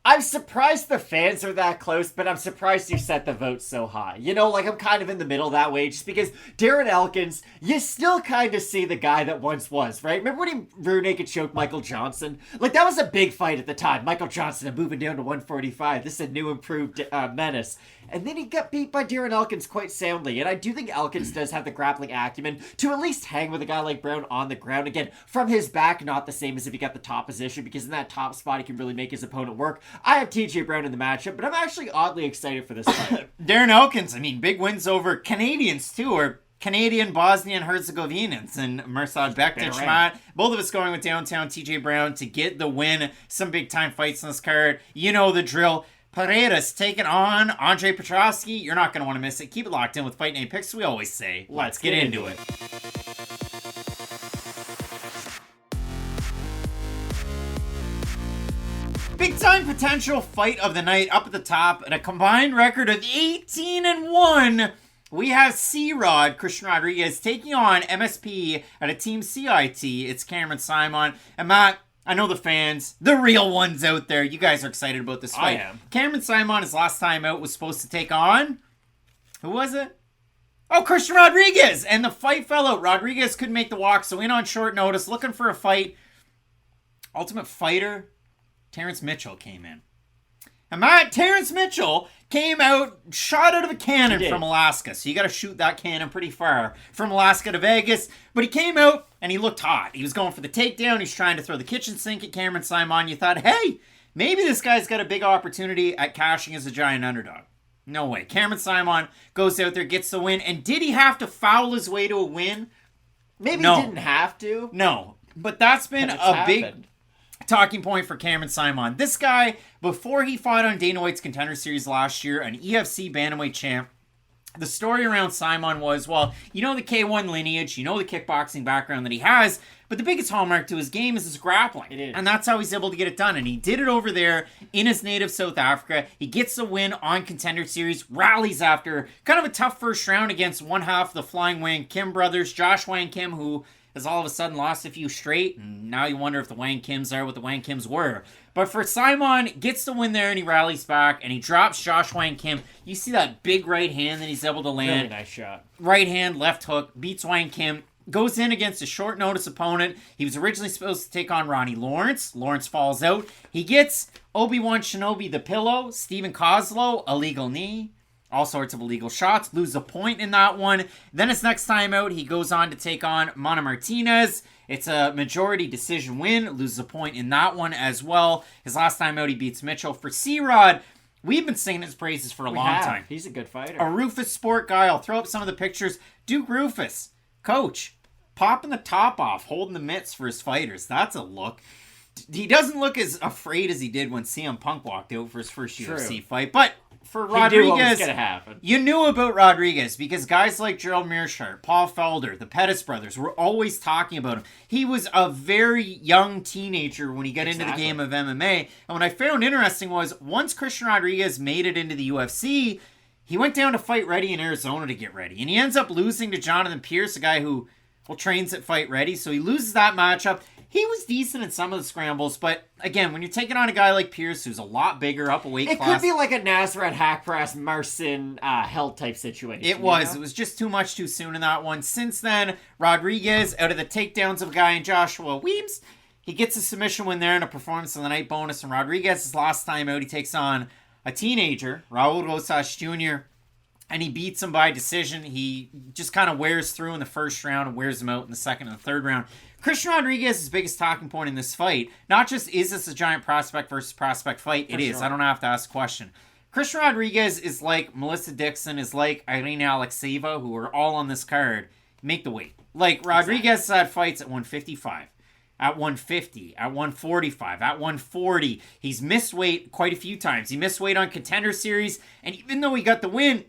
I'm surprised the fans are that close, but I'm surprised you set the vote so high. You know, like, I'm kind of in the middle that way, just because Darren Elkins, you still kind of see the guy that once was, right? Remember when he rear naked choked Michael Johnson? Like, that was a big fight at the time. Michael Johnson moving down to 145. This is a new improved menace. And then he got beat by Darren Elkins quite soundly. And I do think Elkins does have the grappling acumen to at least hang with a guy like Brown on the ground. Again, from his back, not the same as if he got the top position, because in that top spot, he can really make his opponent work. I have TJ Brown in the matchup, but I'm actually oddly excited for this fight. Darren Elkins, I mean, big wins over Canadians, too, or Canadian Bosnian Herzegovinans and Mirsad Bektic, Matt. Both of us going with downtown TJ Brown to get the win. Some big-time fights on this card. You know the drill. Pereira's taking on Andre Petroski. You're not going to want to miss it. Keep it locked in with Fight Night Picks. We always say, let's get into it. Big time potential fight of the night up at the top. At a combined record of 18-1, we have C-Rod, Christian Rodriguez, taking on MSP at a Team CIT. It's Cameron Saaiman. And Matt, I know the fans, the real ones out there, you guys are excited about this fight. I am. Cameron Saaiman, his last time out, was supposed to take on... Who was it? Oh, Christian Rodriguez! And the fight fell out. Rodriguez couldn't make the walk, so in on short notice, looking for a fight. Ultimate Fighter, Terrance Mitchell came in. And Terrance Mitchell came out, shot out of a cannon from Alaska. So you got to shoot that cannon pretty far from Alaska to Vegas. But he came out and he looked hot. He was going for the takedown. He's trying to throw the kitchen sink at Cameron Saaiman. You thought, hey, maybe this guy's got a big opportunity at cashing as a giant underdog. No way. Cameron Saaiman goes out there, gets the win. And did he have to foul his way to a win? Maybe he didn't have to. No. But that's been a big talking point for Cameron Saaiman. This guy, before he fought on Dana White's Contender Series last year, an EFC Bantamweight champ, the story around Saaiman was, well, you know the K1 lineage, you know the kickboxing background that he has, but the biggest hallmark to his game is his grappling. It is. And that's how he's able to get it done. And he did it over there in his native South Africa. He gets the win on Contender Series, rallies after kind of a tough first round against one half of the Flying Wang Kim brothers, Josh Wang Kim, who has all of a sudden lost a few straight, and now you wonder if the Wang Kims are what the Wang Kims were. But for Saaiman, gets the win there, and he rallies back, and he drops Josh Wang Kim. You see that big right hand that he's able to land. Really nice shot. Right hand, left hook, beats Wang Kim, goes in against a short notice opponent. He was originally supposed to take on Ronnie Lawrence. Lawrence falls out. He gets Obi-Wan Shinobi the pillow, Stephen Kozlow, a legal knee. All sorts of illegal shots. Lose a point in that one. Then his next time out, he goes on to take on Mana Martinez. It's a majority decision win. Loses a point in that one as well. His last time out, he beats Mitchell. For C-Rod, we've been singing his praises for a long time. He's a good fighter. A Rufus Sport guy. I'll throw up some of the pictures. Duke Rufus, coach. popping the top off, holding the mitts for his fighters. That's a look. He doesn't look as afraid as he did when CM Punk walked out for his first UFC fight. But for Rodriguez, you knew about Rodriguez because guys like Gerald Mearshart, Paul Felder, the Pettis brothers were always talking about him. He was a very young teenager when he got into the game of MMA. And what I found interesting was once Christian Rodriguez made it into the UFC, he went down to Fight Ready in Arizona to get ready. And he ends up losing to Jonathan Pierce, a guy who trains at Fight Ready. So he loses that matchup. He was decent in some of the scrambles, but again, when you're taking on a guy like Pierce, who's a lot bigger, up a weight class... It could be like a Nasrat hack press, Marcin held type situation. It was. It was just too much too soon in that one. Since then, Rodriguez, out of the takedowns of a guy in Joshua Weems, he gets a submission win there and a performance of the night bonus. And Rodriguez's last time out, he takes on a teenager, Raul Rosas Jr., and he beats him by decision. He just kind of wears through in the first round and wears him out in the second and the third round. Christian Rodriguez's biggest talking point in this fight, not just is this a giant prospect versus prospect fight, it is. I don't have to ask a question. Christian Rodriguez is like Melissa Dixon, is like Irina Alekseeva, who are all on this card. Make the weight. Like, Rodriguez had fights at 155. At 150, at 145, at 140. He's missed weight quite a few times. He missed weight on Contender Series, and even though he got the win,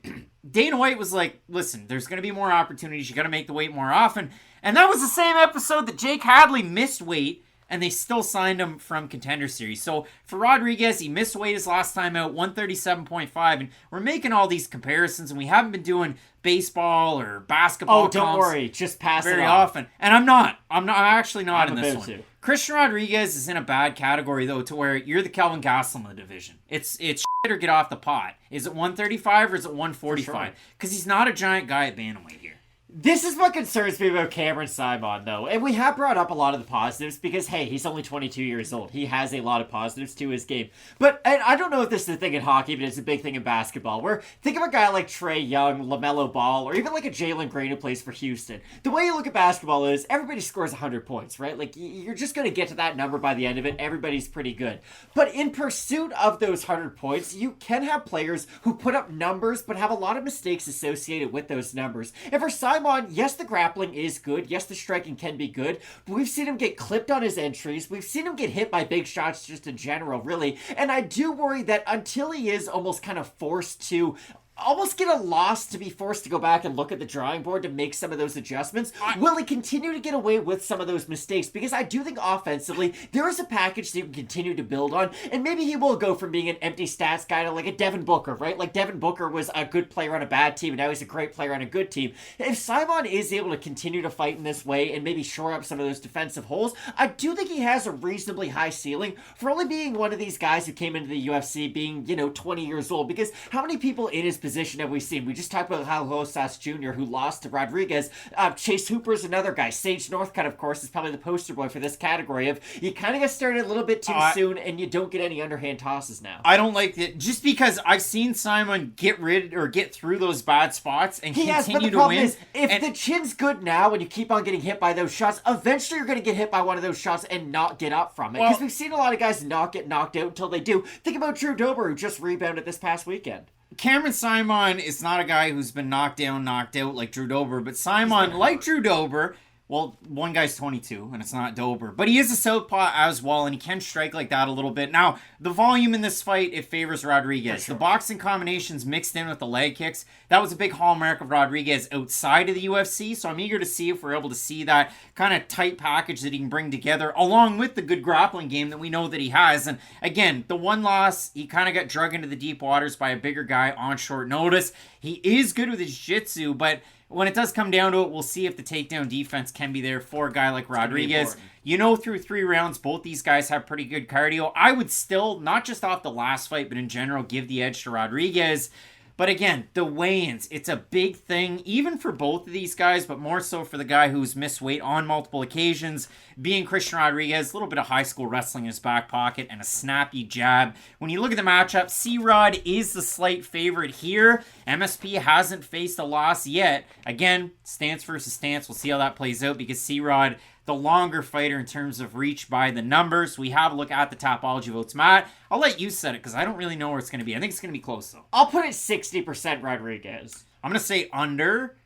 Dana White was like, listen, there's going to be more opportunities. You got to make the weight more often. And that was the same episode that Jake Hadley missed weight, and they still signed him from Contender Series. So for Rodriguez, he missed weight his last time out, 137.5, and we're making all these comparisons, and we haven't been doing baseball or basketball. Oh, don't worry, just pass it very on. often. And I'm actually not in this one. To. Christian Rodriguez is in a bad category though, to where you're the Kelvin Gastelum of the division. It's shit or get off the pot. Is it 135 or is it 145? Because he's not a giant guy at bantamweight here. This is what concerns me about Cameron Saaiman, though. And we have brought up a lot of the positives because, hey, he's only 22 years old. He has a lot of positives to his game. But and I don't know if this is a thing in hockey, but it's a big thing in basketball. Where think of a guy like Trae Young, LaMelo Ball, or even like a Jalen Green who plays for Houston. The way you look at basketball is everybody scores 100 points, right? Like, you're just going to get to that number by the end of it. Everybody's pretty good. But in pursuit of those 100 points, you can have players who put up numbers but have a lot of mistakes associated with those numbers. And for Saaiman, yes, the grappling is good. Yes, the striking can be good. But we've seen him get clipped on his entries. We've seen him get hit by big shots just in general, really. And I do worry that until he is almost kind of forced to almost get a loss to be forced to go back and look at the drawing board to make some of those adjustments, will he continue to get away with some of those mistakes? Because I do think offensively, there is a package that you can continue to build on, and maybe he will go from being an empty stats guy to like a Devin Booker, right? Like Devin Booker was a good player on a bad team, and now he's a great player on a good team. If Saaiman is able to continue to fight in this way and maybe shore up some of those defensive holes, I do think he has a reasonably high ceiling for only being one of these guys who came into the UFC being, 20 years old. Because how many people in his position have we seen? We just talked about Raul Rosas Jr., who lost to Rodriguez. Chase Hooper's another guy. Sage Northcutt, of course, is probably the poster boy for this category of you kind of get started a little bit too soon and you don't get any underhand tosses now. I don't like it just because I've seen Saaiman get through those bad spots and continue to win. If the chin's good now and you keep on getting hit by those shots, eventually you're going to get hit by one of those shots and not get up from it. Because we've seen a lot of guys not get knocked out until they do. Think about Drew Dober, who just rebounded this past weekend. Cameron Saaiman is not a guy who's been knocked down, knocked out like Drew Dober, but Saaiman, like Drew Dober, well, one guy's 22, and it's not Dober, but he is a southpaw as well, and he can strike like that a little bit. Now, the volume in this fight, it favors Rodriguez. Sure. The boxing combinations mixed in with the leg kicks, that was a big hallmark of Rodriguez outside of the UFC, so I'm eager to see if we're able to see that kind of tight package that he can bring together, along with the good grappling game that we know that he has. And again, the one loss, he kind of got drug into the deep waters by a bigger guy on short notice. He is good with his jiu-jitsu, but when it does come down to it, we'll see if the takedown defense can be there for a guy like Rodriguez. Through 3 rounds, both these guys have pretty good cardio. I would still, not just off the last fight, but in general, give the edge to Rodriguez. But again, the weigh-ins, it's a big thing, even for both of these guys, but more so for the guy who's missed weight on multiple occasions. Being Christian Rodriguez, a little bit of high school wrestling in his back pocket and a snappy jab. When you look at the matchup, C-Rod is the slight favorite here. MSP hasn't faced a loss yet. Again, stance versus stance. We'll see how that plays out because C-Rod, the longer fighter in terms of reach by the numbers. We have a look at the Tapology votes. Matt, I'll let you set it because I don't really know where it's going to be. I think it's going to be close, though. I'll put it 60% Rodriguez. I'm going to say under,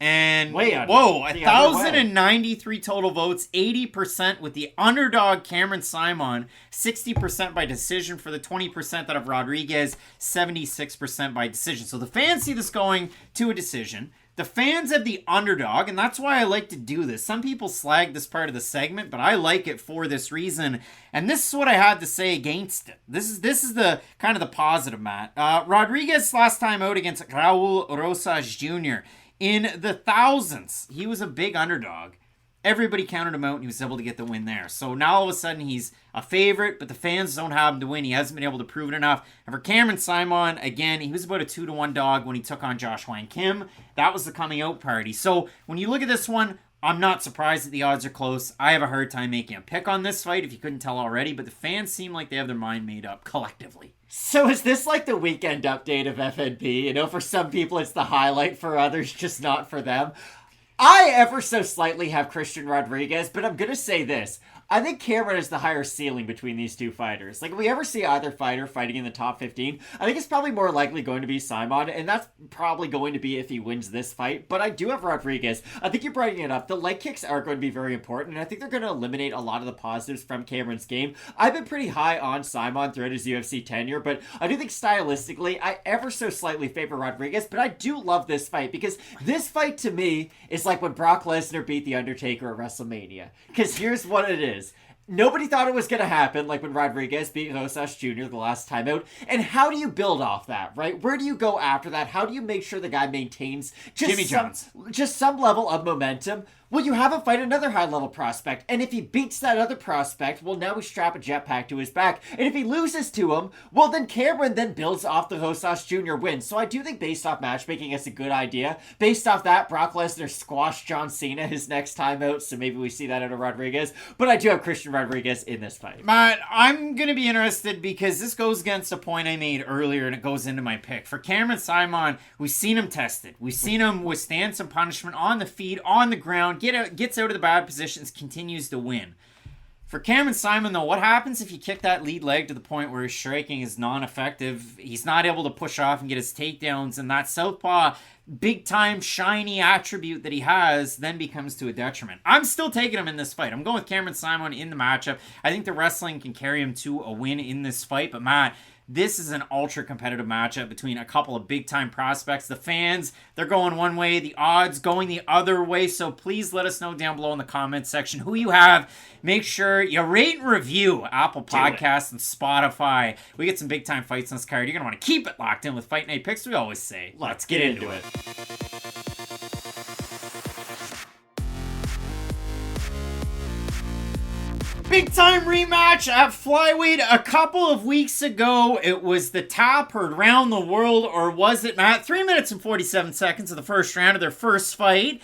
And way under. whoa, The other way. 1,093 total votes, 80% with the underdog Cameron Saaiman, 60% by decision for the 20% that of Rodriguez, 76% by decision. So the fans see this going to a decision. The fans have the underdog, and that's why I like to do this. Some people slag this part of the segment, but I like it for this reason. And this is what I had to say against it. This is the kind of the positive, Matt. Rodriguez last time out against Raul Rosas Jr. in the thousands. He was a big underdog. Everybody counted him out, and he was able to get the win there. So now all of a sudden he's a favorite, but the fans don't have him to win. He hasn't been able to prove it enough. And for Cameron Saaiman, again, he was about a 2-1 dog when he took on Josh Wang Kim. That was the coming out party. So when you look at this one, I'm not surprised that the odds are close. I have a hard time making a pick on this fight, if you couldn't tell already, but the fans seem like they have their mind made up collectively. So is this like the weekend update of FNP? You know, for some people it's the highlight, for others just not for them. I ever so slightly have Christian Rodriguez, but I'm going to say this. I think Cameron is the higher ceiling between these two fighters. Like, if we ever see either fighter fighting in the top 15, I think it's probably more likely going to be Saaiman, and that's probably going to be if he wins this fight. But I do have Rodriguez. I think you're bringing it up. The leg kicks are going to be very important, and I think they're going to eliminate a lot of the positives from Cameron's game. I've been pretty high on Saaiman throughout his UFC tenure, but I do think stylistically, I ever so slightly favor Rodriguez, but I do love this fight, because this fight to me is like when Brock Lesnar beat The Undertaker at WrestleMania. Because here's what it is. Nobody thought it was going to happen, like when Rodriguez beat Rosas Jr. the last time out. And how do you build off that, right? Where do you go after that? How do you make sure the guy maintains just some level of momentum? Well, you have him fight another high-level prospect, and if he beats that other prospect, well, now we strap a jetpack to his back. And if he loses to him, well, then Cameron then builds off the Rosas Jr. win. So I do think based off matchmaking, it's a good idea. Based off that, Brock Lesnar squashed John Cena his next time out, so maybe we see that out of Rodriguez. But I do have Christian Rodriguez in this fight. Matt, I'm going to be interested because this goes against a point I made earlier, and it goes into my pick. For Cameron Saaiman, we've seen him tested. We've seen him withstand some punishment on the feet, on the ground, gets out of the bad positions, continues to win. For Cameron Saaiman, though, what happens if you kick that lead leg to the point where his striking is non-effective? He's not able to push off and get his takedowns, and that southpaw, big-time, shiny attribute that he has then becomes to a detriment. I'm still taking him in this fight. I'm going with Cameron Saaiman in the matchup. I think the wrestling can carry him to a win in this fight, but Matt, this is an ultra-competitive matchup between a couple of big-time prospects. The fans, they're going one way, the odds going the other way, so please let us know down below in the comments section who you have. Make sure you rate and review Apple Podcasts and Spotify. We get some big-time fights on this card. You're going to want to keep it locked in with Fight Night Picks. We always say, let's get into it. Big time rematch at flyweight a couple of weeks ago. It was the top heard around the world, or was it, Matt? 3 minutes and 47 seconds of the first round of their first fight.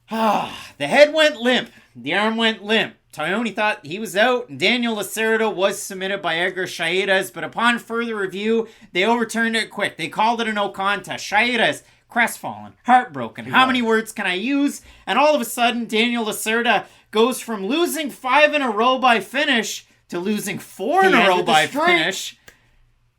The head went limp. The arm went limp. Toyoni thought he was out, and Daniel Lacerda was submitted by Edgar Chairez, but upon further review, they overturned it quick. They called it a no contest. Chairez, crestfallen, heartbroken. How many words can I use? And all of a sudden, Daniel Lacerda goes from losing 5 in a row by finish to losing 4 in a row by finish,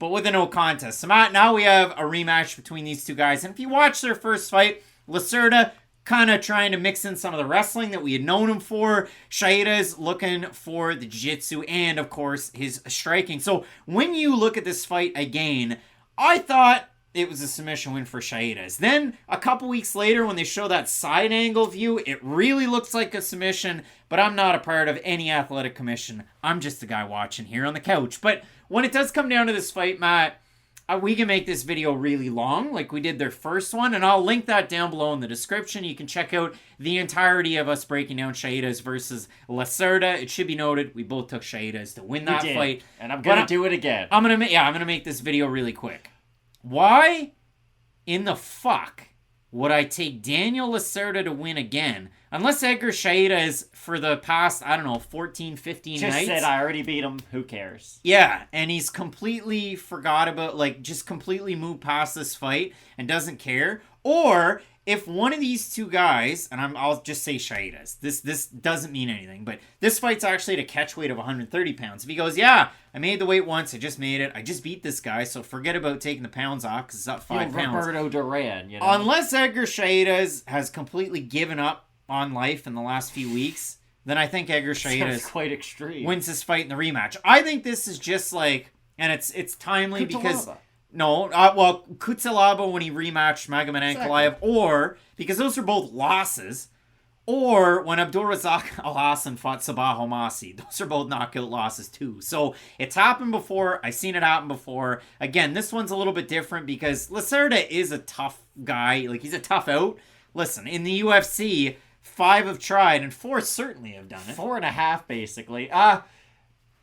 but with a no contest. So Matt, now we have a rematch between these two guys. And if you watch their first fight, Lacerda kind of trying to mix in some of the wrestling that we had known him for. Chairez looking for the jiu-jitsu and, of course, his striking. So when you look at this fight again, I thought it was a submission win for Chairez. Then, a couple weeks later, when they show that side angle view, it really looks like a submission, but I'm not a part of any athletic commission. I'm just a guy watching here on the couch. But when it does come down to this fight, Matt, we can make this video really long, like we did their first one, and I'll link that down below in the description. You can check out the entirety of us breaking down Chairez versus Lacerda. It should be noted, we both took Chairez to win that fight. And I'm going to do it again. I'm going to make this video really quick. Why in the fuck would I take Daniel Lacerda to win again? Unless Edgar Chairez for the past, 14, 15 nights. Just said, I already beat him. Who cares? Yeah, and he's completely forgot about, just completely moved past this fight and doesn't care. Or if one of these two guys, and I'll just say Chairez, this doesn't mean anything, but this fight's actually at a catch weight of 130 pounds. If he goes, yeah, I made the weight once, I just made it, I just beat this guy, so forget about taking the pounds off because it's up 5 pounds. Roberto Duran, you know? Unless Edgar Chairez has completely given up on life in the last few weeks, then I think Edgar Chairez quite extreme. Wins this fight in the rematch. I think this is just like, and it's timely because... No, Cutelaba when he rematched Magomed Ankalaev, or, because those are both losses, or when Abdulrazak Al-Hassan fought Sabah Homasi. Those are both knockout losses too. So it's happened before. I've seen it happen before. Again, this one's a little bit different because Lacerda is a tough guy. Like, he's a tough out. Listen, in the UFC, 5 have tried, and 4 certainly have done it. 4.5, basically. I'm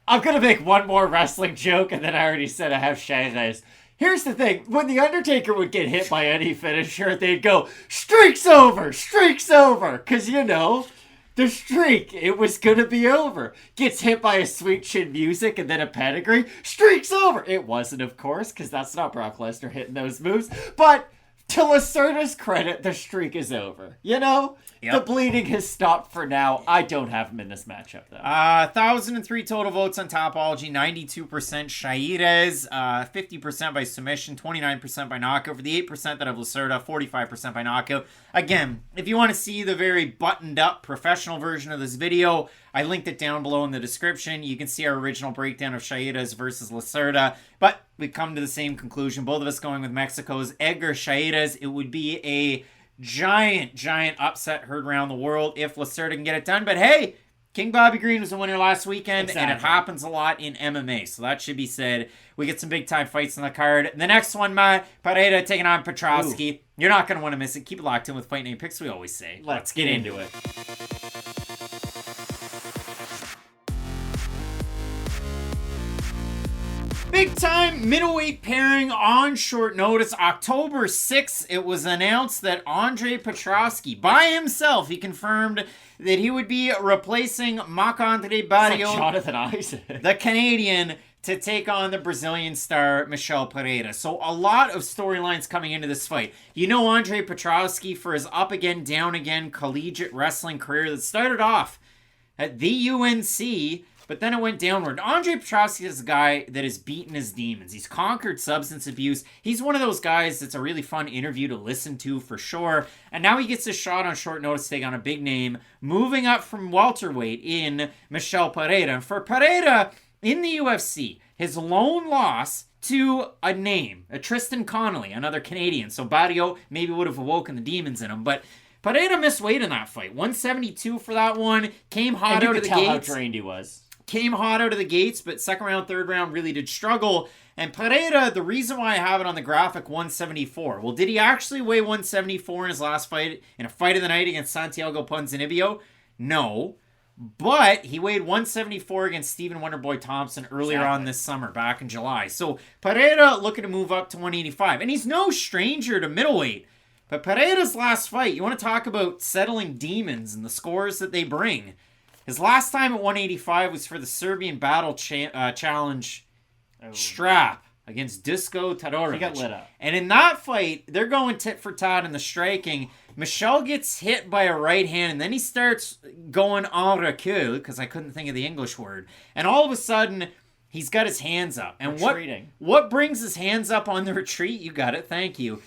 going to make one more wrestling joke, and then I already said I have Chairez. Here's the thing. When The Undertaker would get hit by any finisher, they'd go, streak's over, streak's over. Because, you know, the streak, it was going to be over. Gets hit by a Sweet Chin Music and then a pedigree, streak's over. It wasn't, of course, because that's not Brock Lesnar hitting those moves. But to Lacerda's credit, the streak is over. You know? Yep. The bleeding has stopped for now. I don't have him in this matchup, though. 1,003 total votes on Topology. 92% Chairez. 50% by submission. 29% by knockout. For the 8% that have Lacerda, 45% by knockout. Again, if you want to see the very buttoned-up professional version of this video, I linked it down below in the description. You can see our original breakdown of Chairez versus Lacerda. But we come to the same conclusion. Both of us going with Mexico's Edgar Chairez. It would be a giant upset heard around the world if Lacerda can get it done. But hey, King Bobby Green was the winner last weekend, exactly. And it happens a lot in MMA, so that should be said. We get some big-time fights on the card. The next one, Pereira taking on Petroski. Ooh. You're not going to want to miss it. Keep it locked in with Fight Night Picks, we always say. Let's get into it. Big time middleweight pairing on short notice. October 6th, it was announced that Andre Petroski, by himself, he confirmed that he would be replacing Marc-Andre Barrios, like Jonathan Isaac, the Canadian, to take on the Brazilian star Michel Pereira. So a lot of storylines coming into this fight. You know Andre Petroski for his up again, down again collegiate wrestling career that started off at the UNC, but then it went downward. Andre Petroski is a guy that has beaten his demons. He's conquered substance abuse. He's one of those guys that's a really fun interview to listen to for sure. And now he gets a shot on short notice to take on a big name, moving up from welterweight in Michel Pereira. And for Pereira, in the UFC, his lone loss to a name, a Tristan Connolly, another Canadian. So Barrio maybe would have awoken the demons in him, but Pereira missed weight in that fight. 172 for that one. Came hot out of the gates. And you could tell how drained he was. Came hot out of the gates, but second round, third round really did struggle. And Pereira, the reason why I have it on the graphic, 174. Well, did he actually weigh 174 in his last fight, in a fight of the night against Santiago Ponzinibbio? No. But he weighed 174 against Stephen Wonderboy Thompson earlier on this summer, back in July. So Pereira looking to move up to 185. And he's no stranger to middleweight. But Pereira's last fight, you want to talk about settling demons and the scores that they bring. His last time at 185 was for the Serbian Battle Challenge strap against Dusko Todorovic. He got lit up. And in that fight, they're going tit for tat in the striking. Michel gets hit by a right hand, and then he starts going en recul, because I couldn't think of the English word. And all of a sudden, he's got his hands up. And what brings his hands up on the retreat? You got it, thank you.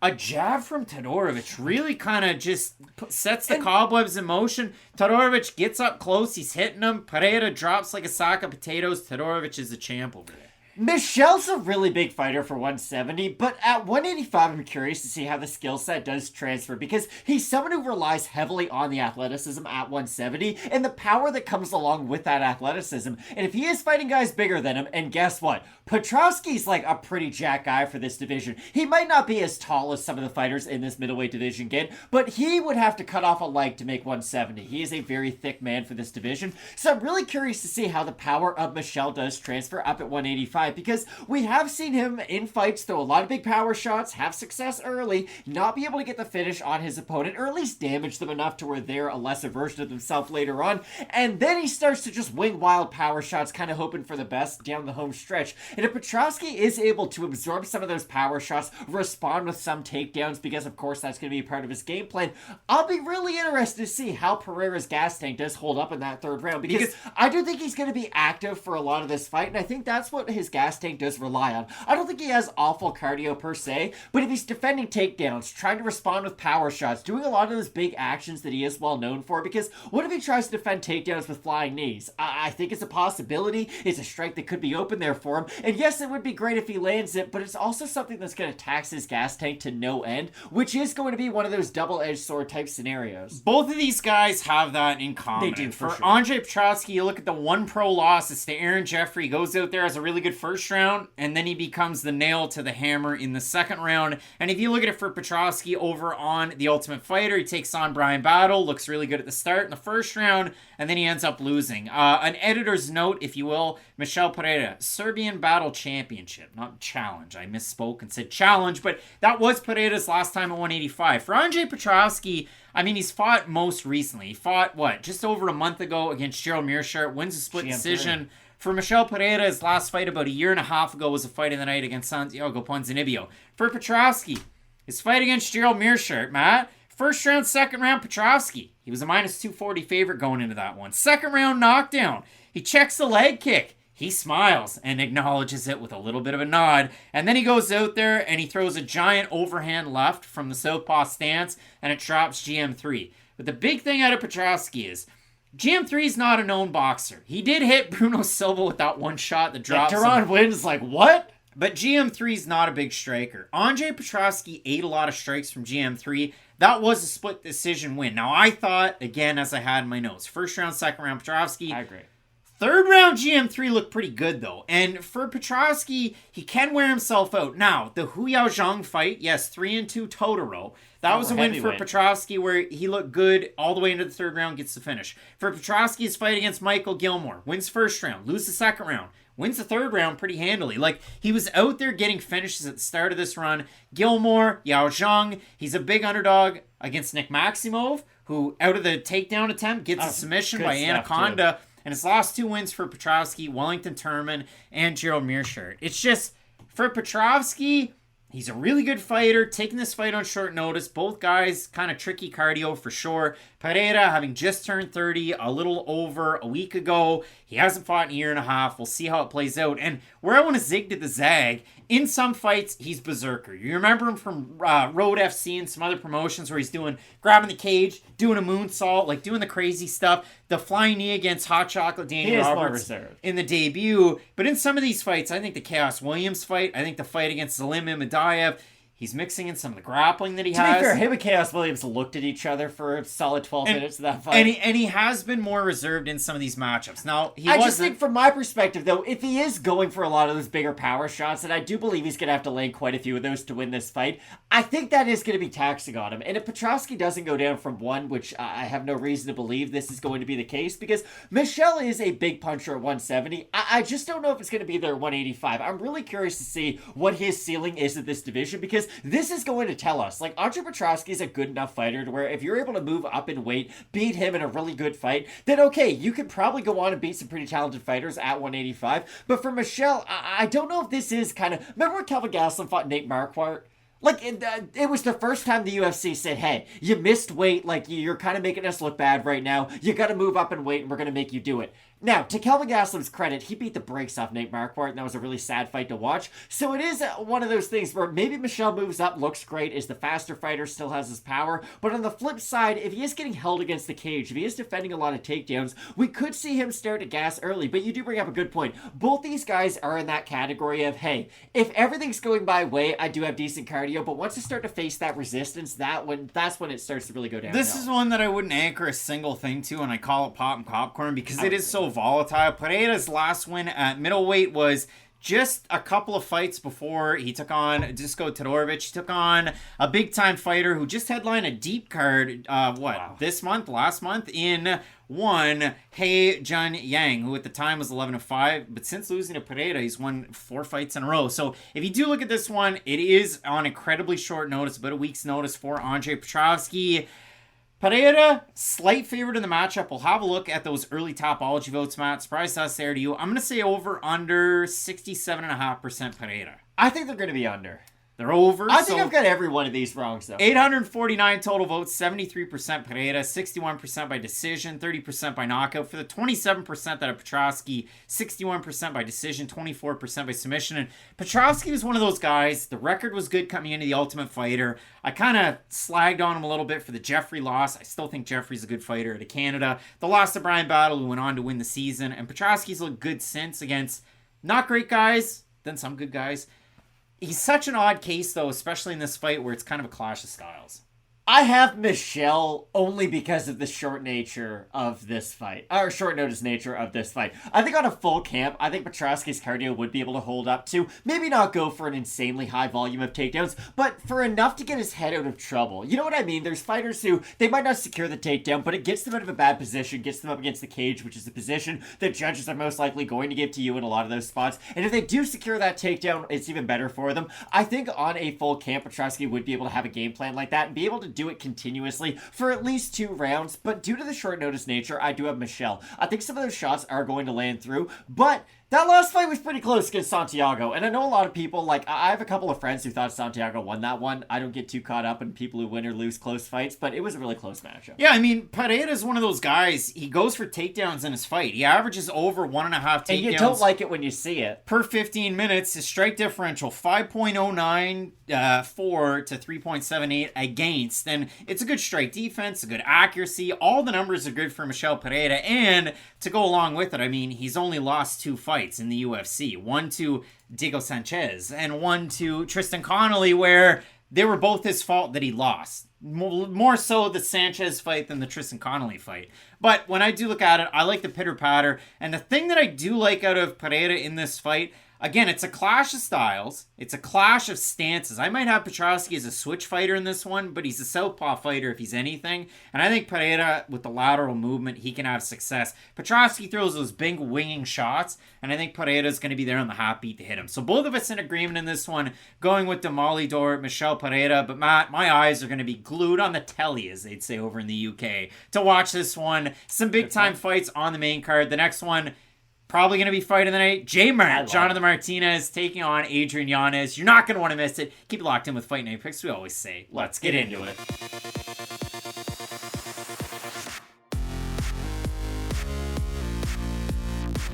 A jab from Todorovic really kind of just sets the cobwebs in motion. Todorovic gets up close. He's hitting him. Pereira drops like a sack of potatoes. Todorovic is the champ over there. Michel's a really big fighter for 170, but at 185, I'm curious to see how the skill set does transfer, because he's someone who relies heavily on the athleticism at 170 and the power that comes along with that athleticism. And if he is fighting guys bigger than him, and guess what? Petroski's like a pretty jack guy for this division. He might not be as tall as some of the fighters in this middleweight division get, but he would have to cut off a leg to make 170. He is a very thick man for this division. So I'm really curious to see how the power of Michel does transfer up at 185. 185, because we have seen him in fights throw a lot of big power shots, have success early, not be able to get the finish on his opponent, or at least damage them enough to where they're a lesser version of themselves later on, and then he starts to just wing wild power shots, kind of hoping for the best down the home stretch. And if Petroski is able to absorb some of those power shots, respond with some takedowns, because of course that's going to be part of his game plan, I'll be really interested to see how Pereira's gas tank does hold up in that third round, because I do think he's going to be active for a lot of this fight, and I think that's what his gas tank does rely on. I don't think he has awful cardio per se, but if he's defending takedowns, trying to respond with power shots, doing a lot of those big actions that he is well known for, because what if he tries to defend takedowns with flying knees? I think it's a possibility. It's a strike that could be open there for him, and yes, it would be great if he lands it, but it's also something that's going to tax his gas tank to no end, which is going to be one of those double-edged sword type scenarios. Both of these guys have that in common. They do, for sure. Andre Petroski, you look at the one pro loss, it's to Aaron Jeffrey. He goes out there as a really good first round, and then he becomes the nail to the hammer in the second round. And if you look at it for Petroski over on The Ultimate Fighter, he takes on Brian Battle, looks really good at the start in the first round, and then he ends up losing. An editor's note, if you will, Michel Pereira, Serbian Battle Championship, not challenge. I misspoke and said challenge, but that was Pereira's last time at 185. For Andre Petroski, I mean, he's fought most recently. He fought, just over a month ago against Gerald Meerschaert, wins a split decision. For Michel Pereira, his last fight about a year and a half ago was a fight of the night against Santiago Ponzinibbio. For Petroski, his fight against Gerald Meerschaert, Matt, first round, second round, Petroski. He was a minus 240 favorite going into that one. Second round knockdown. He checks the leg kick. He smiles and acknowledges it with a little bit of a nod. And then he goes out there and he throws a giant overhand left from the southpaw stance, and it drops GM3. But the big thing out of Petroski is GM3 is not a known boxer. He did hit Bruno Silva with that one shot that drops him. Darren wins, what? But GM3 is not a big striker. Andre Petroski ate a lot of strikes from GM3. That was a split decision win. Now, I thought, again, as I had in my notes, first round, second round, Petroski. I agree. Third round, GM3 looked pretty good, though. And for Petroski, he can wear himself out. Now, the Hu Yaozhang fight, yes, 3-2 Totoro. That was a win for Petroski where he looked good all the way into the third round, gets the finish. For Petroski's fight against Michael Gilmore, wins first round, loses the second round, wins the third round pretty handily. He was out there getting finishes at the start of this run. Gilmore, Yaozhang, he's a big underdog against Nick Maximov, who out of the takedown attempt gets a submission by Anaconda. Too. And his last two wins for Petroski, Wellington Turman, and Gerald Meerschaert. It's just, for Petroski, he's a really good fighter, taking this fight on short notice. Both guys, kind of tricky cardio for sure. Pereira, having just turned 30, a little over a week ago. He hasn't fought in a year and a half. We'll see how it plays out. And where I want to zig to the zag, in some fights, he's berserker. You remember him from Road FC and some other promotions where he's grabbing the cage, doing a moonsault, doing the crazy stuff. The flying knee against Hot Chocolate Danny Roberts in the debut. But in some of these fights, I think the Chaos Williams fight, I think the fight against Salim Imadaev, he's mixing in some of the grappling that he has. To be fair, him and Chaos Williams looked at each other for a solid 12 minutes of that fight. And he has been more reserved in some of these matchups. Now, I just think from my perspective, though, if he is going for a lot of those bigger power shots, and I do believe he's going to have to land quite a few of those to win this fight, I think that is going to be taxing on him. And if Petroski doesn't go down from one, which I have no reason to believe this is going to be the case, because Michel is a big puncher at 170. I just don't know if it's going to be there at 185. I'm really curious to see what his ceiling is at this division, because this is going to tell us, Andre Petroski is a good enough fighter to where if you're able to move up in weight, beat him in a really good fight, then okay, you could probably go on and beat some pretty talented fighters at 185. But for Michel, I don't know if this is kind of... Remember when Kelvin Gastelum fought Nate Marquardt? It was the first time the UFC said, hey, you missed weight, you're kind of making us look bad right now, you gotta move up in weight and we're gonna make you do it. Now, to Kelvin Gastelum's credit, he beat the brakes off Nate Marquardt, and that was a really sad fight to watch. So it is one of those things where maybe Michel moves up, looks great, is the faster fighter, still has his power. But on the flip side, if he is getting held against the cage, if he is defending a lot of takedowns, we could see him start to gas early. But you do bring up a good point. Both these guys are in that category of, hey, if everything's going my way, I do have decent cardio, but once I start to face that resistance, that's when it starts to really go downhill. This is one that I wouldn't anchor a single thing to, and I call it pop and popcorn because it is so volatile. Pereira's last win at middleweight was just a couple of fights before he took on Ducote Todorovic. He took on a big-time fighter who just headlined a deep card, last month in one, Jun Yang, who at the time was 11-5, but since losing to Pereira, he's won 4 fights in a row. So if you do look at this one, it is on incredibly short notice, about a week's notice for Andre Petroski. Pereira, slight favorite in the matchup. We'll have a look at those early Topology votes, Matt. Surprise us there to you. I'm going to say under 67.5% Pereira. I think they're going to be under. They're over. I think I've got every one of these wrong, so. 849 total votes, 73% Pereira, 61% by decision, 30% by knockout. For the 27% that are Petroski, 61% by decision, 24% by submission. And Petroski was one of those guys. The record was good coming into the Ultimate Fighter. I kind of slagged on him a little bit for the Jeffrey loss. I still think Jeffrey's a good fighter to Canada. The loss to Brian Battle, who went on to win the season. And Petroski's looked good since against not great guys, then some good guys. He's such an odd case, though, especially in this fight where it's kind of a clash of styles. I have Michel only because of the short nature of this fight, or short notice nature of this fight. I think on a full camp, I think Petroski's cardio would be able to hold up to, maybe not go for an insanely high volume of takedowns, but for enough to get his head out of trouble. You know what I mean? There's fighters who, they might not secure the takedown, but it gets them out of a bad position, gets them up against the cage, which is the position that judges are most likely going to give to you in a lot of those spots. And if they do secure that takedown, it's even better for them. I think on a full camp, Petroski would be able to have a game plan like that and be able to do it continuously for at least 2 rounds, but due to the short notice nature, I do have Michel. I think some of those shots are going to land through, but that last fight was pretty close against Santiago, and I know a lot of people, like, I have a couple of friends who thought Santiago won that one. I don't get too caught up in people who win or lose close fights, but it was a really close matchup. Yeah, I mean, Pereira is one of those guys, he goes for takedowns in his fight. He averages over 1.5 takedowns. And you don't like it when you see it. Per 15 minutes, his strike differential, 5.09 to 3.78 against. And it's a good strike defense, a good accuracy. All the numbers are good for Michel Pereira. And to go along with it, I mean, he's only lost 2 fights in the UFC. One to Diego Sanchez and one to Tristan Connolly, where they were both his fault that he lost. More so the Sanchez fight than the Tristan Connolly fight. But when I do look at it, I like the pitter-patter. And the thing that I do like out of Pereira in this fight, again, it's a clash of styles. It's a clash of stances. I might have Petroski as a switch fighter in this one, but he's a southpaw fighter if he's anything. And I think Pereira, with the lateral movement, he can have success. Petroski throws those big winging shots, and I think Pereira's going to be there on the hot beat to hit him. So both of us in agreement in this one, going with Demolidor, Michel Pereira. But Matt, my eyes are going to be glued on the telly, as they'd say over in the UK, to watch this one. Some big-time fights on the main card. The next one, probably going to be fight of the night. Jonathan Martinez taking on Adrian Yanez. You're not going to want to miss it. Keep it locked in with Fight Night Picks. We always say, let's get into it.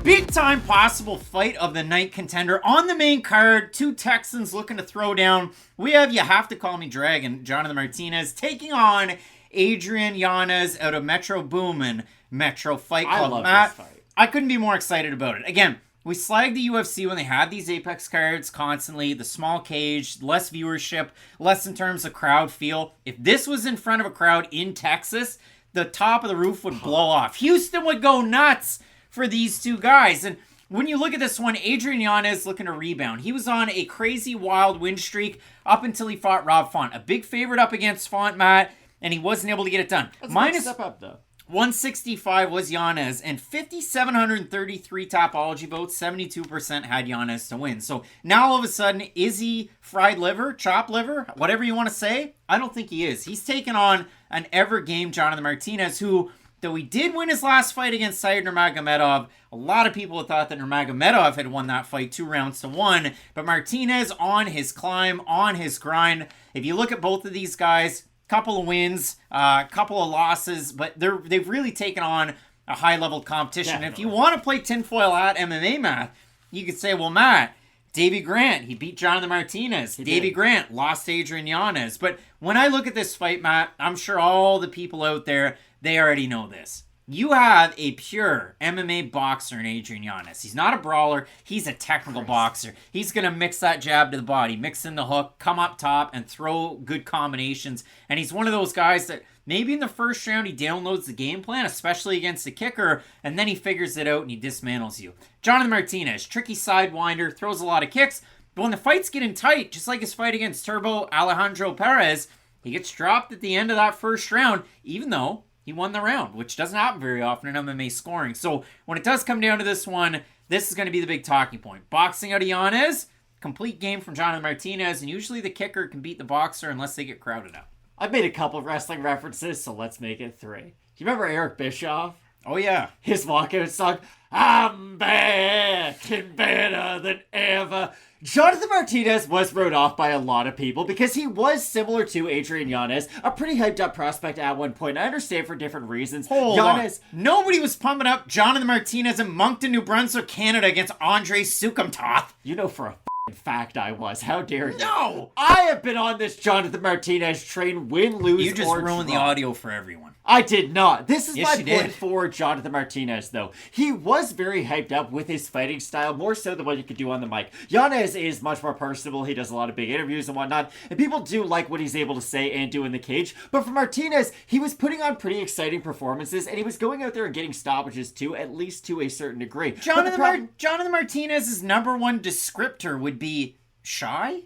Big time possible fight of the night contender on the main card. 2 Texans looking to throw down. We have You Have to Call Me Dragon, Jonathan Martinez, taking on Adrian Yanez out of Metro Boomin' Metro Fight Club. I love this fight. I couldn't be more excited about it. Again, we slag the UFC when they have these Apex cards constantly. The small cage, less viewership, less in terms of crowd feel. If this was in front of a crowd in Texas, the top of the roof would blow off. Houston would go nuts for these 2 guys. And when you look at this one, Adrian Yanez looking to rebound. He was on a crazy wild win streak up until he fought Rob Font. A big favorite up against Font, Matt, and he wasn't able to get it done. That's a big step up, though. 165 was Yanez, and 5,733 Topology votes, 72% had Yanez to win. So now all of a sudden, is he fried liver, chopped liver, whatever you want to say? I don't think he is. He's taken on an ever-game Jonathan Martinez, who, though he did win his last fight against Said Nurmagomedov, a lot of people thought that Nurmagomedov had won that fight 2 rounds to 1. But Martinez on his climb, on his grind. If you look at both of these guys, couple of wins, couple of losses, but they've really taken on a high-level competition. Definitely. If you want to play tinfoil at MMA math, you could say, well, Matt, Davey Grant, he beat Jonathan Martinez. Davey Grant lost to Adrian Yanez. But when I look at this fight, Matt, I'm sure all the people out there, they already know this. You have a pure MMA boxer in Adrian Yanez. He's not a brawler. He's a technical boxer. He's going to mix that jab to the body, mix in the hook, come up top, and throw good combinations. And he's one of those guys that maybe in the first round he downloads the game plan, especially against the kicker, and then he figures it out and he dismantles you. Jonathan Martinez, tricky sidewinder, throws a lot of kicks. But when the fight's getting tight, just like his fight against Turbo Alejandro Perez, he gets dropped at the end of that first round, even though he won the round, which doesn't happen very often in MMA scoring. So when it does come down to this one, this is going to be the big talking point. Boxing out of Yanez, complete game from Jonathan Martinez, and usually the kicker can beat the boxer unless they get crowded out. I've made a couple of wrestling references, so let's make it 3. Do you remember Eric Bischoff? Oh, yeah. His walkout song, I'm back and better than ever. Jonathan Martinez was wrote off by a lot of people because he was similar to Adrian Yanez, a pretty hyped up prospect at one point. I understand for different reasons. Hold on. Nobody was pumping up Jonathan Martinez in Moncton, New Brunswick, Canada against Andre Sukumtoth. You know for a fact I was. How dare you? No! I have been on this Jonathan Martinez train, win, lose, You just or ruined the draw. audio for everyone. I did not. This is Yes, my you point did. for Jonathan Martinez, though. He was very hyped up with his fighting style, more so than what you could do on the mic. Yanez is much more personable. He does a lot of big interviews and whatnot, and people do like what he's able to say and do in the cage. But for Martinez, he was putting on pretty exciting performances, and he was going out there and getting stoppages too, at least to a certain degree. Jonathan Martinez's number one descriptor would be shy?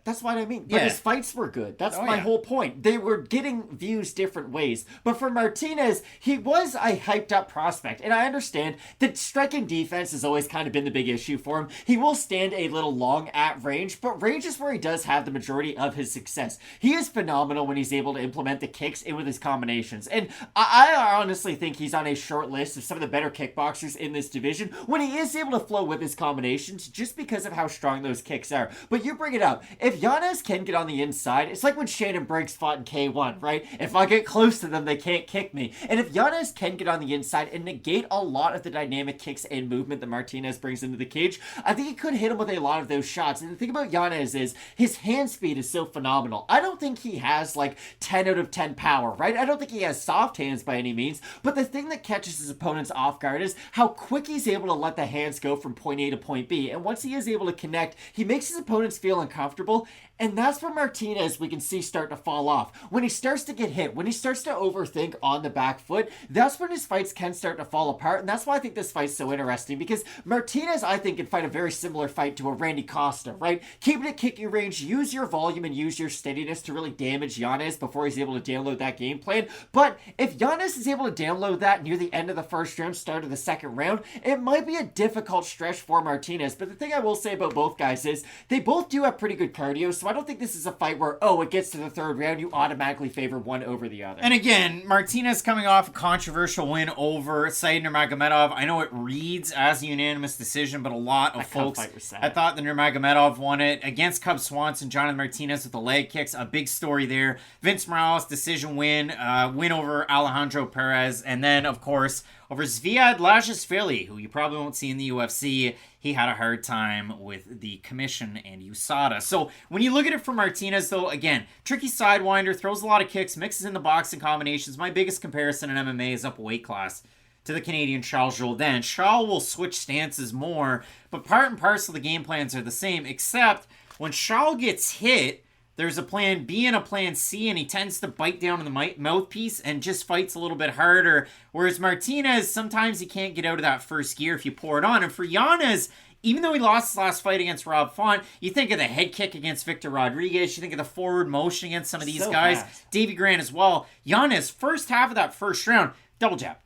That's what I mean. But his fights were good. That's my whole point. They were getting views different ways. But for Martinez, he was a hyped up prospect. And I understand that striking defense has always kind of been the big issue for him. He will stand a little long at range, but range is where he does have the majority of his success. He is phenomenal when he's able to implement the kicks in with his combinations. And I honestly think he's on a short list of some of the better kickboxers in this division when he is able to flow with his combinations just because of how strong those kicks are. But you bring it up. If Yanez can get on the inside, it's like when Shannon Briggs fought in K1, right? If I get close to them, they can't kick me. And if Yanez can get on the inside and negate a lot of the dynamic kicks and movement that Martinez brings into the cage, I think he could hit him with a lot of those shots. And the thing about Yanez is his hand speed is so phenomenal. I don't think he has like 10 out of 10 power, right? I don't think he has soft hands by any means, but the thing that catches his opponents off guard is how quick he's able to let the hands go from point A to point B. And once he is able to connect, he makes his opponents feel uncomfortable. And that's where Martinez, we can see, start to fall off. When he starts to get hit, when he starts to overthink on the back foot, that's when his fights can start to fall apart. And that's why I think this fight's so interesting, because Martinez, I think, can fight a very similar fight to a Randy Costa, right? Keep it at kicking range, use your volume and use your steadiness to really damage Yanez before he's able to download that game plan. But if Yanez is able to download that near the end of the first round, start of the second round, it might be a difficult stretch for Martinez. But the thing I will say about both guys is they both do have pretty good cardio, so I don't think this is a fight where, it gets to the third round, you automatically favor one over the other. And again, Martinez coming off a controversial win over Said Nurmagomedov. I know it reads as a unanimous decision, but a lot of folks, I thought the Nurmagomedov won it against Cub Swanson. Jonathan Martinez with the leg kicks, a big story there. Vince Morales decision win over Alejandro Perez, and then of course over Zviad Lajashvili, who you probably won't see in the UFC. He had a hard time with the commission and USADA. So when you look at it for Martinez, though, again, tricky sidewinder, throws a lot of kicks, mixes in the boxing combinations. My biggest comparison in MMA is up a weight class to the Canadian Charles Jourdain. Charles will switch stances more, but part and parcel of the game plans are the same, except when Charles gets hit, there's a plan B and a plan C, and he tends to bite down on the mouthpiece and just fights a little bit harder. Whereas Martinez, sometimes he can't get out of that first gear if you pour it on. And for Yanez, even though he lost his last fight against Rob Font, you think of the head kick against Victor Rodriguez, you think of the forward motion against some of these guys, Davey Grant as well. Yanez, first half of that first round, double jab,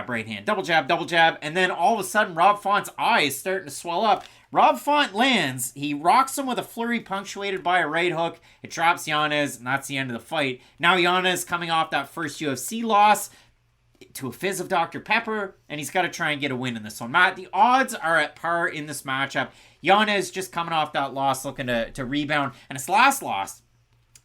right hand, double jab, and then all of a sudden Rob Font's eye is starting to swell up. Rob Font lands, he rocks him with a flurry punctuated by a right hook, it drops Yanez, and that's the end of the fight. Now Yanez coming off that first UFC loss to a fizz of Dr. Pepper, and he's got to try and get a win in this one. Matt, the odds are at par in this matchup. Yanez just coming off that loss, looking to rebound, and his last loss,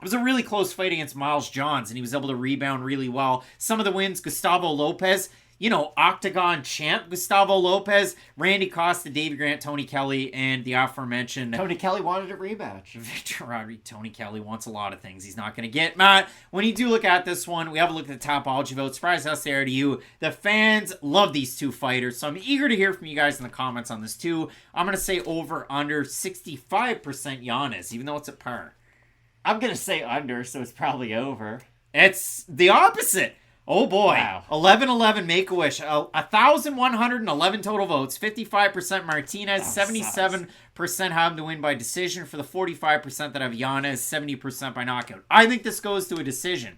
it was a really close fight against Miles Johns, and he was able to rebound really well. Some of the wins, Gustavo Lopez, Octagon champ Gustavo Lopez, Randy Costa, Davey Grant, Tony Kelly, and the aforementioned Tony Kelly wanted a rematch. Victor Rodriguez. Tony Kelly wants a lot of things he's not going to get. Matt, when you do look at this one, we have a look at the Tapology vote. Surprise us there to you. The fans love these two fighters, so I'm eager to hear from you guys in the comments on this too. I'm going to say over under 65% Yanez, even though it's at par. I'm going to say under, so it's probably over. It's the opposite. Oh boy. Wow. 11-11 Make-A-Wish. 1,111 total votes. 55% Martinez. 77% have him to win by decision. For the 45% that have Yanez, 70% by knockout. I think this goes to a decision.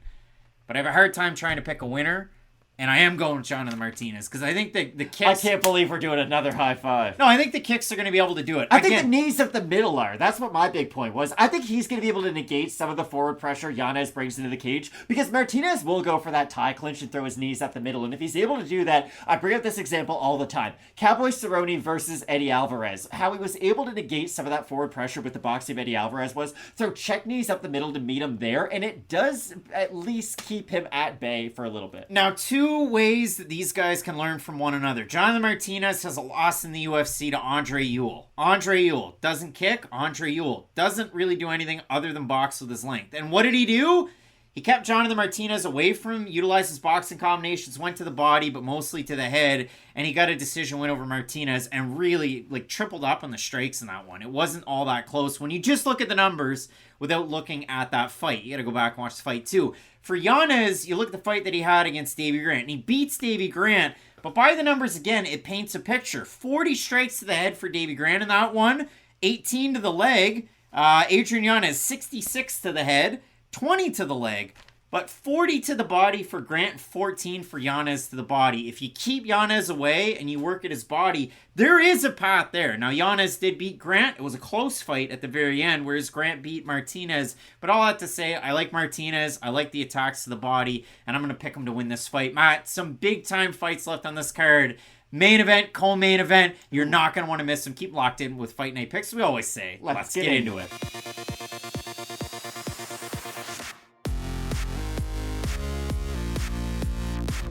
But I have a hard time trying to pick a winner. And I am going with Jonathan Martinez because I think the kicks... I can't believe we're doing another high five. No, I think the kicks are going to be able to do it. I think the knees of the middle are. That's what my big point was. I think he's going to be able to negate some of the forward pressure Yanez brings into the cage because Martinez will go for that tie clinch and throw his knees up the middle. And if he's able to do that, I bring up this example all the time. Cowboy Cerrone versus Eddie Alvarez. How he was able to negate some of that forward pressure with the boxing of Eddie Alvarez was throw check knees up the middle to meet him there. And it does at least keep him at bay for a little bit. Now, two ways that these guys can learn from one another. Jonathan Martinez has a loss in the UFC to Andre Ewell. Andre Ewell doesn't kick. Andre Ewell doesn't really do anything other than box with his length. And what did he do? He kept Jonathan Martinez away from him, utilized his boxing combinations, went to the body, but mostly to the head, and he got a decision win over Martinez and really tripled up on the strikes in that one. It wasn't all that close. When you just look at the numbers without looking at that fight, you got to go back and watch the fight too. For Yanez, you look at the fight that he had against Davey Grant, and he beats Davey Grant, but by the numbers again, it paints a picture. 40 strikes to the head for Davey Grant in that one, 18 to the leg. Adrian Yanez, 66 to the head, 20 to the leg, but 40 to the body for Grant, 14 for Yanez to the body. If you keep Yanez away and you work at his body, there is a path there. Now, Yanez did beat Grant. It was a close fight at the very end, whereas Grant beat Martinez. But all that to say, I like Martinez. I like the attacks to the body, and I'm going to pick him to win this fight. Matt, some big-time fights left on this card. Main event, co-main event. You're not going to want to miss them. Keep locked in with Fight Night Picks. We always say, let's get into it.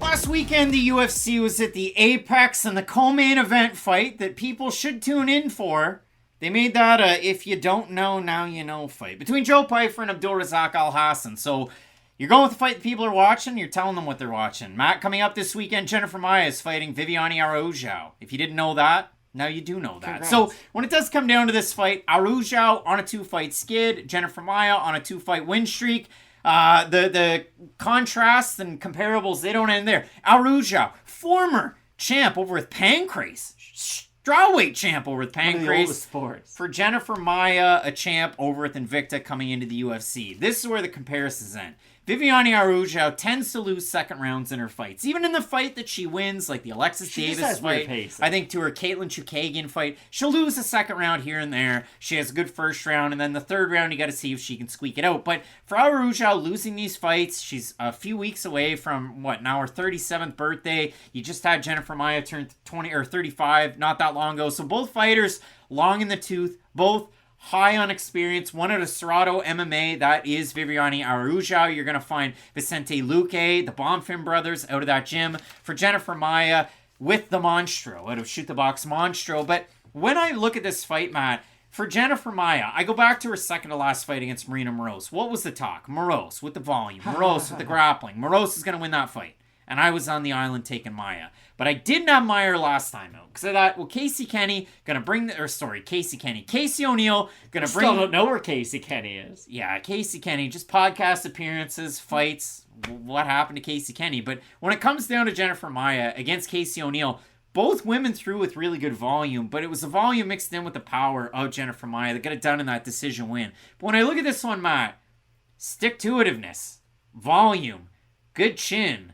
Last weekend, the UFC was at the Apex, and the co-main event fight that people should tune in for. They made that a if you don't know, now you know fight between Joe Pyfer and Abdulrazak Al Hassan. So you're going with the fight that people are watching, you're telling them what they're watching. Matt, coming up this weekend, Jennifer Maia is fighting Viviane Araujo. If you didn't know that, now you do know that. Congrats. So when it does come down to this fight, Araujo on a 2-fight skid, Jennifer Maia on a 2-fight win streak. The contrasts and comparables, they don't end there. Araujo, former champ over with Pancrase. Strawweight champ over with Pancrase. One of the oldest sports. For Jennifer Maia, a champ over with Invicta coming into the UFC. This is where the comparisons end. Viviane Araujo tends to lose second rounds in her fights. Even in the fight that she wins, like the Alexis Davis fight, I think to her Caitlin Chukagian fight, she'll lose a second round here and there. She has a good first round, and then the third round, you got to see if she can squeak it out. But for Araujo, losing these fights, she's a few weeks away from, now her 37th birthday. You just had Jennifer Maia turn 20 or 35 not that long ago. So both fighters, long in the tooth, both high on experience. One out of Serrato MMA, that is Viviane Araujo. You're going to find Vicente Luque, the Bonfim brothers, out of that gym. For Jennifer Maia, with the Monstro, out of Shoot the Box Monstro. But when I look at this fight, Matt, for Jennifer Maia, I go back to her second to last fight against Marina Moroz. What was the talk? Moroz with the volume. Moroz with the grappling. Moroz is going to win that fight. And I was on the island taking Maia. But I didn't have Maia last time out. Because I thought, Casey O'Neill going to bring Casey O'Neill going to bring... Still don't know where Casey Kenny is. Yeah, Casey Kenny, just podcast appearances, fights, what happened to Casey Kenny. But when it comes down to Jennifer Maia against Casey O'Neill, both women threw with really good volume, but it was the volume mixed in with the power of Jennifer Maia that got it done in that decision win. But when I look at this one, Matt, stick-to-itiveness, volume, good chin,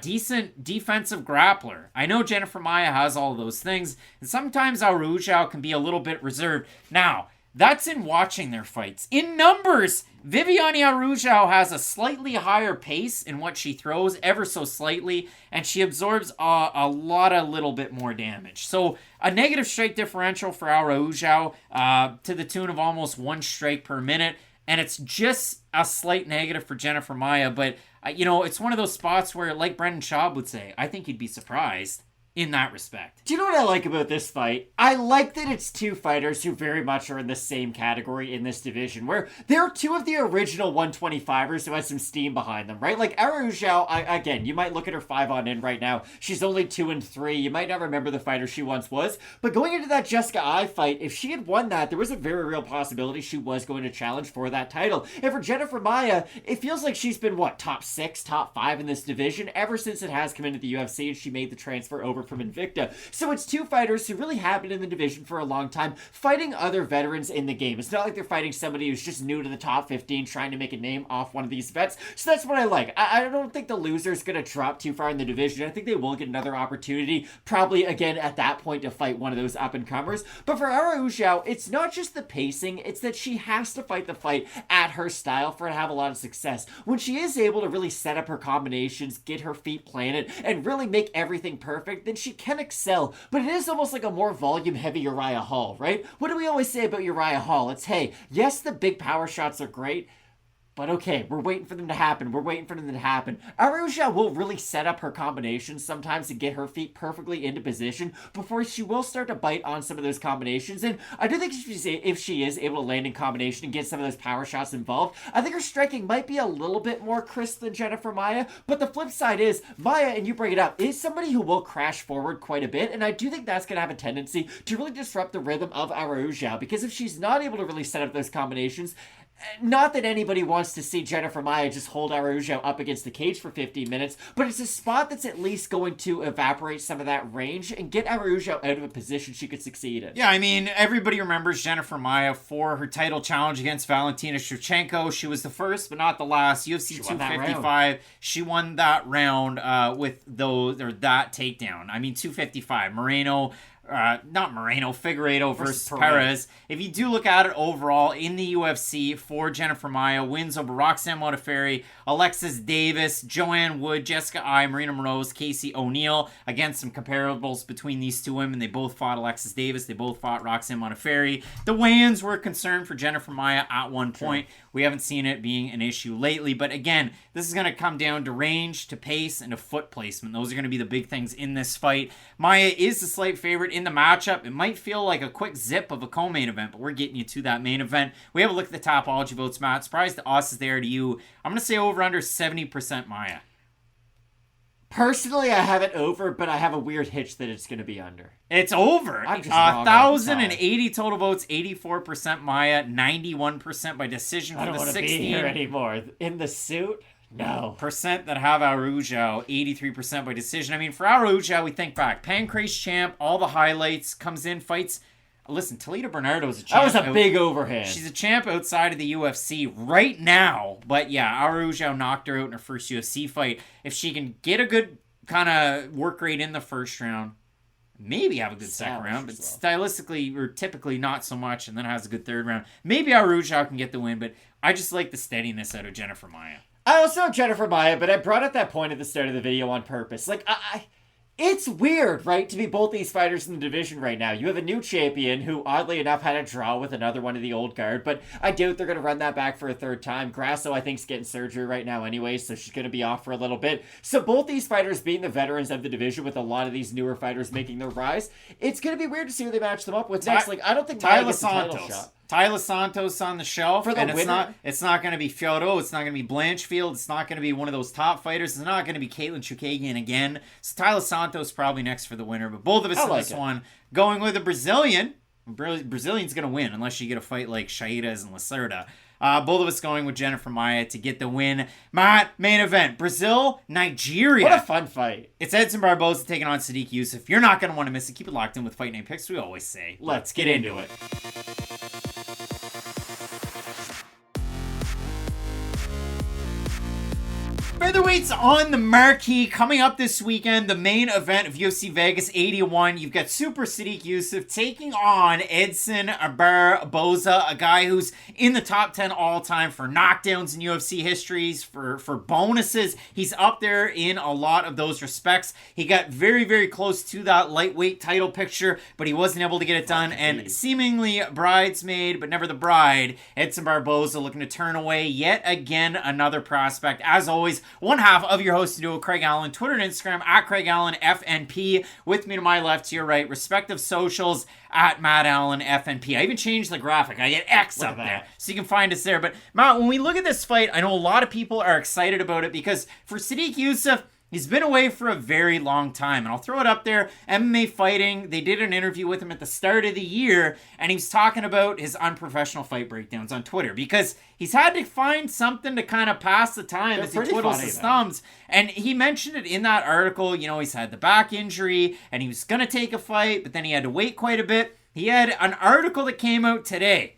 decent defensive grappler. I know Jennifer Maia has all of those things, and sometimes Araujo can be a little bit reserved. Now, that's in watching their fights. In numbers, Viviane Araujo has a slightly higher pace in what she throws, ever so slightly, and she absorbs a little bit more damage. So, a negative strike differential for Araujo to the tune of almost 1 strike per minute. And it's just a slight negative for Jennifer Maia. But, it's one of those spots where, like Brendan Schaub would say, I think you'd be surprised in that respect. Do you know what I like about this fight? I like that it's two fighters who very much are in the same category in this division, where they're two of the original 125ers who has some steam behind them, right? Like Araujo, again, you might look at her 5 on in right now. She's only 2-3. You might not remember the fighter she once was, but going into that Jessica Ai fight, if she had won that, there was a very real possibility she was going to challenge for that title. And for Jennifer Maia, it feels like she's been, top 6, top 5 in this division ever since it has come into the UFC and she made the transfer over from Invicta. So it's two fighters who really have been in the division for a long time, fighting other veterans in the game. It's not like they're fighting somebody who's just new to the top 15 trying to make a name off one of these vets. So that's what I like. I don't think the loser's going to drop too far in the division. I think they will get another opportunity, probably again at that point to fight one of those up-and-comers. But for Araujo, it's not just the pacing, it's that she has to fight the fight at her style for her to have a lot of success. When she is able to really set up her combinations, get her feet planted, and really make everything perfect, then she can excel, but it is almost like a more volume-heavy Uriah Hall, right? What do we always say about Uriah Hall? It's, hey, yes, the big power shots are great, but okay, we're waiting for them to happen. We're waiting for them to happen. Araujo will really set up her combinations sometimes to get her feet perfectly into position before she will start to bite on some of those combinations. And I do think if she is able to land in combination and get some of those power shots involved, I think her striking might be a little bit more crisp than Jennifer Maia. But the flip side is, Maia, and you bring it up, is somebody who will crash forward quite a bit. And I do think that's going to have a tendency to really disrupt the rhythm of Araujo. Because if she's not able to really set up those combinations, not that anybody wants to see Jennifer Maia just hold Araujo up against the cage for 15 minutes, but it's a spot that's at least going to evaporate some of that range and get Araujo out of a position she could succeed in. Yeah, I mean, everybody remembers Jennifer Maia for her title challenge against Valentina Shevchenko. She was the first, but not the last. UFC 255. She won that round with that takedown. I mean, 255. Figueiredo versus Perez. If you do look at it overall in the UFC for Jennifer Maia, wins over Roxanne Modafferi, Alexis Davis, Joanne Wood, Jessica Ai, Marina Moroz, Casey O'Neill. Again, some comparables between these two women. They both fought Alexis Davis. They both fought Roxanne Modafferi. The weigh-ins were a concern for Jennifer Maia at one point. Sure. We haven't seen it being an issue lately. But again, this is going to come down to range, to pace, and to foot placement. Those are going to be the big things in this fight. Maia is the slight favorite in the matchup. It might feel like a quick zip of a co-main event, but we're getting you to that main event. We have a look at the Topology votes, Matt. Surprised the odds is there to you. I'm going to say over under 70% Maia. Personally, I have it over, but I have a weird hitch that it's going to be under. It's over. I'm just 1,080 total votes, 84% Maia, 91% by decision for the 16. I don't want to be here anymore. In the suit? No. Percent that have Araujo, 83% by decision. I mean, for Araujo, we think back. Pancrase champ, all the highlights, comes in, fights. Listen, Talita Bernardo is a champ. That was a big overhand. She's a champ outside of the UFC right now. But yeah, Araujo knocked her out in her first UFC fight. If she can get a good kind of work rate in the first round, maybe have a good second round, but stylistically or typically not so much, and then has a good third round. Maybe Araujo can get the win, but I just like the steadiness out of Jennifer Maia. I also have Jennifer Maia, but I brought up that point at the start of the video on purpose. Like, it's weird, right, to be both these fighters in the division right now. You have a new champion who, oddly enough, had a draw with another one of the old guard, but I doubt they're going to run that back for a third time. Grasso, I think, is getting surgery right now anyway, so she's going to be off for a little bit. So both these fighters being the veterans of the division with a lot of these newer fighters making their rise, it's going to be weird to see who they match them up with next. Like, I don't think Maia gets the title shot. Tyler Santos on the shelf, for the and winner. It's not going to be Fyodor, it's not going to be Blanchfield, it's not going to be one of those top fighters, it's not going to be Caitlin Chukagian again. So Tyler Santos probably next for the winner, but both of us in this one going with a Brazilian. Brazilian's going to win unless you get a fight like Chairez and Lacerda. Both of us going with Jennifer Maia to get the win. Matt, main event, Brazil, Nigeria. What a fun fight. It's Edson Barboza taking on Sodiq Yusuff. You're not going to want to miss it. Keep it locked in with Fight Night Picks, we always say. Let's get into it. Featherweights on the marquee coming up this weekend. The main event of UFC Vegas 81. You've got Super Sodiq Yusuff taking on Edson Barboza, a guy who's in the top 10 all time for knockdowns in UFC histories, for bonuses. He's up there in a lot of those respects. He got very, very close to that lightweight title picture, but he wasn't able to get it done. And seemingly bridesmaid, but never the bride, Edson Barboza looking to turn away yet again another prospect. As always, one half of your host and duo, Craig Allen, Twitter and Instagram at Craig Allen FNP. With me to my left, to your right, respective socials at Matt Allen FNP. I even changed the graphic. I get X up there, so you can find us there. But Matt, when we look at this fight, I know a lot of people are excited about it because for Sodiq Yusuff, he's been away for a very long time, and I'll throw it up there. MMA Fighting, they did an interview with him at the start of the year, and he was talking about his unprofessional fight breakdowns on Twitter because he's had to find something to kind of pass the time as he twiddles his thumbs. And he mentioned it in that article. You know, he's had the back injury, and he was going to take a fight, but then he had to wait quite a bit. He had an article that came out today,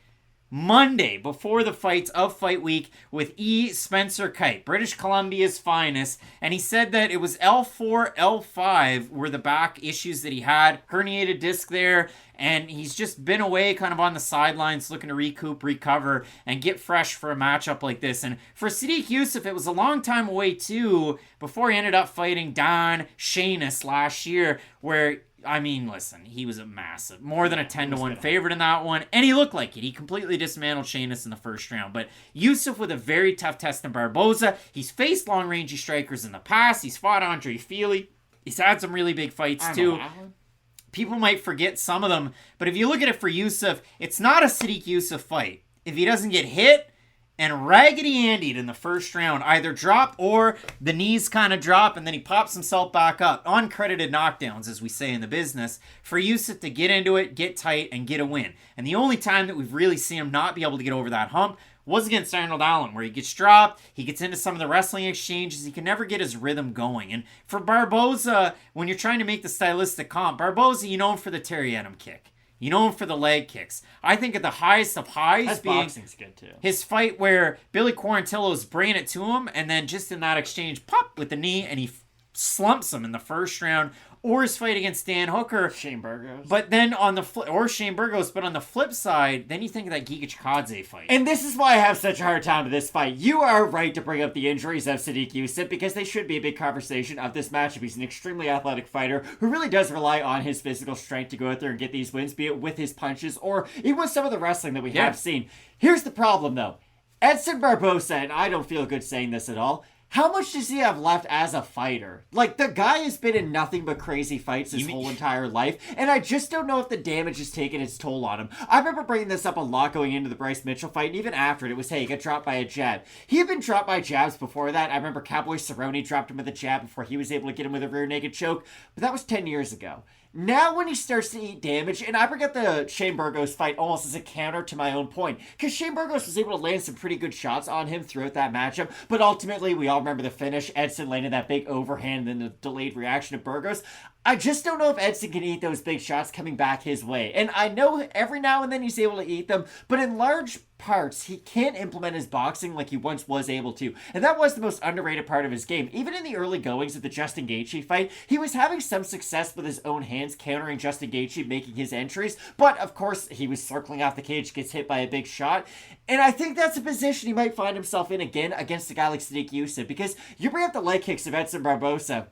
Monday, before the fights of Fight Week, with E. Spencer Kite, British Columbia's finest, and he said that it was L4, L5 were the back issues that he had, herniated disc there, and he's just been away kind of on the sidelines looking to recoup, recover, and get fresh for a matchup like this. And for Sodiq Yusuff, it was a long time away too, before he ended up fighting Don Shainis last year, where I mean, listen, he was a massive, more than a 10-1 favorite in that one, and he looked like it. He completely dismantled Shainis in the first round. But Yusuff with a very tough test in Barboza. He's faced long-rangey strikers in the past. He's fought Andre Fili. He's had some really big fights, too. People might forget some of them, but if you look at it for Yusuff, it's not a Sodiq Yusuff fight. If he doesn't get hit and Raggedy Andy'd in the first round, either drop or the knees kind of drop and then he pops himself back up. Uncredited knockdowns, as we say in the business, for Yusuff to get into it, get tight, and get a win. And the only time that we've really seen him not be able to get over that hump was against Arnold Allen, where he gets dropped, he gets into some of the wrestling exchanges, he can never get his rhythm going. And for Barboza, when you're trying to make the stylistic comp, Barboza, you know him for the Terry Edom kick. You know him for the leg kicks. I think at the highest of highs, his boxing's good too. His fight where Billy Quarantillo's bringing it to him, and then just in that exchange, pop with the knee, and he slumps him in the first round. Or his fight against Dan Hooker. Shane Burgos. But then on the or Shane Burgos, but on the flip side, then you think of that Giga Chikadze fight. And this is why I have such a hard time with this fight. You are right to bring up the injuries of Sodiq Yusuff because they should be a big conversation of this matchup. He's an extremely athletic fighter who really does rely on his physical strength to go out there and get these wins, be it with his punches or even with some of the wrestling that we have seen. Here's the problem, though. Edson Barboza, and I don't feel good saying this at all, how much does he have left as a fighter? Like, the guy has been in nothing but crazy fights his whole entire life, and I just don't know if the damage has taken its toll on him. I remember bringing this up a lot going into the Bryce Mitchell fight, and even after it, was, hey, he got dropped by a jab. He had been dropped by jabs before that. I remember Cowboy Cerrone dropped him with a jab before he was able to get him with a rear naked choke, but that was 10 years ago. Now when he starts to eat damage, and I bring up the Shane Burgos fight almost as a counter to my own point, because Shane Burgos was able to land some pretty good shots on him throughout that matchup, but ultimately we all remember the finish. Edson landed that big overhand and then the delayed reaction of Burgos. I just don't know if Edson can eat those big shots coming back his way. And I know every now and then he's able to eat them, but in large parts, he can't implement his boxing like he once was able to. And that was the most underrated part of his game. Even in the early goings of the Justin Gaethje fight, he was having some success with his own hands, countering Justin Gaethje, making his entries. But, of course, he was circling off the cage, gets hit by a big shot. And I think that's a position he might find himself in again against a guy like Sodiq Yusuff. Because you bring up the leg kicks of Edson Barboza.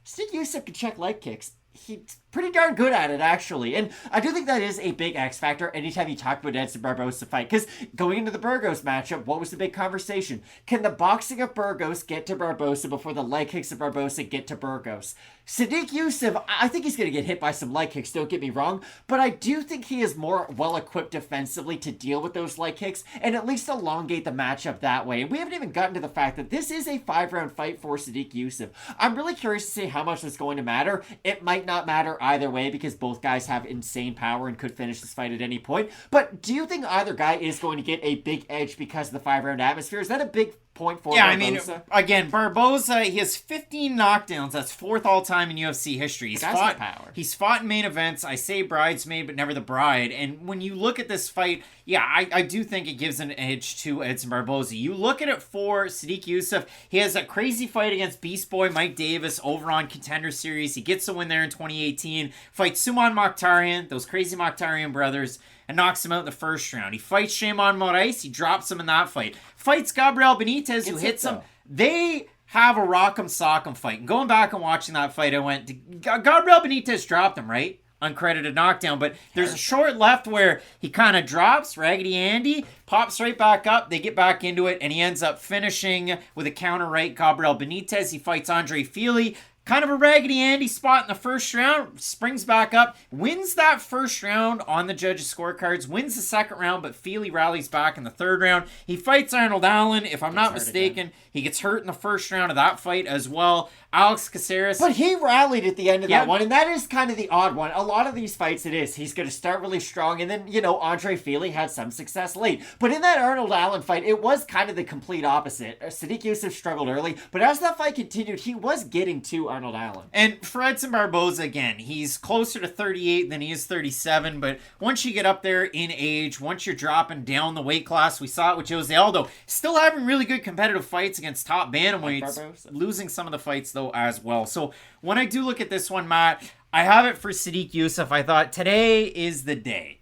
Sodiq Yusuff can check leg kicks. He's pretty darn good at it, actually. And I do think that is a big X factor anytime you talk about Edson Barboza fight. Because going into the Burgos matchup, what was the big conversation? Can the boxing of Burgos get to Barboza before the leg kicks of Barboza get to Burgos? Sodiq Yusuff, I think he's going to get hit by some leg kicks, don't get me wrong, but I do think he is more well-equipped defensively to deal with those leg kicks and at least elongate the matchup that way. And we haven't even gotten to the fact that this is a 5-round fight for Sodiq Yusuff. I'm really curious to see how much that's going to matter. It might not matter either way because both guys have insane power and could finish this fight at any point. But do you think either guy is going to get a big edge because of the 5-round atmosphere? Is that a big point for Yeah, Barboza. I mean, again, Barboza, he has 15 knockdowns. That's 4th all-time in UFC history. Guy's got power. He's fought in main events. I say bridesmaid, but never the bride. And when you look at this fight, yeah, I do think it gives an edge to Edson Barboza. You look at it for Sodiq Yusuff, he has a crazy fight against Beast Boy Mike Davis over on Contender Series. He gets a win there in 2018. Fights Saaiman Mokhtarian, those crazy Mokhtarian brothers, and knocks him out in the first round. He fights Saaiman Moraes, he drops him in that fight. Fights Gabriel Benitez, who hits him. They have a rock'em sock'em fight. And going back and watching that fight, I went, Gabriel Benitez dropped him, right? Uncredited knockdown, but there's a short left where he kind of drops, Raggedy Andy, pops right back up, they get back into it, and he ends up finishing with a counter right, Gabriel Benitez. He fights Andre Fili. Kind of a Raggedy Andy spot in the first round, springs back up, wins that first round on the judges' scorecards, wins the second round, but Fili rallies back in the third round. He fights Arnold Allen, if I'm not mistaken. He gets hurt in the first round of that fight as well. Chairez. But he rallied at the end of that one, and that is kind of the odd one. A lot of these fights, it is. He's going to start really strong, and then, Andre Fili had some success late. But in that Arnold Allen fight, it was kind of the complete opposite. Sodiq Yusuff struggled early, but as that fight continued, he was getting to Arnold Allen. And for Edson Barboza, again, he's closer to 38 than he is 37, but once you get up there in age, once you're dropping down the weight class, we saw it with Jose Aldo, still having really good competitive fights against top bantamweights, losing some of the fights, though, as well. So when I do look at this one, Matt, I have it for Sodiq Yusuff. I thought today is the day.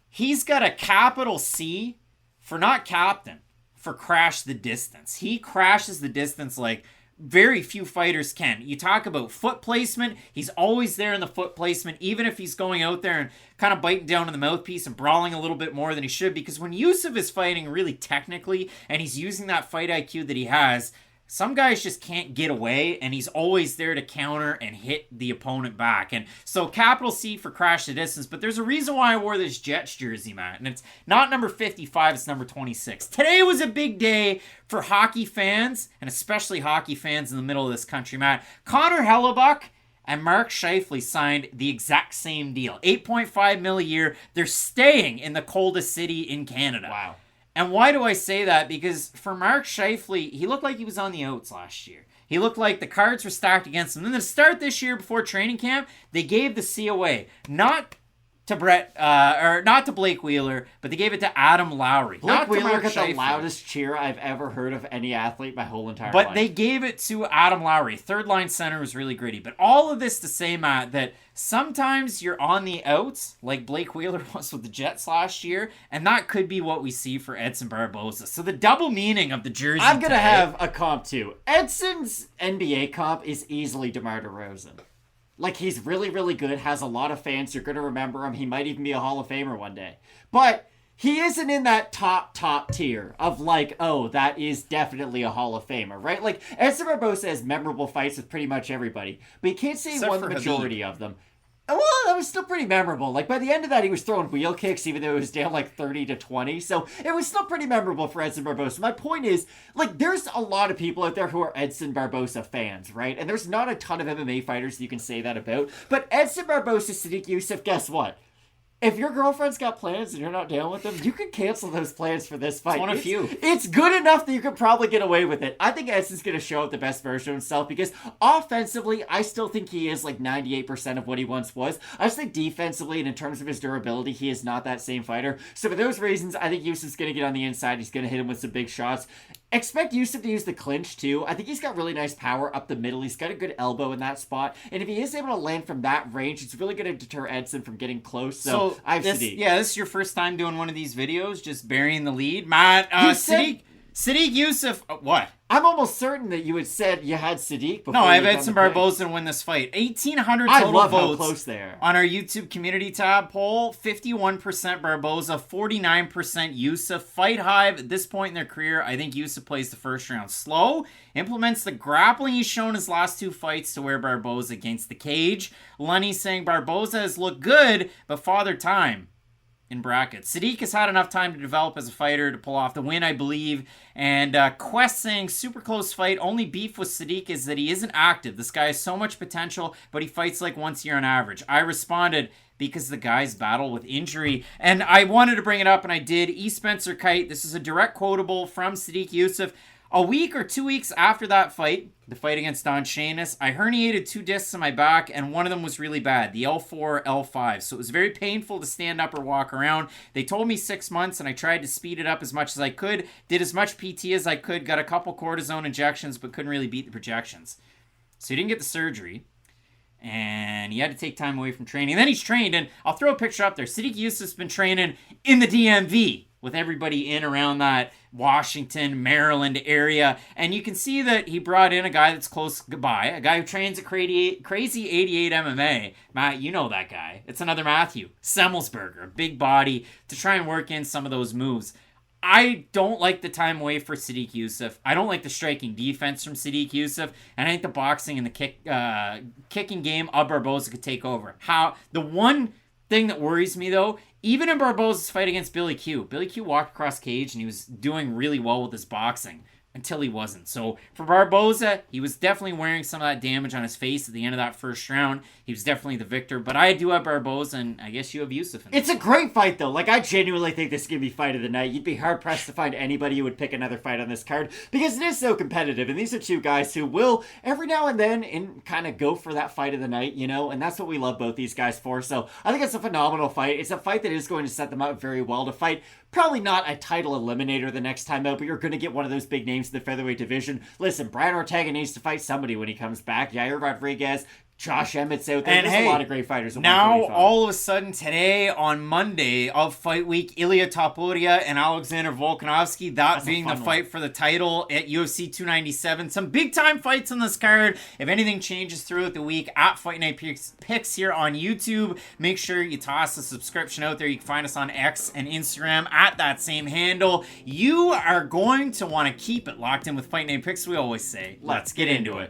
He's got a capital C for not captain, for crash the distance. He crashes the distance like very few fighters can. You talk about foot placement. He's always there in the foot placement, even if he's going out there and kind of biting down on the mouthpiece and brawling a little bit more than he should. Because when Yusuff is fighting really technically and he's using that fight IQ that he has, some guys just can't get away, and he's always there to counter and hit the opponent back. And so capital C for crash the distance, but there's a reason why I wore this Jets jersey, Matt, and it's not number 55, it's number 26. Today was a big day for hockey fans, and especially hockey fans in the middle of this country, Matt. Connor Hellebuck and Mark Scheifele signed the exact same deal. $8.5 million a year. They're staying in the coldest city in Canada. Wow. And why do I say that? Because for Mark Scheifele, he looked like he was on the outs last year. He looked like the cards were stacked against him. And then to start this year before training camp, they gave the C away. Not to not to Blake Wheeler, but they gave it to Adam Lowry. Blake Wheeler got the loudest cheer I've ever heard of any athlete my whole entire life. But they gave it to Adam Lowry. Third line center was really gritty. But all of this to say, Matt, that sometimes you're on the outs, like Blake Wheeler was with the Jets last year, and that could be what we see for Edson Barboza. So the double meaning of the jersey I'm going to have a comp too. Edson's NBA comp is easily DeMar DeRozan. Like, he's really, really good, has a lot of fans. You're going to remember him. He might even be a Hall of Famer one day. But he isn't in that top tier of like, oh, that is definitely a Hall of Famer, right? Like, Edson Barboza has memorable fights with pretty much everybody. But you can't say he won the majority of them. Well, that was still pretty memorable. Like, by the end of that, he was throwing wheel kicks, even though it was down like 30-20. So it was still pretty memorable for Edson Barboza. My point is, like, there's a lot of people out there who are Edson Barboza fans, right? And there's not a ton of MMA fighters you can say that about. But Edson Barboza, Sodiq Yusuff, guess what? If your girlfriend's got plans and you're not down with them, you can cancel those plans for this fight. It's one of few. It's good enough that you could probably get away with it. I think Edson's going to show up the best version of himself because offensively, I still think he is like 98% of what he once was. I just think defensively and in terms of his durability, he is not that same fighter. So for those reasons, I think Yusuff's going to get on the inside. He's going to hit him with some big shots. Expect Yusuff to use the clinch too. I think he's got really nice power up the middle. He's got a good elbow in that spot. And if he is able to land from that range, it's really going to deter Edson from getting close. So I have Sodiq. Yeah, this is your first time doing one of these videos, just burying the lead. Matt, Sodiq Yusuff, what? I'm almost certain that you had said you had Sodiq before. No, I have Edson Barboza to win this fight. 1,800 total votes how close they are. On our YouTube community tab poll. 51% Barboza, 49% Yusuff. Fight Hive, at this point in their career, I think Yusuff plays the first round slow. Implements the grappling he's shown his last two fights to wear Barboza against the cage. Lenny saying Barboza has looked good, but father time. In brackets. Sodiq has had enough time to develop as a fighter to pull off the win, I believe. And Quest saying, super close fight. Only beef with Sodiq is that he isn't active. This guy has so much potential, but he fights like once a year on average. I responded, because the guys battle with injury. And I wanted to bring it up, and I did. E. Spencer Kite, this is a direct quotable from Sodiq Yusuff. A week or 2 weeks after that fight, the fight against Don Shainis, I herniated 2 discs in my back, and one of them was really bad, the L4, L5. So it was very painful to stand up or walk around. They told me 6 months, and I tried to speed it up as much as I could, did as much PT as I could, got a couple cortisone injections, but couldn't really beat the projections. So he didn't get the surgery, and he had to take time away from training. And then he's trained, and I'll throw a picture up there. Sodiq Yusuff's been training in the DMV with everybody in around that Washington, Maryland area. And you can see that he brought in a guy that's close by, a guy who trains at Crazy 88 MMA. Matt, you know that guy. It's another Matthew. Semmelsberger, a big body, to try and work in some of those moves. I don't like the time away for Sodiq Yusuff. I don't like the striking defense from Sodiq Yusuff. And I think the boxing and the kicking game of Barboza could take over. The one thing that worries me, though, even in Barboza's fight against Billy Q walked across cage and he was doing really well with his boxing until he wasn't. So for Barboza, he was definitely wearing some of that damage on his face at the end of that first round. He was definitely the victor, but I do have Barboza, and I guess you have Yusuff. It's a great fight, though. Like, I genuinely think this is going to be fight of the night. You'd be hard-pressed to find anybody who would pick another fight on this card, because it is so competitive, and these are two guys who will, every now and then, kind of go for that fight of the night, you know, and that's what we love both these guys for. So I think it's a phenomenal fight. It's a fight that is going to set them up very well to fight. Probably not a title eliminator the next time out, but you're going to get one of those big names in the featherweight division. Listen, Brian Ortega needs to fight somebody when he comes back. Yair Rodriguez, Josh Emmett's out there. And there's a lot of great fighters. Now, all of a sudden, today, on Monday of Fight Week, Ilia Topuria and Alexander Volkanovski, that's being the fight for the title at UFC 297. Some big-time fights on this card. If anything changes throughout the week, at Fight Night Picks here on YouTube, make sure you toss a subscription out there. You can find us on X and Instagram at that same handle. You are going to want to keep it locked in with Fight Night Picks, we always say. Let's get into it.